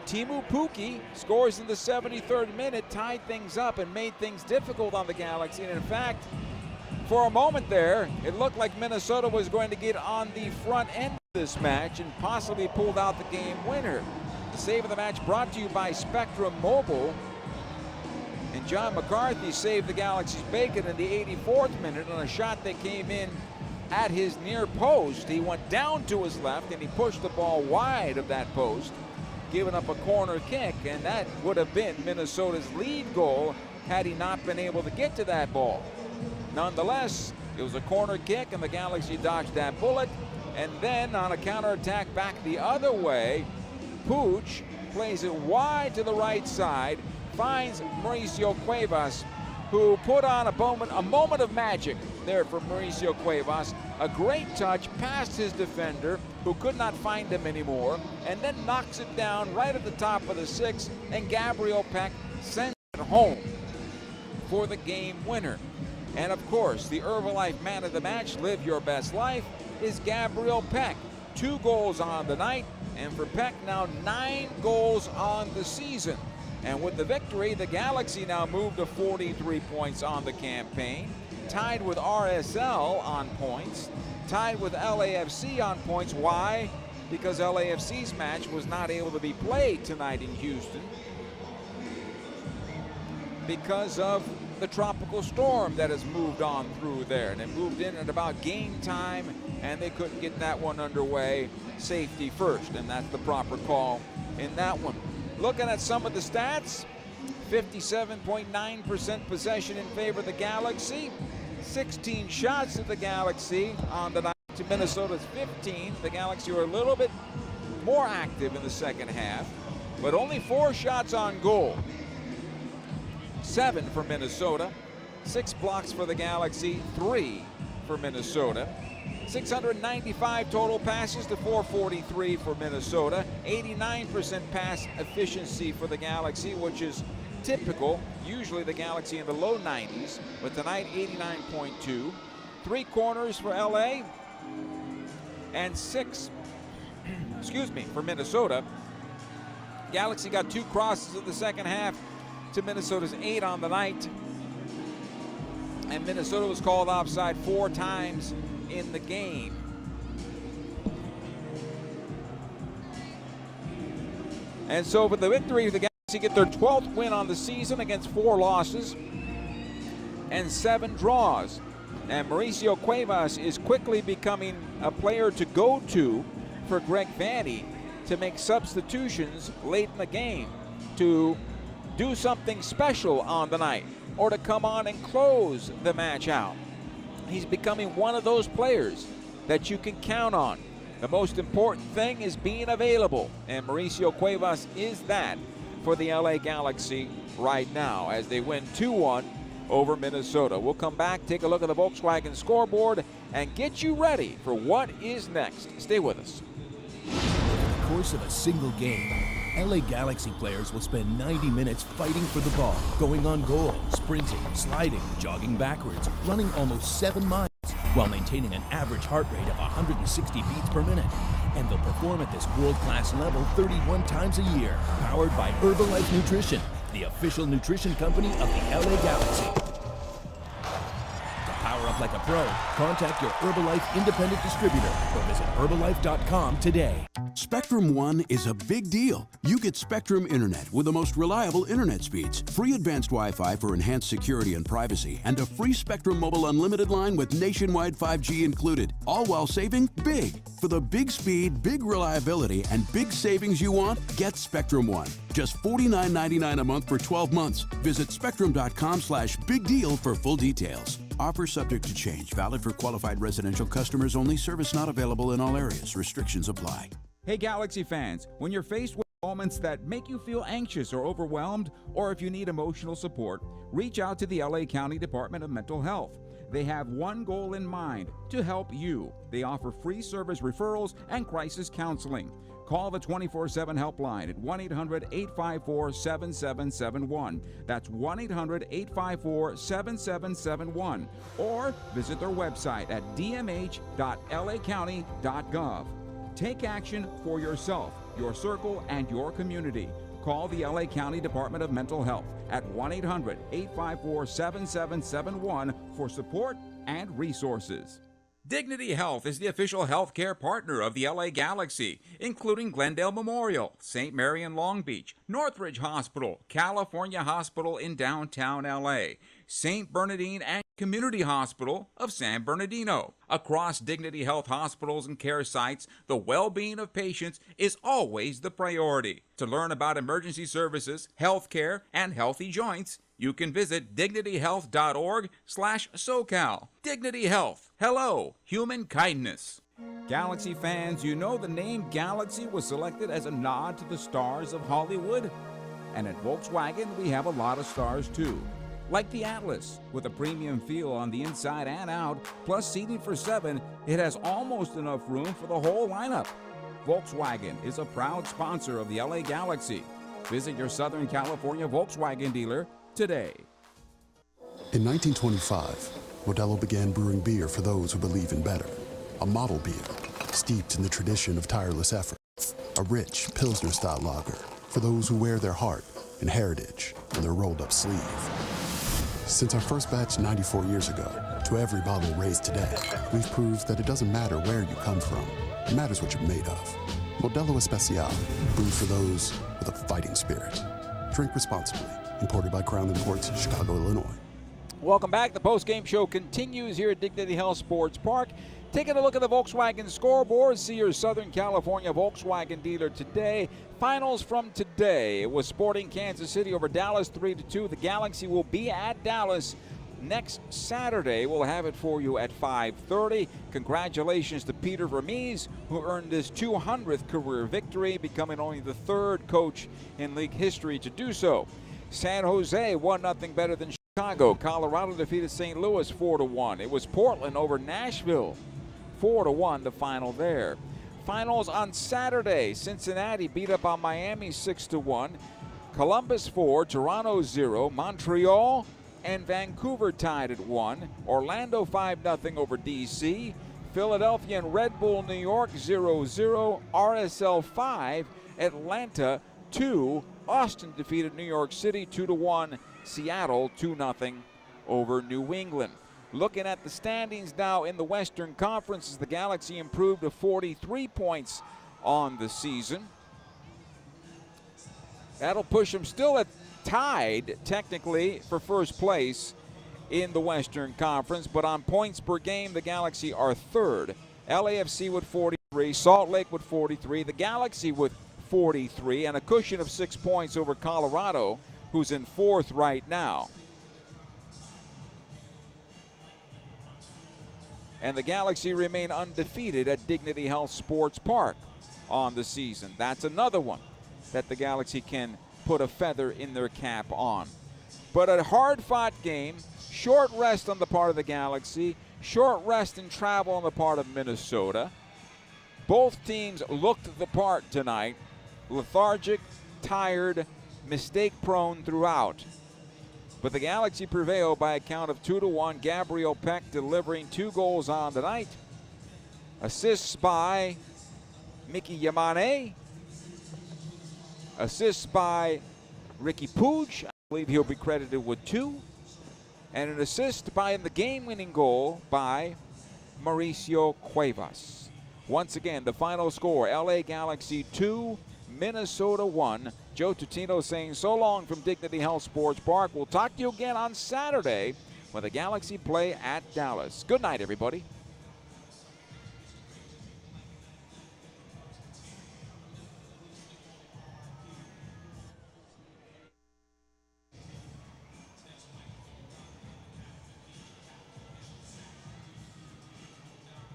Teemu Pukki scores in the 73rd minute, tied things up and made things difficult on the Galaxy. And in fact, for a moment there, it looked like Minnesota was going to get on the front end of this match and possibly pulled out the game winner. The save of the match brought to you by Spectrum Mobile. And John McCarthy saved the Galaxy's bacon in the 84th minute on a shot that came in at his near post. He went down to his left and he pushed the ball wide of that post, giving up a corner kick, and that would have been Minnesota's lead goal had he not been able to get to that ball. Nonetheless, it was a corner kick and the Galaxy dodged that bullet, and then on a counterattack back the other way, Puig plays it wide to the right side, finds Mauricio Cuevas, who put on a moment of magic there for Mauricio Cuevas. A great touch past his defender, who could not find him anymore, and then knocks it down right at the top of the six, and Gabriel Peck sends it home for the game winner. And of course, the Herbalife man of the match, Live Your Best Life, is Gabriel Peck. 2 goals on the night, and for Peck now 9 goals on the season. And with the victory, the Galaxy now moved to 43 points on the campaign, tied with RSL on points, tied with LAFC on points. Why? Because LAFC's match was not able to be played tonight in Houston because of the tropical storm that has moved on through there. And it moved in at about game time, and they couldn't get that one underway. Safety first, and that's the proper call in that one. Looking at some of the stats, 57.9% possession in favor of the Galaxy, 16 shots at the Galaxy on the night to Minnesota's 15. The Galaxy were a little bit more active in the second half, but only 4 shots on goal. 7 for Minnesota, 6 blocks for the Galaxy, 3 for Minnesota. 695 total passes to 443 for Minnesota. 89% pass efficiency for the Galaxy, which is typical. Usually the Galaxy in the low 90s, but tonight 89.2. 3 corners for LA and 6, for Minnesota. Galaxy got 2 crosses in the second half to Minnesota's 8 on the night. And Minnesota was called offside 4 times in the game. And so with the victory, the Galaxy get their 12th win on the season against 4 losses and 7 draws. And Mauricio Cuevas is quickly becoming a player to go to for Greg Vanney to make substitutions late in the game, to do something special on the night, or to come on and close the match out. he's becoming one of those players that you can count on. The most important thing is being available, and Mauricio Cuevas is that for the LA Galaxy right now as they win 2-1 over Minnesota. We'll come back, take a look at the Volkswagen scoreboard, and get you ready for what is next. Stay with us. Over the course of a single game, LA Galaxy players will spend 90 minutes fighting for the ball, going on goal, sprinting, sliding, jogging backwards, running almost 7 miles, while maintaining an average heart rate of 160 beats per minute. And they'll perform at this world-class level 31 times a year, powered by Herbalife Nutrition, the official nutrition company of the LA Galaxy. To power up like a pro, contact your Herbalife independent distributor or visit Herbalife.com today. Spectrum One is a big deal. You get Spectrum Internet with the most reliable internet speeds, free advanced Wi-Fi for enhanced security and privacy, and a free Spectrum Mobile Unlimited line with nationwide 5G included, all while saving big. For the big speed, big reliability, and big savings you want, get Spectrum One. Just $49.99 a month for 12 months. Visit spectrum.com/big deal for full details. Offer subject to change. Valid for qualified residential customers only. Service not available in all areas. Restrictions apply. Hey Galaxy fans, when you're faced with moments that make you feel anxious or overwhelmed, or if you need emotional support, reach out to the LA County Department of Mental Health. They have one goal in mind: to help you. They offer free service referrals and crisis counseling. Call the 24/7 helpline at 1-800-854-7771. That's 1-800-854-7771. Or visit their website at dmh.lacounty.gov. Take action for yourself, your circle, and your community. Call the LA County Department of Mental Health at 1-800-854-7771 for support and resources. Dignity Health is the official healthcare partner of the LA Galaxy, including Glendale Memorial, St. Mary in Long Beach, Northridge Hospital, California Hospital in downtown LA, St. Bernardine and Community Hospital of San Bernardino. Across Dignity Health hospitals and care sites, the well-being of patients is always the priority. To learn about emergency services, health care, and healthy joints, you can visit dignityhealth.org/SoCal. Dignity Health. Hello, human kindness. Galaxy fans, you know the name Galaxy was selected as a nod to the stars of Hollywood? And at Volkswagen, we have a lot of stars too. Like the Atlas, with a premium feel on the inside and out, plus seating for 7, it has almost enough room for the whole lineup. Volkswagen is a proud sponsor of the LA Galaxy. Visit your Southern California Volkswagen dealer today. In 1925, Modelo began brewing beer for those who believe in better. A model beer, steeped in the tradition of tireless effort. A rich Pilsner-style lager for those who wear their heart and heritage on their rolled-up sleeve. Since our first batch 94 years ago, to every bottle raised today, we've proved that it doesn't matter where you come from. It matters what you're made of. Modelo Especial, brewed for those with a fighting spirit. Drink responsibly. Imported by Crown Imports, Chicago, Illinois. Welcome back. The post-game show continues here at Dignity Health Sports Park. Taking a look at the Volkswagen scoreboard. See your Southern California Volkswagen dealer today. Finals from today. It was Sporting Kansas City over Dallas 3-2. The Galaxy will be at Dallas next Saturday. We'll have it for you at 5:30. Congratulations to Peter Vermees, who earned his 200th career victory, becoming only the 3rd coach in league history to do so. San Jose 1-0 better than Chicago. Colorado defeated St. Louis 4-1. It was Portland over Nashville 4-1, the final there. Finals on Saturday. Cincinnati beat up on Miami 6-1. Columbus 4, Toronto 0. Montreal and Vancouver tied at 1. Orlando 5-0 over DC. Philadelphia and Red Bull New York 0-0. RSL 5, Atlanta 2. Austin defeated New York City 2-1. Seattle 2-0 over New England. Looking at the standings now in the Western Conference, as the Galaxy improved to 43 points on the season. That'll push them still at tied technically for first place in the Western Conference, but on points per game, the Galaxy are 3rd. LAFC with 43, Salt Lake with 43, the Galaxy with 43, and a cushion of 6 points over Colorado, who's in 4th right now. And the Galaxy remain undefeated at Dignity Health Sports Park on the season. That's another one that the Galaxy can put a feather in their cap on. But a hard-fought game, short rest on the part of the Galaxy, short rest and travel on the part of Minnesota. Both teams looked the part tonight. Lethargic, tired, mistake-prone throughout. But the Galaxy prevailed by a count of 2-1. Gabriel Peck delivering 2 goals on the night. Assists by Mickey Yamane. Assists by Ricky Puig. I believe he'll be credited with 2. And an assist by the game-winning goal by Mauricio Cuevas. Once again, the final score, LA Galaxy 2, Minnesota 1. Joe Tutino saying so long from Dignity Health Sports Park. We'll talk to you again on Saturday when the Galaxy play at Dallas. Good night, everybody.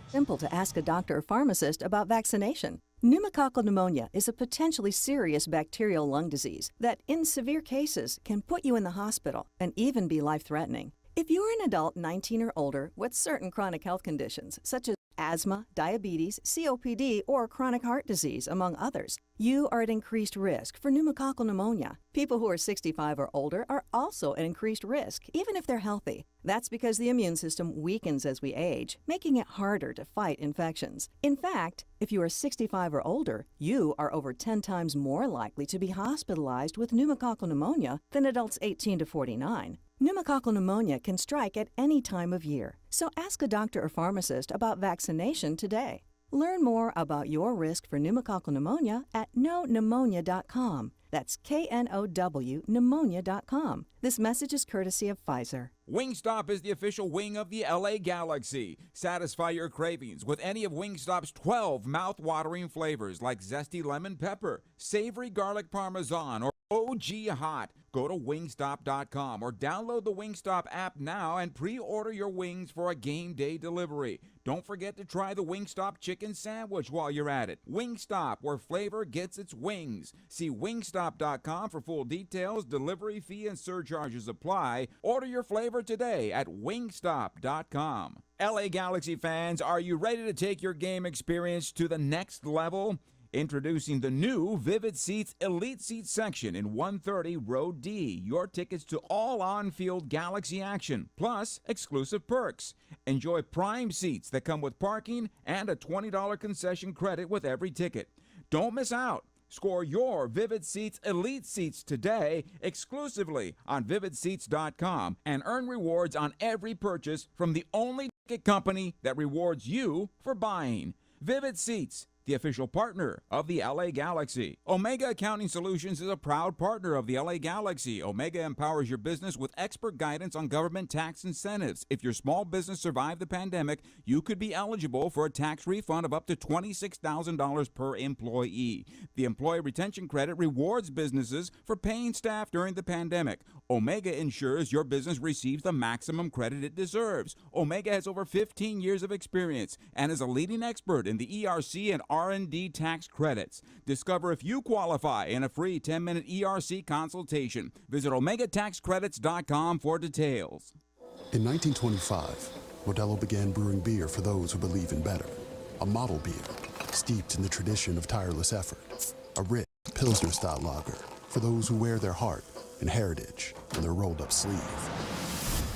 Simple to ask a doctor or pharmacist about vaccination. Pneumococcal pneumonia is a potentially serious bacterial lung disease that, in severe cases, can put you in the hospital and even be life-threatening. If you're an adult 19 or older with certain chronic health conditions, such as asthma, diabetes, COPD, or chronic heart disease, among others, you are at increased risk for pneumococcal pneumonia. People who are 65 or older are also at increased risk, even if they're healthy. That's because the immune system weakens as we age, making it harder to fight infections. In fact, if you are 65 or older, you are over 10 times more likely to be hospitalized with pneumococcal pneumonia than adults 18 to 49. Pneumococcal pneumonia can strike at any time of year, so ask a doctor or pharmacist about vaccination today. Learn more about your risk for pneumococcal pneumonia at knowpneumonia.com. That's KNOW pneumonia.com. This message is courtesy of Pfizer. Wingstop is the official wing of the LA Galaxy. Satisfy your cravings with any of Wingstop's 12 mouth-watering flavors like zesty lemon pepper, savory garlic parmesan, or OG hot. Go to wingstop.com or download the Wingstop app now and pre-order your wings for a game day delivery. Don't forget to try the Wingstop chicken sandwich while you're at it. Wingstop, where flavor gets its wings. See wingstop.com for full details. Delivery fee and surcharges apply. Order your flavor today at wingstop.com. LA Galaxy fans, are you ready to take your game experience to the next level? Introducing the new Vivid Seats Elite Seat section in 130 Row D. Your tickets to all on-field Galaxy action, plus exclusive perks. Enjoy prime seats that come with parking and a $20 concession credit with every ticket. Don't miss out. Score your Vivid Seats Elite Seats today exclusively on VividSeats.com and earn rewards on every purchase from the only ticket company that rewards you for buying. Vivid Seats, the official partner of the LA Galaxy. Omega Accounting Solutions is a proud partner of the LA Galaxy. Omega empowers your business with expert guidance on government tax incentives. If your small business survived the pandemic, you could be eligible for a tax refund of up to $26,000 per employee. The Employee Retention Credit rewards businesses for paying staff during the pandemic. Omega ensures your business receives the maximum credit it deserves. Omega has over 15 years of experience and is a leading expert in the ERC and R&D tax credits. Discover if you qualify in a free 10-minute ERC consultation. Visit OmegaTaxCredits.com for details. In 1925, Modelo began brewing beer for those who believe in better. A model beer, steeped in the tradition of tireless effort. A rich Pilsner-style lager for those who wear their heart and heritage on their rolled-up sleeve.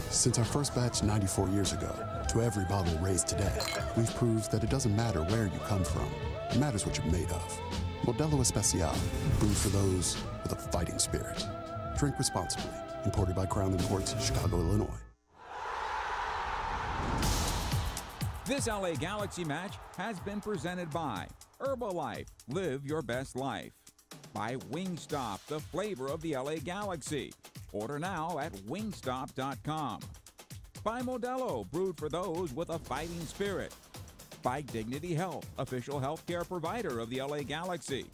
Since our first batch 94 years ago, to every bottle raised today, we've proved that it doesn't matter where you come from. It matters what you're made of. Modelo Especial, brewed for those with a fighting spirit. Drink responsibly. Imported by Crown Imports, Chicago, Illinois. This LA Galaxy match has been presented by Herbalife. Live your best life. By Wingstop, the flavor of the LA Galaxy. Order now at wingstop.com. By Modelo, brewed for those with a fighting spirit. By Dignity Health, official healthcare provider of the LA Galaxy.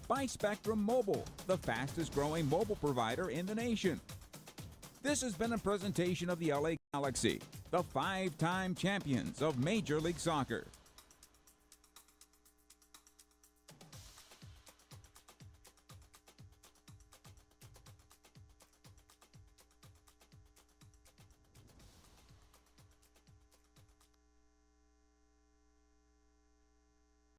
By Spectrum Mobile, the fastest growing mobile provider in the nation. This has been a presentation of the LA Galaxy. the 5-time champions of Major League Soccer.